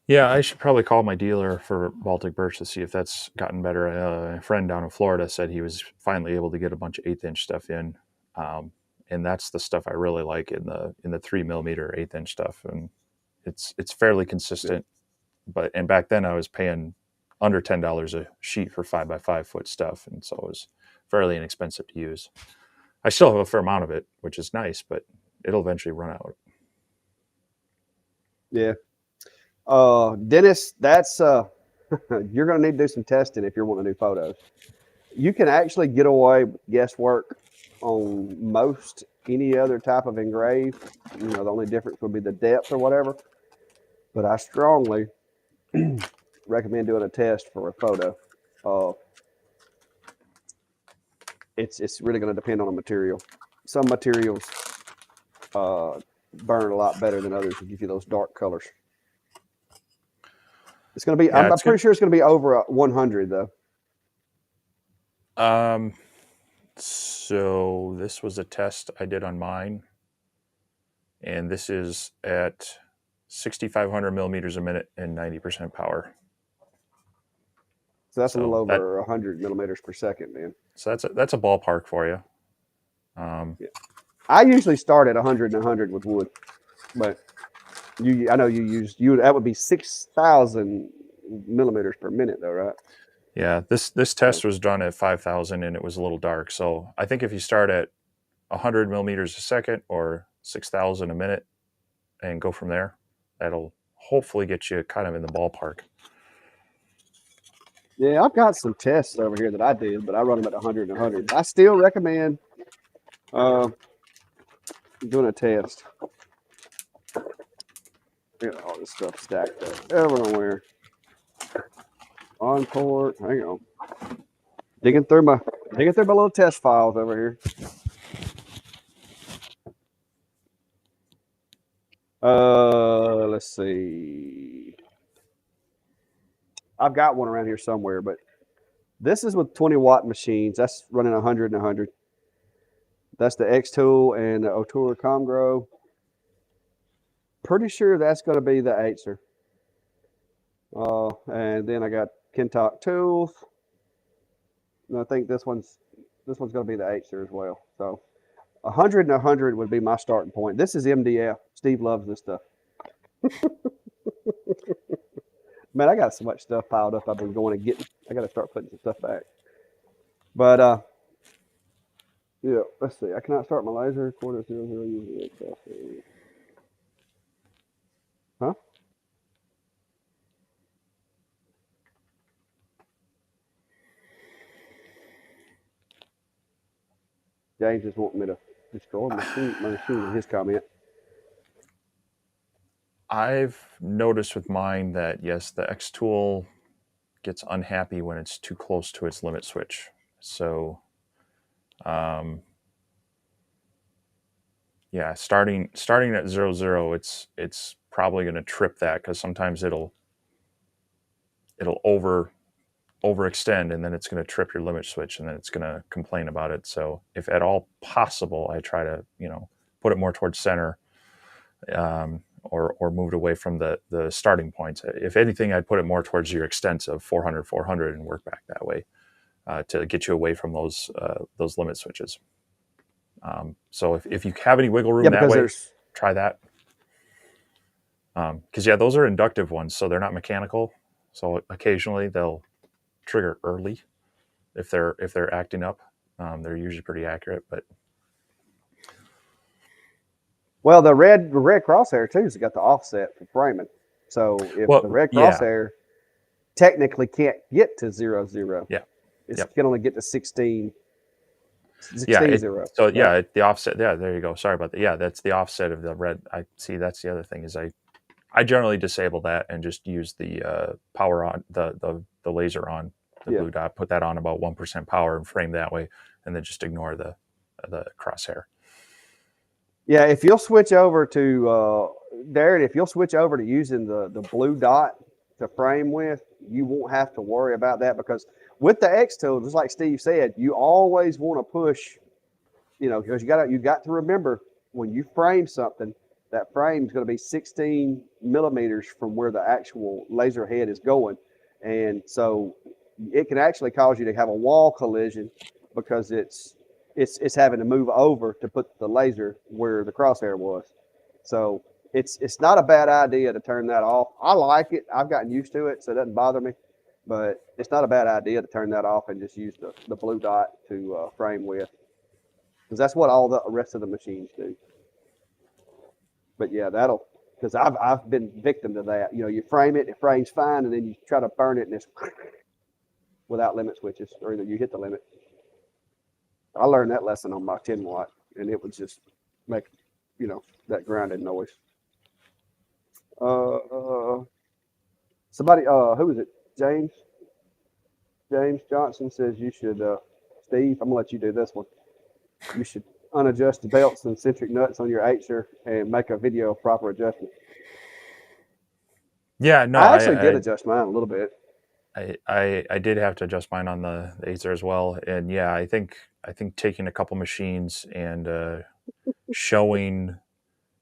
yeah, I should probably call my dealer for Baltic Birch to see if that's gotten better. A friend down in Florida said he was finally able to get a bunch of 1/8 inch stuff in. And that's the stuff I really like in the 3 millimeter 1/8 inch stuff, and it's fairly consistent. And back then I was paying under $10 a sheet for 5 by 5 foot stuff, and so it was fairly inexpensive to use. I still have a fair amount of it, which is nice, but it'll eventually run out. Yeah, Dennis, that's you're going to need to do some testing if you're wanting to do photos. You can actually get away with guesswork on most any other type of engrave. The only difference would be the depth or whatever. But I strongly recommend doing a test for a photo. It's really going to depend on the material. Some materials burn a lot better than others to give you those dark colors. It's going to be. Yeah, I'm pretty sure it's going to be over 100 though. So this was a test I did on mine, and this is at 6,500 millimeters a minute and 90% power. So that's a little over 100 millimeters per second, man. So that's a ballpark for you. Yeah. I usually start at 100 and 100 with wood, but I know that would be 6,000 millimeters per minute, though, right? Yeah, this test was done at 5,000, and it was a little dark. So I think if you start at 100 millimeters a second or 6,000 a minute and go from there, that'll hopefully get you kind of in the ballpark. Yeah, I've got some tests over here that I did, but I run them at 100 and 100. I still recommend doing a test. Look at all this stuff stacked up everywhere. On port, hang on. Digging through my little test files over here. Let's see. I've got one around here somewhere, but this is with 20-watt machines. That's running 100 and 100. That's the X-Tool and the Otura Comgrow. Pretty sure that's going to be the Acer. And then I got Kentuck tools. And I think this one's going to be the Acer as well. So 100 and 100 would be my starting point. This is MDF. Steve loves this stuff. Man, I got so much stuff piled up. I've been going and getting. I got to start putting some stuff back. But yeah, let's see. I cannot start my laser. Quarter 00 using Excel. Huh? James just wanting me to destroy my machine in his comment. I've noticed with mine that yes, the X tool gets unhappy when it's too close to its limit switch. So, yeah, starting at 00, it's probably going to trip that because sometimes it'll overextend and then it's going to trip your limit switch and then it's going to complain about it. So, if at all possible, I try to put it more towards center. Or moved away from the starting points. If anything, I'd put it more towards your extents of 400, 400 and work back that way to get you away from those limit switches. So if you have any wiggle room that way, try that. Because those are inductive ones, so they're not mechanical. So occasionally they'll trigger early if they're acting up. They're usually pretty accurate, but. Well, the red crosshair too has got the offset for framing. So if the red crosshair technically can't get to 00, it can only get to 16. 0. So the offset. Yeah, there you go. Sorry about that. Yeah, that's the offset of the red. I see. That's the other thing is I generally disable that and just use the power on the laser on the blue dot. Put that on about 1% power and frame that way, and then just ignore the crosshair. Yeah, if you'll switch over to Darren, if you'll switch over to using the blue dot to frame with, you won't have to worry about that because with the X tool, just like Steve said, you always want to push, because you got to remember when you frame something, that frame is going to be 16 millimeters from where the actual laser head is going, and so it can actually cause you to have a wall collision because it's having to move over to put the laser where the crosshair was. So it's not a bad idea to turn that off. I like it. I've gotten used to it, so it doesn't bother me. But it's not a bad idea to turn that off and just use the blue dot to frame with, because that's what all the rest of the machines do. But yeah, because I've been victim to that. You frame it frames fine, and then you try to burn it, and it's without limit switches, or either you hit the limit. I learned that lesson on my 10 watt, and it would just make, that grounded noise. Somebody, who is it? James Johnson says you should, Steve, I'm gonna let you do this one. You should unadjust the belts and centric nuts on your Acer and make a video of proper adjustment. Yeah, no, I actually did adjust mine a little bit. I did have to adjust mine on the Acer as well, and yeah, I think taking a couple machines and showing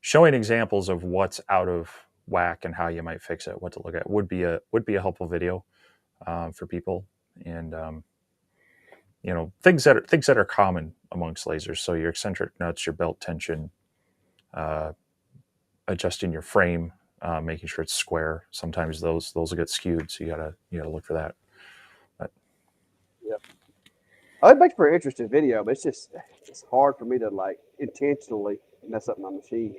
examples of what's out of whack and how you might fix it, what to look at, would be a helpful video for people, and things that are common amongst lasers. So your eccentric nuts, your belt tension, adjusting your frame. Making sure it's square. Sometimes those will get skewed, so you gotta look for that. But it makes for an interesting video, but it's hard for me to intentionally mess up my machine.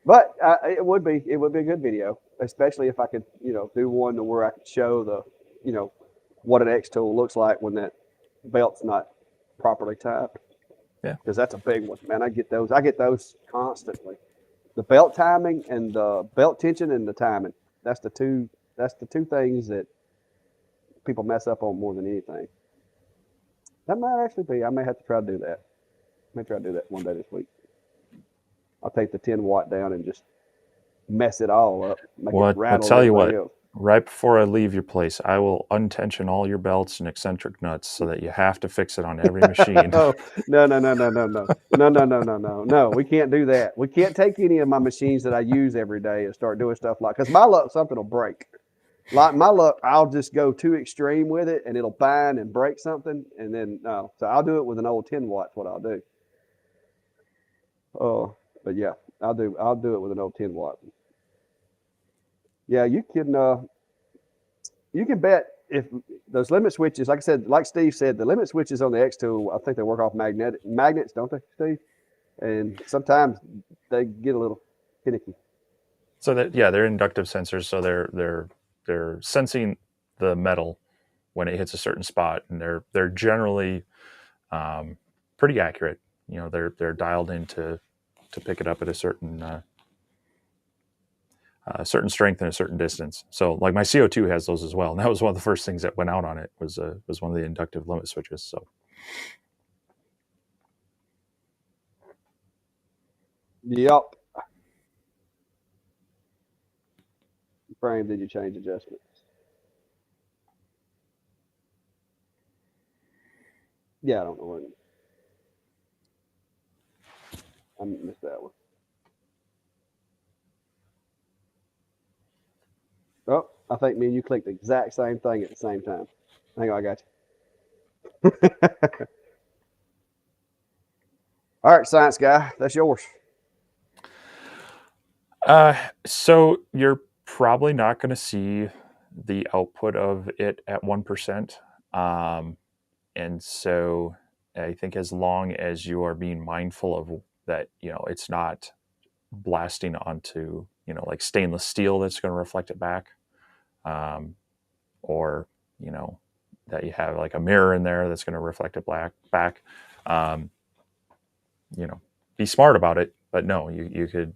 But it would be a good video, especially if I could do one where I could show the what an X tool looks like when that belt's not properly tied. Yeah, because that's a big one, man. I get those constantly. The belt timing and the belt tension and the timing. That's the two things that people mess up on more than anything. That might actually be. I may have to try to do that. I may try to do that one day this week. I'll take the 10 watt down and just mess it all up. I'll tell you what. Right before I leave your place, I will untension all your belts and eccentric nuts so that you have to fix it on every machine. No. We can't do that. We can't take any of my machines that I use every day and start doing stuff because my luck, something will break. Like my luck, I'll just go too extreme with it, and it'll bind and break something, and then no. So I'll do it with an old 10 watts. What I'll do. Oh, but yeah, I'll do it with an old 10 watt. Yeah, you can bet if those limit switches, like I said, like Steve said, the limit switches on the X2, I think they work off magnets, don't they, Steve? And sometimes they get a little finicky. So that yeah, they're inductive sensors. So they're sensing the metal when it hits a certain spot, and they're generally um, pretty accurate. You know, they're dialed in to pick it up at a certain strength and a certain distance. So like my CO2 has those as well, and that was one of the first things that went out on it was one of the inductive limit switches. So Yep. Frame, did you change adjustments? Yeah, I don't know what. I missed that one. Oh, I think me and you clicked the exact same thing at the same time. Hang on, I got you. All right, science guy, that's yours. so you're probably not going to see the output of it at 1%. Um, and so I think as long as you are being mindful of that, it's not blasting onto, like stainless steel that's going to reflect it back, um, or, you know, that you have like a mirror in there that's going to reflect it back. Um, be smart about it, but no, you could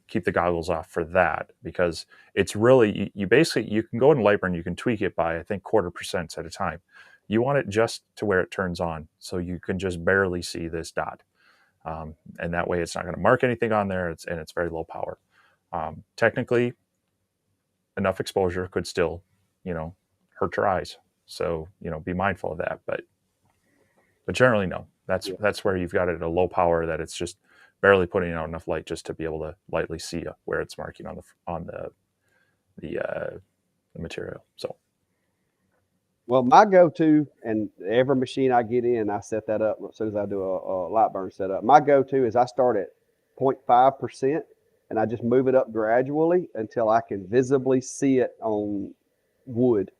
keep the goggles off for that because it's really you basically you can go in Lightroom and you can tweak it by I think 0.25% at a time. You want it just to where it turns on, so you can just barely see this dot, and that way it's not going to mark anything on there. It's very low power. Technically, enough exposure could still, hurt your eyes. So be mindful of that. But generally, no. That's Yeah. that's where you've got it at a low power that it's just barely putting out enough light just to be able to lightly see where it's marking on the material. So Well, my go-to, and every machine I get in, I set that up as soon as I do a light burn setup. My go-to is I start at 0.5% and I just move it up gradually until I can visibly see it on wood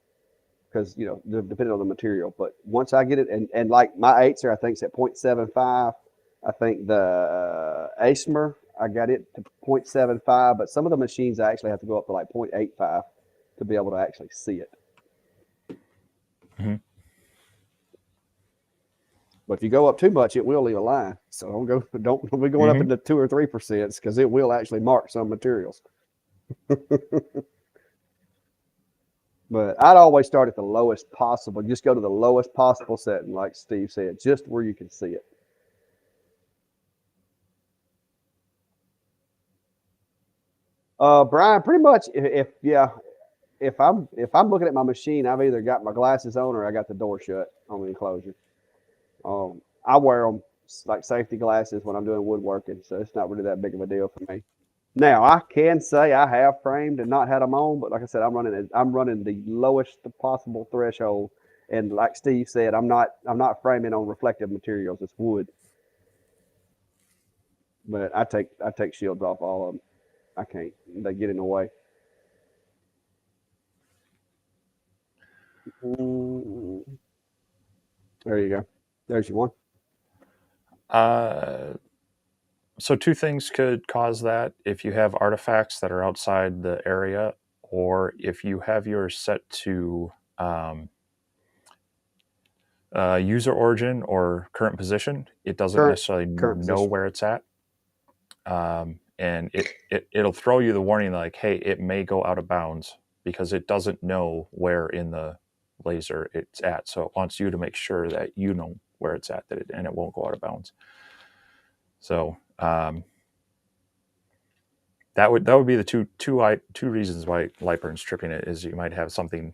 because, depending on the material. But once I get it, and like my Acer, I think it's at 0.75. I think the ASMR, I got it to 0.75, but some of the machines I actually have to go up to like 0.85 to be able to actually see it. mm-hmm. But if you go up too much, it will leave a line. So don't be going up Mm-hmm. into 2 or 3% because it will actually mark some materials. But I'd always start at the lowest possible. Just go to the lowest possible setting, like Steve said, just where you can see it. Brian, pretty much if I'm looking at my machine, I've either got my glasses on or I got the door shut on the enclosure. I wear them like safety glasses when I'm doing woodworking, so it's not really that big of a deal for me. Now I can say I have framed and not had them on, but like I said, I'm running the lowest possible threshold, and like Steve said, I'm not framing on reflective materials. It's wood, but I take shields off all of them. I can't. They get in the way. Mm, there you go. There's your one. uh, so two things could cause that if you have artifacts that are outside the area, or if you have yours set to user origin or current position, it doesn't Current necessarily current know position. where it's at. And it'll throw you the warning like, hey, it may go out of bounds because it doesn't know where in the laser it's at. So it wants you to make sure that you know where it's at, and it won't go out of bounds. So that would be the two reasons why Lightburn's tripping it is you might have something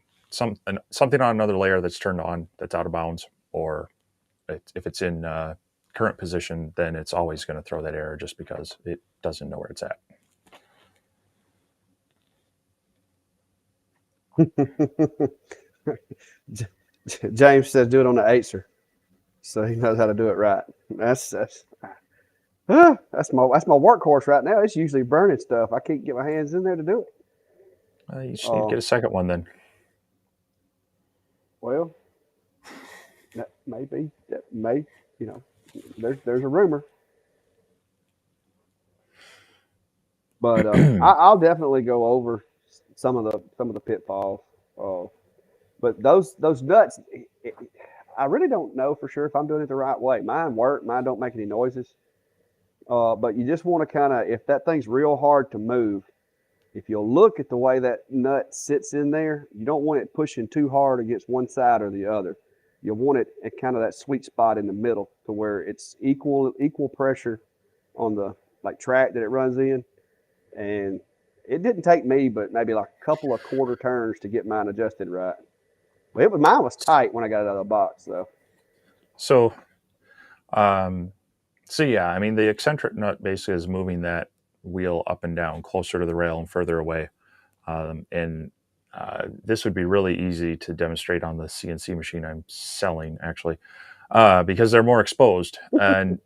on another layer that's turned on that's out of bounds, or if it's in current position, then it's always going to throw that error just because it doesn't know where it's at. James says do it on the Acer, so he knows how to do it right. That's my workhorse right now. It's usually burning stuff. I can't get my hands in there to do it. You just need to get Oh, a second one then. well, that may, you know, there's a rumor, but I'll definitely go over some of the pitfalls. Uh, but those nuts, I really don't know for sure if I'm doing it the right way. Mine work. Mine don't make any noises. But you just want to kind of, if that thing's real hard to move, if you'll look at the way that nut sits in there, you don't want it pushing too hard against one side or the other. You want it at kind of that sweet spot in the middle to where it's equal pressure on the like track that it runs in. And it didn't take me but maybe like a couple of quarter turns to get mine adjusted right. Well, mine was tight when I got it out of the box though. So, um, so yeah, I mean, the eccentric nut basically is moving that wheel up and down closer to the rail and further away. And this would be really easy to demonstrate on the CNC machine I'm selling, actually, because they're more exposed. And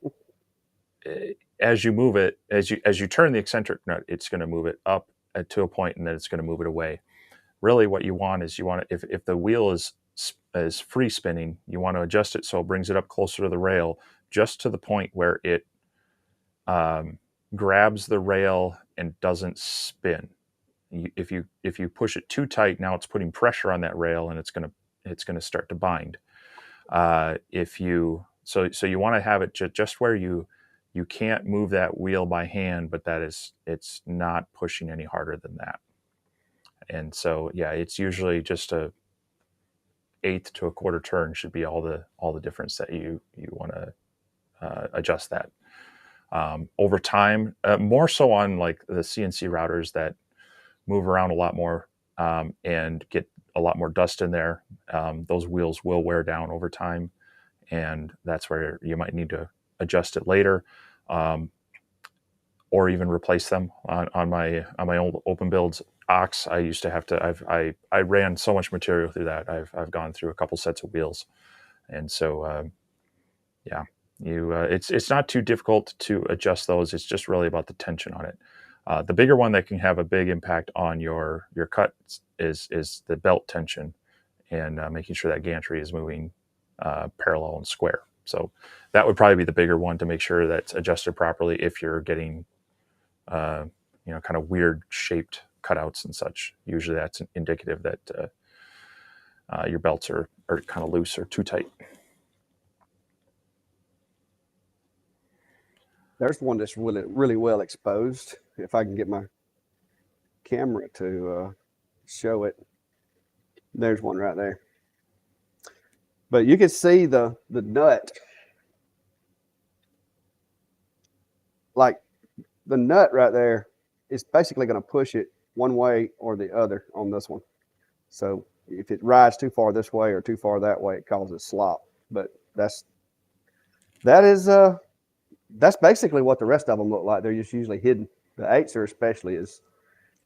as you move it, as you turn the eccentric nut, it's going to move it up to a point, and then it's going to move it away. Really, what you want is if the wheel is free spinning, you want to adjust it so it brings it up closer to the rail, just to the point where it um, grabs the rail and doesn't spin. If you push it too tight, now it's putting pressure on that rail, and it's gonna start to bind. If you so you want to have it just where you can't move that wheel by hand, but it's not pushing any harder than that. And so yeah, it's usually just a eighth to a quarter turn should be all the difference that you want to adjust that. Over time, more so on like the CNC routers that move around a lot more and get a lot more dust in there. Those wheels will wear down over time, and that's where you might need to adjust it later, um, or even replace them. On my old open builds ox, I used to have to. I ran so much material through that. I've gone through a couple sets of wheels, and so yeah, it's not too difficult to adjust those. It's just really about the tension on it. The bigger one that can have a big impact on your cut is the belt tension, and making sure that gantry is moving parallel and square. So that would probably be the bigger one to make sure that's adjusted properly if you're getting uh, kind of weird shaped cutouts and such. Usually that's indicative that your belts are kind of loose or too tight. There's one that's really really well exposed. If I can get my camera to show it, there's one right there. But you can see the nut, like the nut right there, is basically going to push it one way or the other on this one. So if it rides too far this way or too far that way, it causes slop. But that is that's basically what the rest of them look like. They're just usually hidden. The eights especially is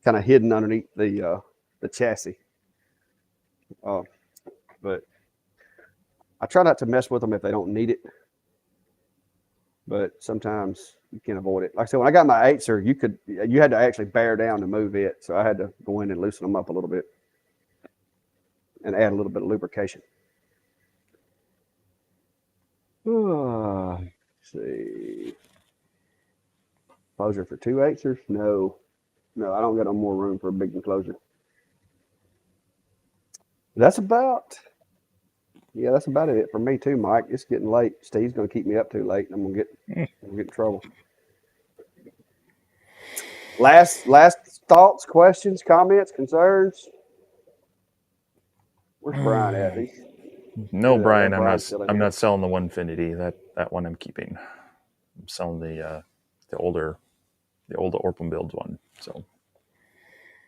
kind of hidden underneath the chassis. Uh, but I try not to mess with them if they don't need it. But sometimes you can't avoid it. Like I said, when I got my eights, you had to actually bear down to move it. So I had to go in and loosen them up a little bit and add a little bit of lubrication. Let's see. Enclosure for two eightsers? No. No, I don't got no more room for a big enclosure. That's about that's about it for me too, Mike. It's getting late. Steve's gonna keep me up too late, and I'm gonna get in trouble. Last thoughts, questions, comments, concerns. Where's Brian at? No, That Brian, Brian's still in I'm here. not selling the 150. That one I'm keeping. I'm selling the older the old Orphan builds one. So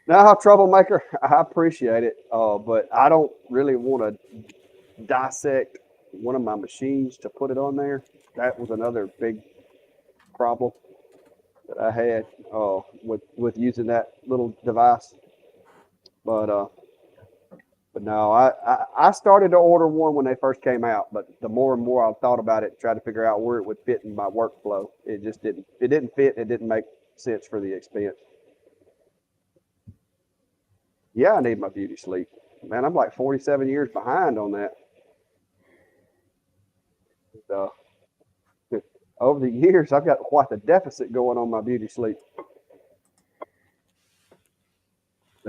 Now, troublemaker, I appreciate it, but I don't really want to dissect one of my machines to put it on there. That was another big problem that I had with using that little device. But But no, I started to order one when they first came out, but the more and more I thought about it, tried to figure out where it would fit in my workflow, it just didn't. It didn't fit. It didn't make sense for the expense. Yeah, I need my beauty sleep. Man, I'm like 47 years behind on that. Uh, over the years, I've got quite a deficit going on my beauty sleep.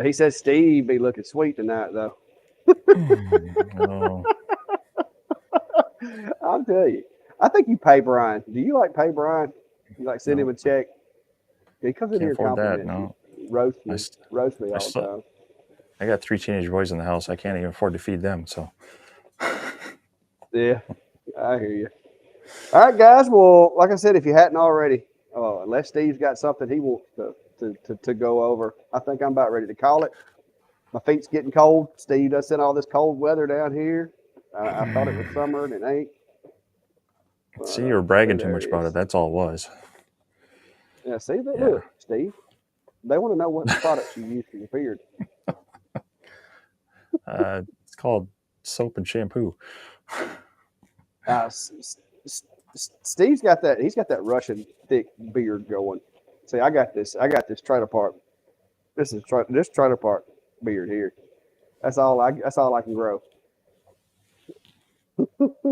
He says Steve be looking sweet tonight, though. Oh, I'll tell you. I think you pay Brian. Do you like pay Brian? You like send him no, a check? He comes in can't here and afford that. compliments you, No, I, st- roast me I all the still, time. I got 3 teenage boys in the house. I can't even afford to feed them. So, Yeah, I hear you. All right, guys. Well, like I said, if you hadn't already, unless Steve's got something he wants to go over, I think I'm about ready to call it. My feet's getting cold. Steve does send all this cold weather down here. I thought it was summer and it ain't. But see, you were bragging too there much it about it. is. That's all it was. Yeah, see that? Yeah. Look, Steve. They want to know what products you use for your beard. It's called soap and shampoo. Uh, Steve's got that. He's got that Russian thick beard going. See, I got this. I got this trailer park. This trailer park beard here. That's all. That's all I can grow.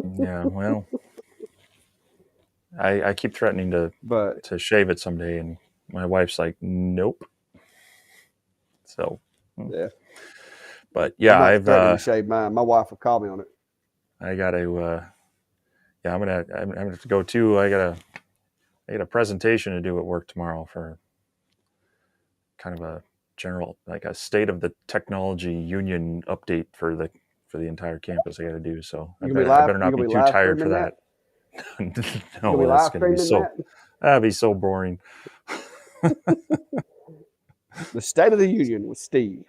Yeah, well, I keep threatening But to shave it someday, and my wife's like, nope. So, yeah, but I'm yeah, not threatening to shave mine. My wife will call me on it. I got to, yeah, I'm gonna have to go too. I got a presentation to do at work tomorrow for kind of a general, like a state of the technology union update for the entire campus. I got to do so. You gonna be I live? better You not gonna be be too live tired for streaming that. that? You gonna be No, that's live gonna be streaming so. that? That'd be so boring. The State of the Union with Steve.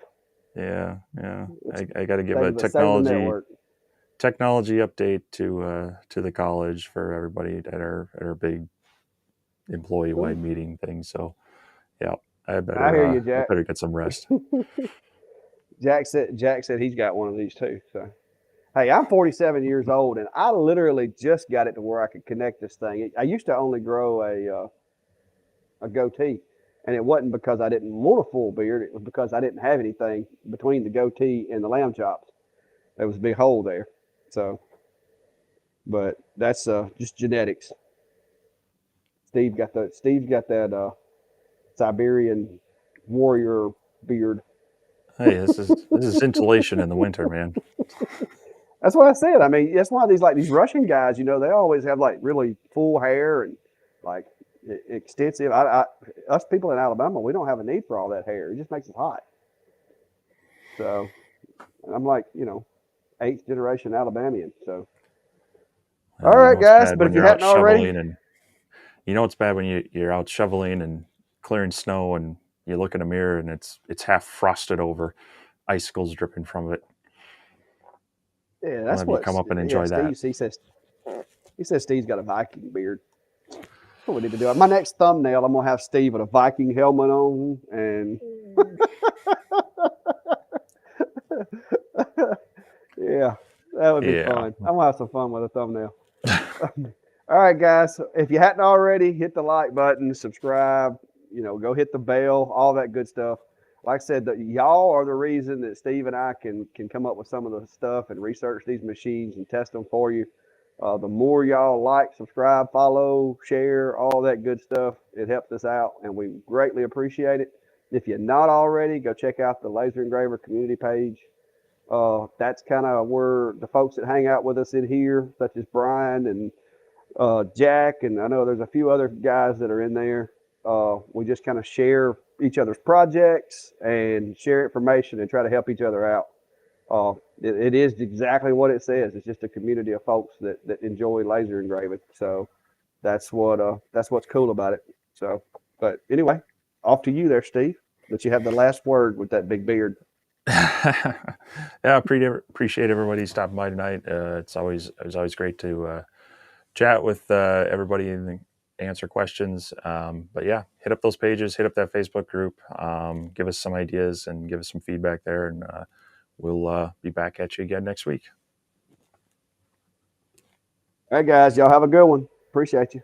Yeah, yeah. It's I got to give a state of the network. technology update to the college for everybody at our big employee wide Cool. meeting thing. So yeah, I hear you, I Jack. better get some rest. Jack said he's got one of these too. So hey, I'm 47 years old, and I literally just got it to where I could connect this thing. I used to only grow a goatee, and it wasn't because I didn't want a full beard. It was because I didn't have anything between the goatee and the lamb chops. There was a big hole there. So, but that's just genetics. Steve's got that Siberian warrior beard. Hey, this is insulation in the winter, man. That's what I said. I mean, that's why these Russian guys, they always have like really full hair and like extensive. Us people in Alabama, we don't have a need for all that hair. It just makes us hot. So I'm like, eighth generation Alabamian. So all You right, know it's guys. bad But when if you you're out hadn't already, shoveling, and you know it's bad when you're out shoveling and clearing snow, and you look in a mirror and it's half frosted over, icicles dripping from it. yeah, I'll that's have you what. come up and Yeah, enjoy that. Steve. He says Steve's got a Viking beard. That's what we need to do. My next thumbnail, I'm gonna have Steve with a Viking helmet on, and yeah, that would be Yeah. fun. I'm gonna have some fun with a thumbnail. All right, guys. If you hadn't already, hit the like button, subscribe. Go hit the bell, all that good stuff. Like I said, y'all are the reason that Steve and I can come up with some of the stuff and research these machines and test them for you. The more y'all like, subscribe, follow, share, all that good stuff, it helps us out, and we greatly appreciate it. If you're not already, go check out the Laser Engraver community page. That's kind of where the folks that hang out with us in here, such as Brian and Jack, and I know there's a few other guys that are in there. We just kind of share each other's projects and share information and try to help each other out. It is exactly what it says. It's just a community of folks that enjoy laser engraving. So that's what's cool about it. So, but anyway, off to you there, Steve. Let you have the last word with that big beard. Yeah, appreciate everybody stopping by tonight. It's always great to chat with everybody and answer questions. But yeah, hit up those pages, hit up that Facebook group, give us some ideas and give us some feedback there, and we'll be back at you again next week. Hey, guys, y'all have a good one. Appreciate you.